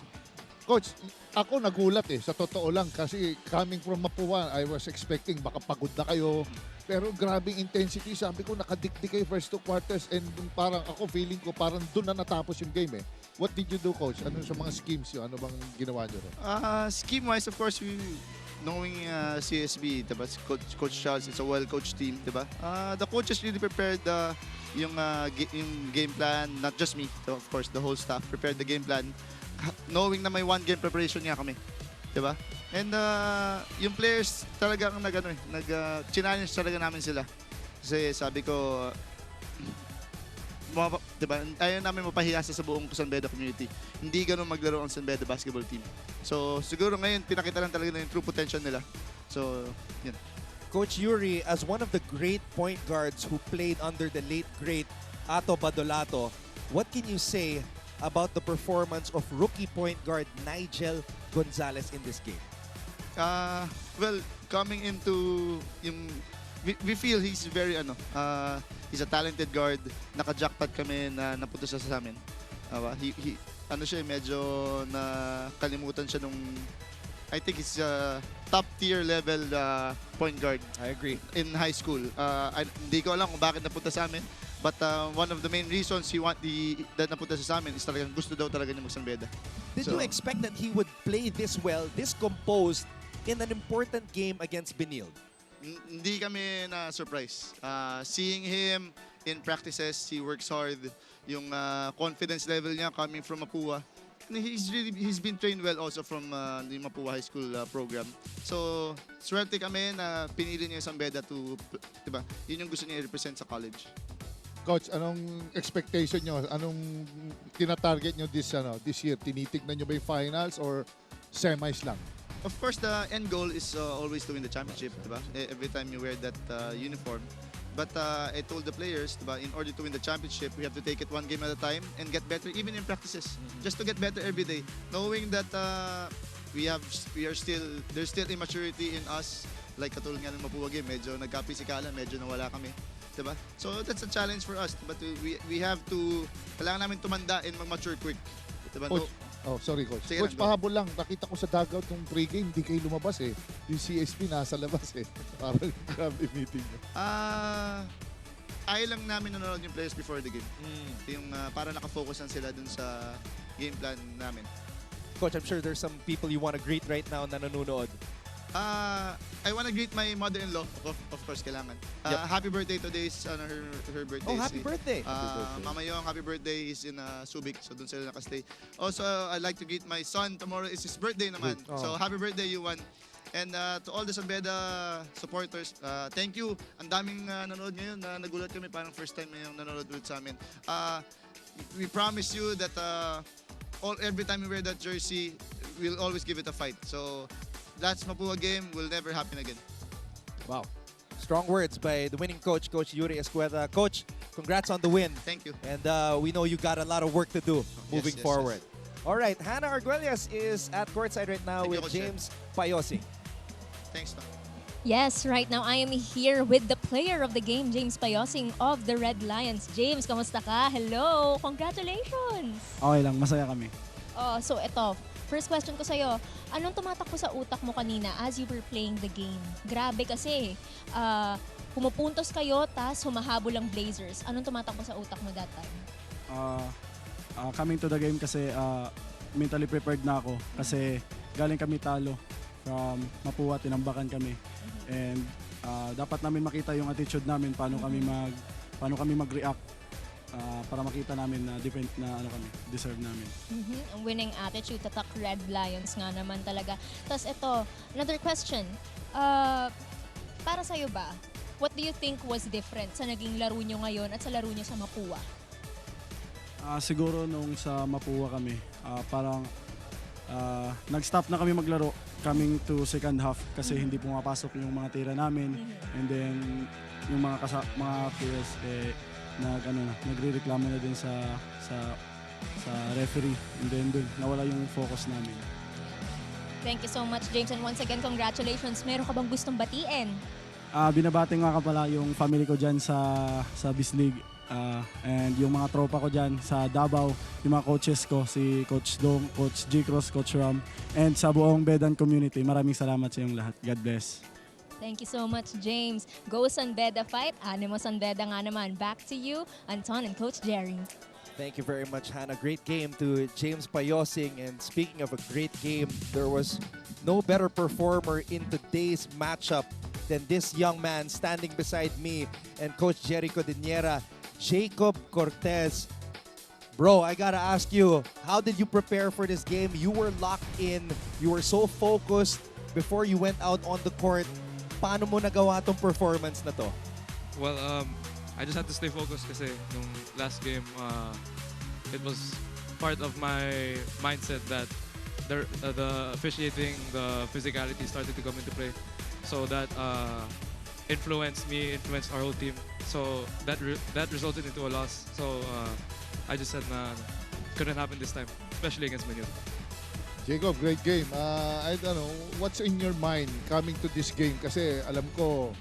Coach, ako nagulat sa totoo lang kasi coming from Mapua, I was expecting baka pagod na kayo. Pero grabing intensity, sabi ko nakadikdik kayo first 2 quarters and parang ako feeling ko parang doon na natapos yung game What did you do, Coach? Ano sa mga schemes yun? Ano bang ginawa nyo ron? Scheme-wise, of course, knowing CSB, diba? Coach Charles, it's a well-coached team, diba? The coaches really prepared yung game plan, not just me, of course, the whole staff prepared the game plan, knowing na may 1 game preparation nga kami, diba? And yung players talagang challenge talaga namin sila. Kasi sabi ko, diba, ayaw namin mapahiya sa buong San Beda community. Hindi ganun maglaro ang San Beda basketball team. So, siguro ngayon, pinakita lang talaga na yung true potential nila. So, yun. Coach Yuri, as one of the great point guards who played under the late great Ato Badolato, what can you say about the performance of rookie point guard Nigel Gonzalez in this game? Well, coming into yung we feel he's very he's a talented guard. Naka-jackpot kami na napunta siya sa amin. Medyo nakalimutan siya nung I think he's top tier level point guard. I agree. In high school. Hindi ko alam kung bakit napunta sa amin. But one of the main reasons that napunta siya sa amin is talagang gusto daw talaga niya mag-San Beda. Did you expect that he would play this well, this composed, in an important game against Benilde? Hindi kami na-surprise. Seeing him in practices, he works hard. Yung confidence level niya coming from Mapua. He's been trained well also from the Mapua High School program. So, swerte kami na pinili niya yung San Beda diba? Yun yung gusto niya i-represent sa college. Coach, anong expectation nyo? Anong tina-target nyo this year? Tinitignan nyo ba yung finals or semis lang? Of course, the end goal is always to win the championship, diba? Every time you wear that uniform. But I told the players, diba, in order to win the championship, we have to take it 1 game at a time and get better, even in practices, just to get better every day. Knowing that there's still immaturity in us, like katulad nga ng Mapua game, medyo nagka-pisikalan, medyo nawala kami. Diba? So that's a challenge for us. But we have to, kailangan namin tumanda and mag-mature quick. Diba? Coach, sorry Coach. Sige Coach, lang, pahabol lang. Nakita ko sa dugout nung pre-game, hindi kayo lumabas Yung CSP nasa labas Parang grabe meeting nyo. Ayaw lang namin nanonood yung players before the game. Yung para nakafocus lang sila dun sa game plan namin. Coach, I'm sure there's some people you want to greet right now na nanonood. I want to greet my mother-in-law, of course, kailangan. Happy birthday today is her birthday. Oh, happy birthday! Mama Yong, happy birthday is in Subic, so doon sila nakastay. Also, I'd like to greet my son. Tomorrow is his birthday naman. So, happy birthday, Yuan. And to all the San Beda supporters, thank you. Ang daming nanonood ngayon. Nagulat kami, parang first time yung nanonood ulit sa amin. We promise you that every time we wear that jersey, we'll always give it a fight. So, that's Mapua game will never happen again. Wow. Strong words by the winning coach, Coach Yuri Escueta. Coach, congrats on the win. Thank you. And we know you got a lot of work to do moving forward. Yes. All right, Hannah Arguelles is at courtside right now with James Payosing. Thanks, man. Yes, right now I am here with the player of the game, James Payosing of the Red Lions. James, kamusta ka? Hello! Congratulations! Okay lang, masaya kami. So ito, first question ko sa'yo, anong tumatakbo sa utak mo kanina as you were playing the game? Grabe kasi, pumupuntos kayo, tas humahabol ang Blazers. Anong tumatakbo sa utak mo that time? Coming to the game kasi mentally prepared na ako kasi galing kami talo from Mapua, tinambakan kami. And dapat namin makita yung attitude namin, paano kami mag-react para makita namin na different na deserve namin. Ang winning attitude, tatak Red Lions nga naman talaga. Tapos ito, another question. Para sa'yo ba, what do you think was different sa naging laro nyo ngayon at sa laro nyo sa Mapua? Siguro nung sa Mapua kami, parang nag-stop na kami maglaro coming to second half kasi hindi pumapasok yung mga tira namin. And then yung mga players nagrereklamo na din sa referee. And then dun, nawala yung focus namin. Thank you so much, James. And once again, congratulations. Meron ka bang gustong batiin? Binabati nga ka pala yung family ko dyan sa Bislig. And yung mga tropa ko dyan sa Davao, yung mga coaches ko, si Coach Dong, Coach G. Cross, Coach Ram, and sa buong Bedan community. Maraming salamat sa inyong lahat. God bless. Thank you so much, James. Go San Beda fight. Animo San Beda nga naman. Back to you, Anton and Coach Jerry. Thank you very much, Hannah. Great game to James Payosing. And speaking of a great game, there was no better performer in today's matchup than this young man standing beside me and Coach Jerry Codiniera, Jacob Cortez. Bro, I gotta ask you, how did you prepare for this game? You were locked in. You were so focused before you went out on the court. Paano mo nagawa tong performance na to? Well, I just had to stay focused kasi nung last game, it was part of my mindset that the officiating, the physicality started to come into play. So that influenced me, influenced our whole team. So that resulted into a loss. So I just said, nah, couldn't happen this time, especially against Benilde. Jacob, great game. I don't know, what's in your mind coming to this game? Kasi alam ko,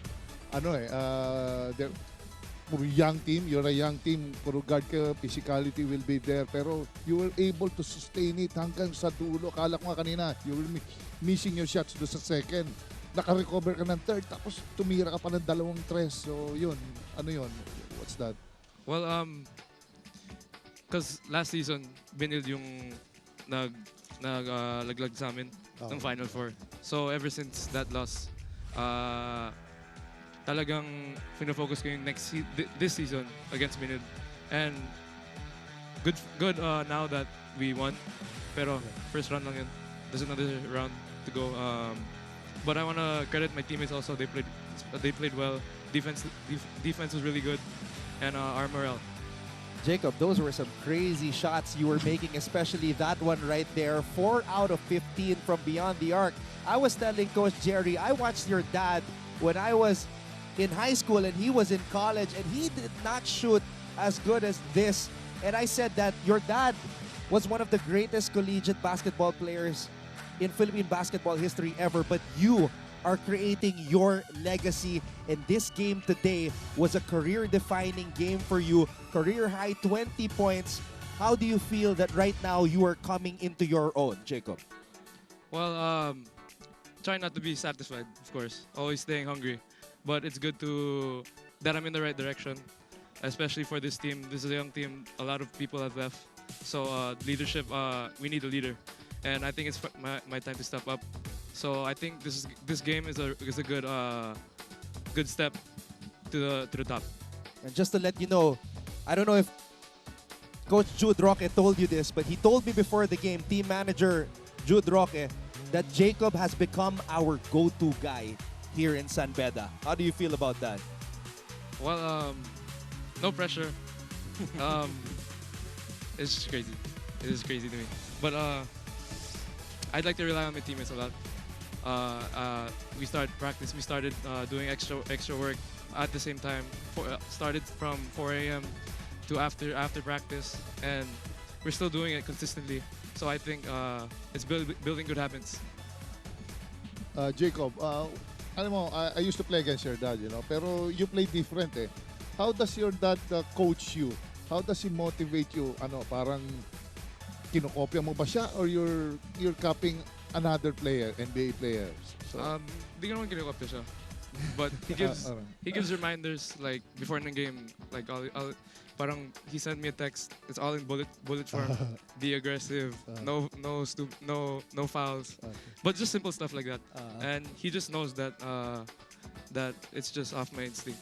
young team, you're a young team, puro guard ka, physicality will be there, pero you were able to sustain it hanggang sa dulo. Kala ko nga kanina, you were missing your shots do sa second. Naka-recover ka ng third, tapos tumira ka pa ng 2 tres. So yun, ano yun? What's that? Well, because last season, Benilde yung naglaglag sa amin ng Final Four. So ever since that loss, talagang pinofocus ko yung this season against Benilde. And good now that we won. Pero first round lang yun. There's another round to go. But I want to credit my teammates also. They played well. Defense was really good. And our morale. Jacob, those were some crazy shots you were making, especially that one right there. 4 out of 15 from beyond the arc. I was telling Coach Jerry, I watched your dad when I was in high school and he was in college, and he did not shoot as good as this. And I said that your dad was one of the greatest collegiate basketball players in Philippine basketball history ever, but you are creating your legacy, and this game today was a career-defining game for you. Career-high 20 points. How do you feel that right now you are coming into your own, Jacob? Well, try not to be satisfied, of course. Always staying hungry. But it's good that I'm in the right direction, especially for this team. This is a young team. A lot of people have left. So leadership, we need a leader. And I think it's my time to step up. So I think this game is a good step to the top. And just to let you know, I don't know if Coach Jude Roque told you this, but he told me before the game, team manager Jude Roque, that Jacob has become our go-to guy here in San Beda. How do you feel about that? Well, no pressure. It's just crazy. It is crazy to me. But I'd like to rely on my teammates a lot. We started practice. We started doing extra work at the same time. Started from 4 a.m. to after practice, and we're still doing it consistently. So I think it's building good habits. Jacob, alam mo, I used to play against your dad, pero you play different eh. How does your dad coach you? How does he motivate you? Parang kinokopya mo ba siya, or you're copying another player, NBA players? So, di ko naman kinokopya siya. But he gives reminders like before the game, like parang he sent me a text. It's all in bullet form. Be aggressive. No fouls. But just simple stuff like that. And he just knows that that it's just off my instinct.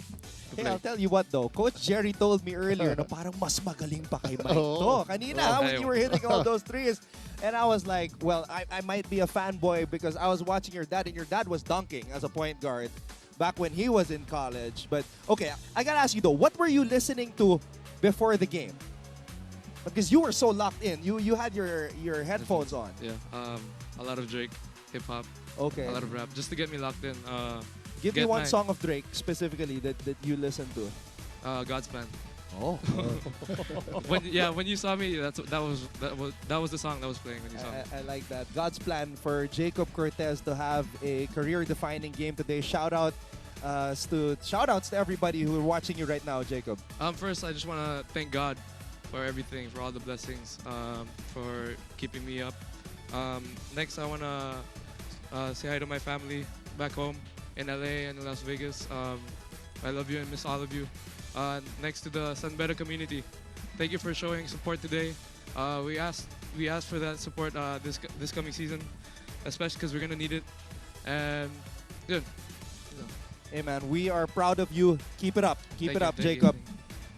Hey, I'll tell you what though, Coach Jerry told me earlier na parang mas magaling pa kay Mike to. Kanina, when you were hitting all those threes. And I was like, well, I might be a fanboy because I was watching your dad, and your dad was dunking as a point guard back when he was in college. But okay, I gotta ask you though, what were you listening to before the game? Because you were so locked in. You had your headphones on. Yeah. A lot of Drake, hip hop. Okay. A lot of rap, just to get me locked in. Give me one song of Drake specifically that you listen to. God's Plan. Oh. when you saw me, that was the song that was playing when you saw me. I like that. God's Plan for Jacob Cortez to have a career-defining game today. Shoutouts to everybody who are watching you right now, Jacob. First, I just want to thank God for everything, for all the blessings, for keeping me up. Next, I want to say hi to my family back home in LA and in Las Vegas. I love you and miss all of you. Next to the San Beda community, thank you for showing support today. We asked for that support this coming season, especially because we're gonna need it. And good. Hey man, we are proud of you. Keep it up. Keep it up, Jacob.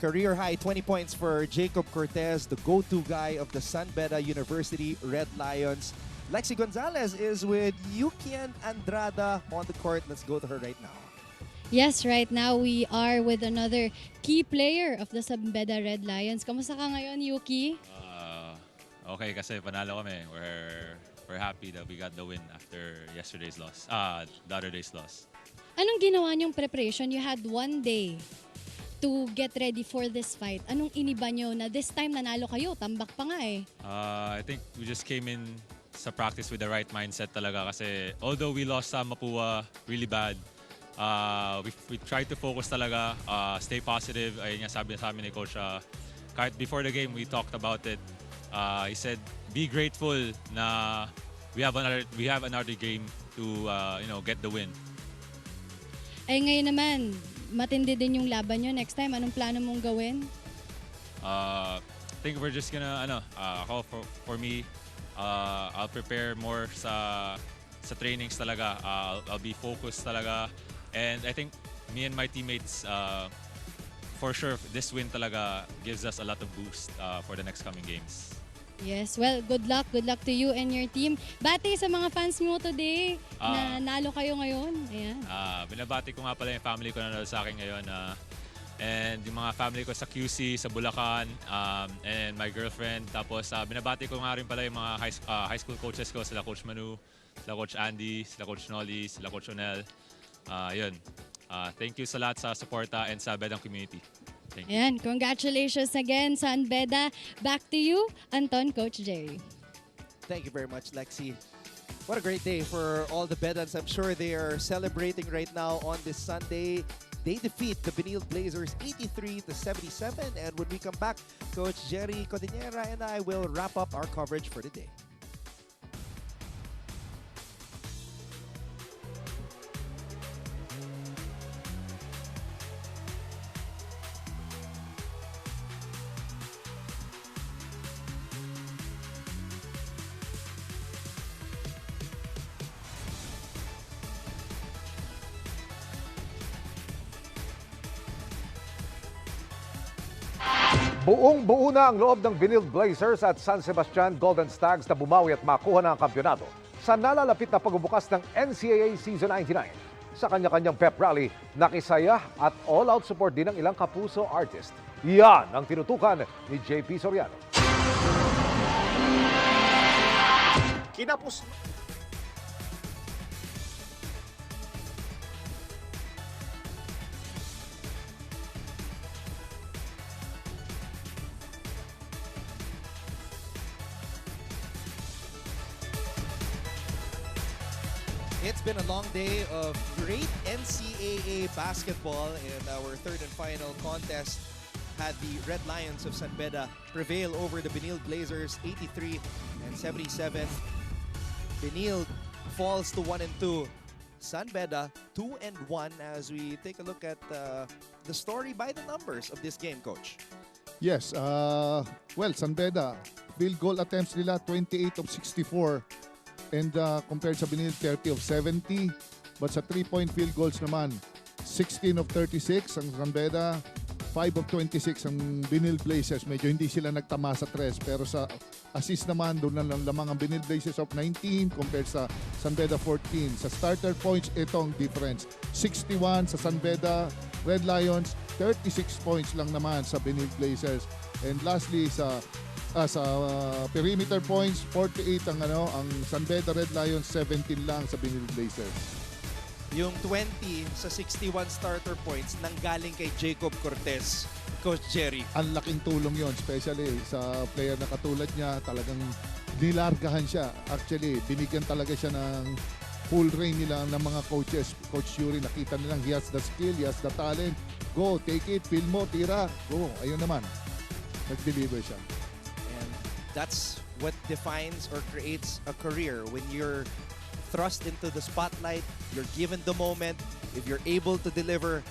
Career high 20 points for Jacob Cortez, the go-to guy of the San Beda University Red Lions. Lexi Gonzalez is with Yukian Andrada on the court. Let's go to her right now. Yes, right now we are with another key player of the San Beda Red Lions. Kamusta ka ngayon, Yuki? Okay, kasi panalo kami. We're happy that we got the win after yesterday's loss. The other day's loss. Anong ginawa niyong preparation? You had one day to get ready for this fight. Anong iniba niyo na this time nanalo kayo? Tambak pa nga eh. I think we just came in sa practice with the right mindset talaga kasi although we lost sa Mapua really bad, we tried to focus talaga, stay positive. Ayun nga sabi sa amin ni Coach, kahit before the game we talked about it. He said, be grateful na we have another game to get the win. Ay ngayon naman, matindi din yung laban nyo. Next time, anong plano mong gawin? I think we're just gonna, for me, I'll prepare more sa trainings talaga. I'll be focused talaga. And I think me and my teammates, for sure, this win talaga gives us a lot of boost for the next coming games. Yes, well, good luck. Good luck to you and your team. Bati sa mga fans mo today na nalo kayo ngayon. Ayan. Binabati ko nga pala yung family ko na nanonood sa akin ngayon. And yung mga family ko sa QC, sa Bulacan, and my girlfriend. Tapos binabati ko nga rin pala yung mga high school coaches ko, sila Coach Manu, sila Coach Andy, sila Coach Nolly, sila Coach Onel. Yun. Thank you sa lahat sa suporta and sa Bedang community. Thank you. Ayan, congratulations again, San Beda. Back to you, Anton, Coach Jerry. Thank you very much, Lexi. What a great day for all the Bedans. I'm sure they are celebrating right now on this Sunday. They defeat the Benilde Blazers 83-77. And when we come back, Coach Jerry Codinera and I will wrap up our coverage for the day. Buong-buo na ang loob ng Benilde Blazers at San Sebastian Golden Stags na bumawi at makuha na ang kampyonato sa nalalapit na pagbubukas ng NCAA Season 99. Sa kanya-kanyang pep rally, nakisaya at all-out support din ng ilang kapuso artist. Yan ang tinutukan ni JP Soriano. Kinapos It's been a long day of great NCAA basketball, and our third and final contest had the Red Lions of San Beda prevail over the Benilde Blazers 83-77. Benilde falls to 1-2. San Beda 2-1 as we take a look at the story by the numbers of this game, Coach. Yes, well, San Beda, field goal attempts nila 28 of 64. And compared sa Benilde, 30 of 70. But sa 3-point field goals naman, 16 of 36 ang San Beda, 5 of 26 ang Benilde Blazers. Medyo hindi sila nagtama sa 3. Pero sa assist naman, doon na lamang ang Benilde Blazers of 19 compared sa San Beda 14. Sa starter points, ito ang difference. 61 sa San Beda Red Lions, 36 points lang naman sa Benilde Blazers. And lastly, sa perimeter points, 48 ang San Beda Red Lions, 17 lang sa Benilde Blazers. Yung 20 sa 61 starter points nanggaling kay Jacob Cortez, Coach Jerry. Ang laking tulong yon, especially sa player na katulad niya, talagang nilargahan siya. Actually, binigyan talaga siya ng full reign nila ng mga coaches. Coach Yuri, nakita nilang he has the skill, he has the talent. Go, take it, feel mo, tira. Go, ayun naman. Nag-deliver siya. And that's what defines or creates a career when you're thrust into the spotlight, you're given the moment, if you're able to deliver,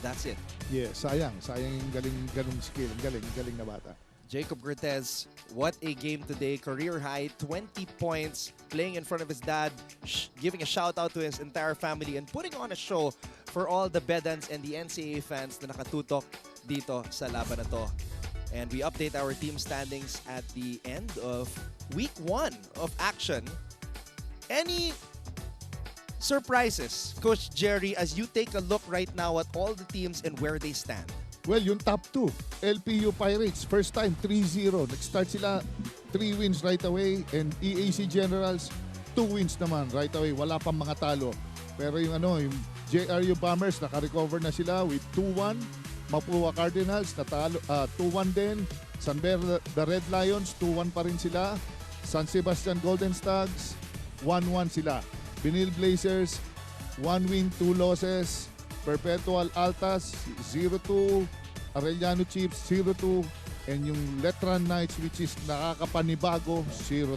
that's it. Yeah, sayang yung ganung skill, galing na bata. Jacob Cortez, what a game today. Career high, 20 points, playing in front of his dad, giving a shout out to his entire family, and putting on a show for all the Bedans and the NCAA fans na nakatutok dito sa laban na to. And we update our team standings at the end of week 1 of action. Any surprises, Coach Jerry, as you take a look right now at all the teams and where they stand? Well, yung top 2, LPU Pirates, first time 3-0. Nag-start sila 3 wins right away, and EAC Generals 2 wins naman right away. Wala pang mga talo. Pero yung JRU Bombers, naka-recover na sila with 2-1. Mapua Cardinals, natalo 2-1 din. San Beda the Red Lions, 2-1 pa rin sila. San Sebastian Golden Stags, 1-1 sila. Benilde Blazers, 1 win, 2 losses. Perpetual Altas, 0-2. Arellano Chiefs, 0-2. And yung Letran Knights, which is nakakapanibago, 0-3.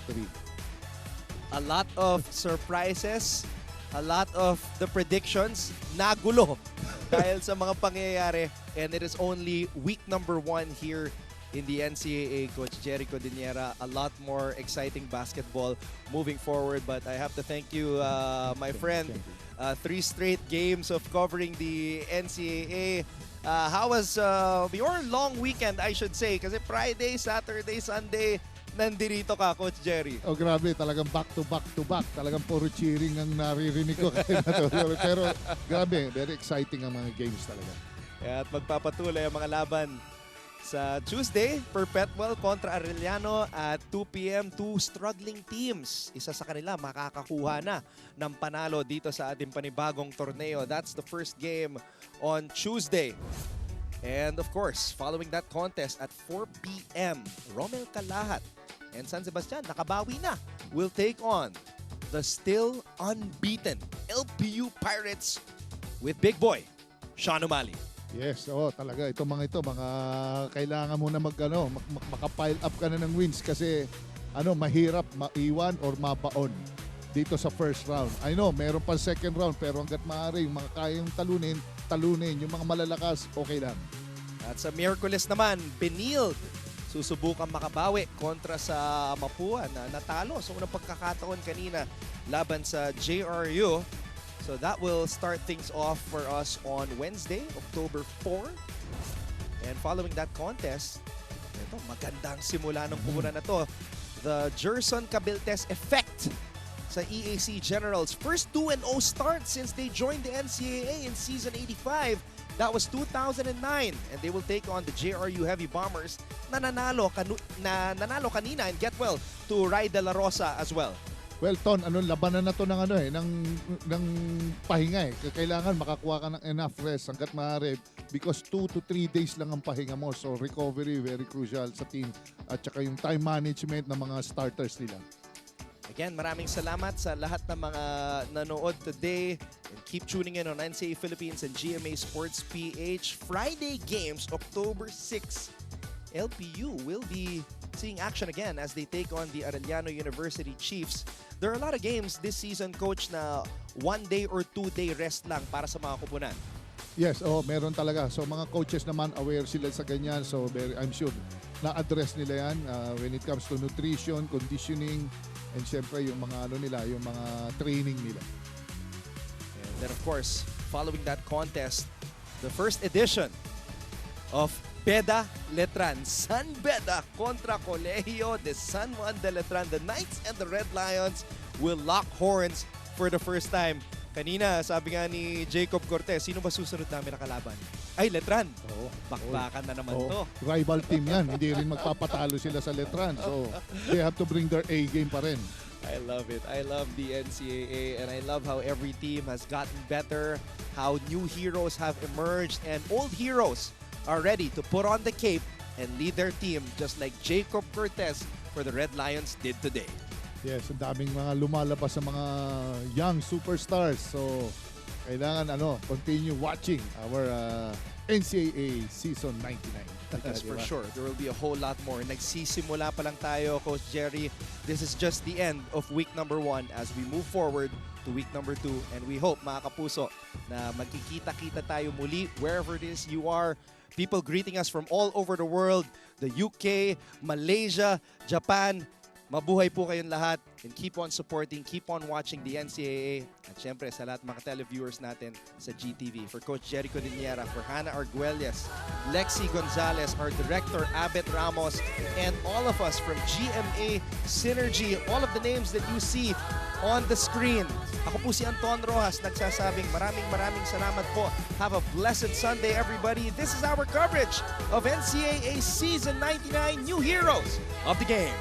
A lot of surprises, a lot of the predictions, nagulo dahil sa mga pangyayari. And it is only week number 1 here in the NCAA. Coach Jerry Codiniera, a lot more exciting basketball moving forward. But I have to thank you, my friend. 3 straight games of covering the NCAA. How was your long weekend, I should say? Kasi Friday, Saturday, Sunday, nandirito ka, Coach Jerry. Oh, grabe. Talagang back to back. Talagang puro cheering ang naririnig ko. Pero grabe, very exciting ang mga games talaga. At magpapatuloy ang mga laban sa Tuesday, Perpetual kontra Arellano at 2 p.m. 2 struggling teams. Isa sa kanila makakakuha na ng panalo dito sa ating panibagong torneo. That's the first game on Tuesday. And of course, following that contest at 4 p.m., Romel Calahat and San Sebastian, nakabawi na, will take on the still unbeaten LPU Pirates with Big Boy, Sean O'Malley. Yes, talaga. Mga kailangan mo na maka-pile up ka na ng wins kasi mahirap maiwan or mabaon dito sa first round. I know, meron pa second round pero hanggat maaari, yung mga kayang talunin. Yung mga malalakas, okay lang. At sa Miyerkules naman, Benilde susubukan makabawi kontra sa Mapua na natalo sa unang pagkakataon kanina laban sa JRU. So that will start things off for us on Wednesday, October 4. And following that contest, ito, magandang simula ng puhunan na to. The Gerson Cabiltes effect sa EAC Generals. First 2-0 start since they joined the NCAA in season 85. That was 2009. And they will take on the JRU Heavy Bombers na nanalo kanina and get well to Ray de la Rosa as well. Well, Ton, labanan na to ng pahinga eh. Kailangan makakuha ka ng enough rest hanggat maaari because 2 to 3 days lang ang pahinga mo. So recovery very crucial sa team at saka yung time management ng mga starters nila. Again, maraming salamat sa lahat ng mga nanood today. And keep tuning in on NCAA Philippines and GMA Sports PH. Friday games, October 6. LPU will be seeing action again as they take on the Arellano University Chiefs. There are a lot of games this season, Coach, na 1 day or 2 day rest lang para sa mga kupunan. Yes, meron talaga. So mga coaches naman aware sila sa ganyan. So I'm sure na-address nila yan when it comes to nutrition, conditioning, and syempre yung mga yung mga training nila. And then of course, following that contest, the first edition of Beda Letran, San Beda kontra Colegio de San Juan de Letran. The Knights and the Red Lions will lock horns for the first time Kanina, sabi nga ni Jacob Cortez, sino ba susunod namin na kalaban? Ay, Letran. Bakbakan na naman to. Rival team yan. Hindi rin magpapatalo sila sa Letran. So, they have to bring their A game pa rin. I love it. I love the NCAA, and I love how every team has gotten better, how new heroes have emerged, and old heroes are ready to put on the cape and lead their team just like Jacob Cortez for the Red Lions did today. Yes, ang daming mga lumalabas sa mga young superstars. So, kailangan continue watching our NCAA Season 99. Because for sure, there will be a whole lot more. Nagsisimula pa lang tayo, Coach Jerry. This is just the end of week number 1 as we move forward to week number 2. And we hope, mga kapuso, na magkikita-kita tayo muli wherever it is you are. People greeting us from all over the world, the UK, Malaysia, Japan. Mabuhay po kayong lahat and keep on supporting, keep on watching the NCAA. At syempre sa lahat mga televiewers natin sa GTV. For Coach Jericho Liniera, for Hannah Arguelles, Lexi Gonzalez, our director Abet Ramos, and all of us from GMA Synergy, all of the names that you see on the screen. Ako po si Anton Rojas, nagsasabing maraming salamat po. Have a blessed Sunday, everybody. This is our coverage of NCAA Season 99 New Heroes of the Game.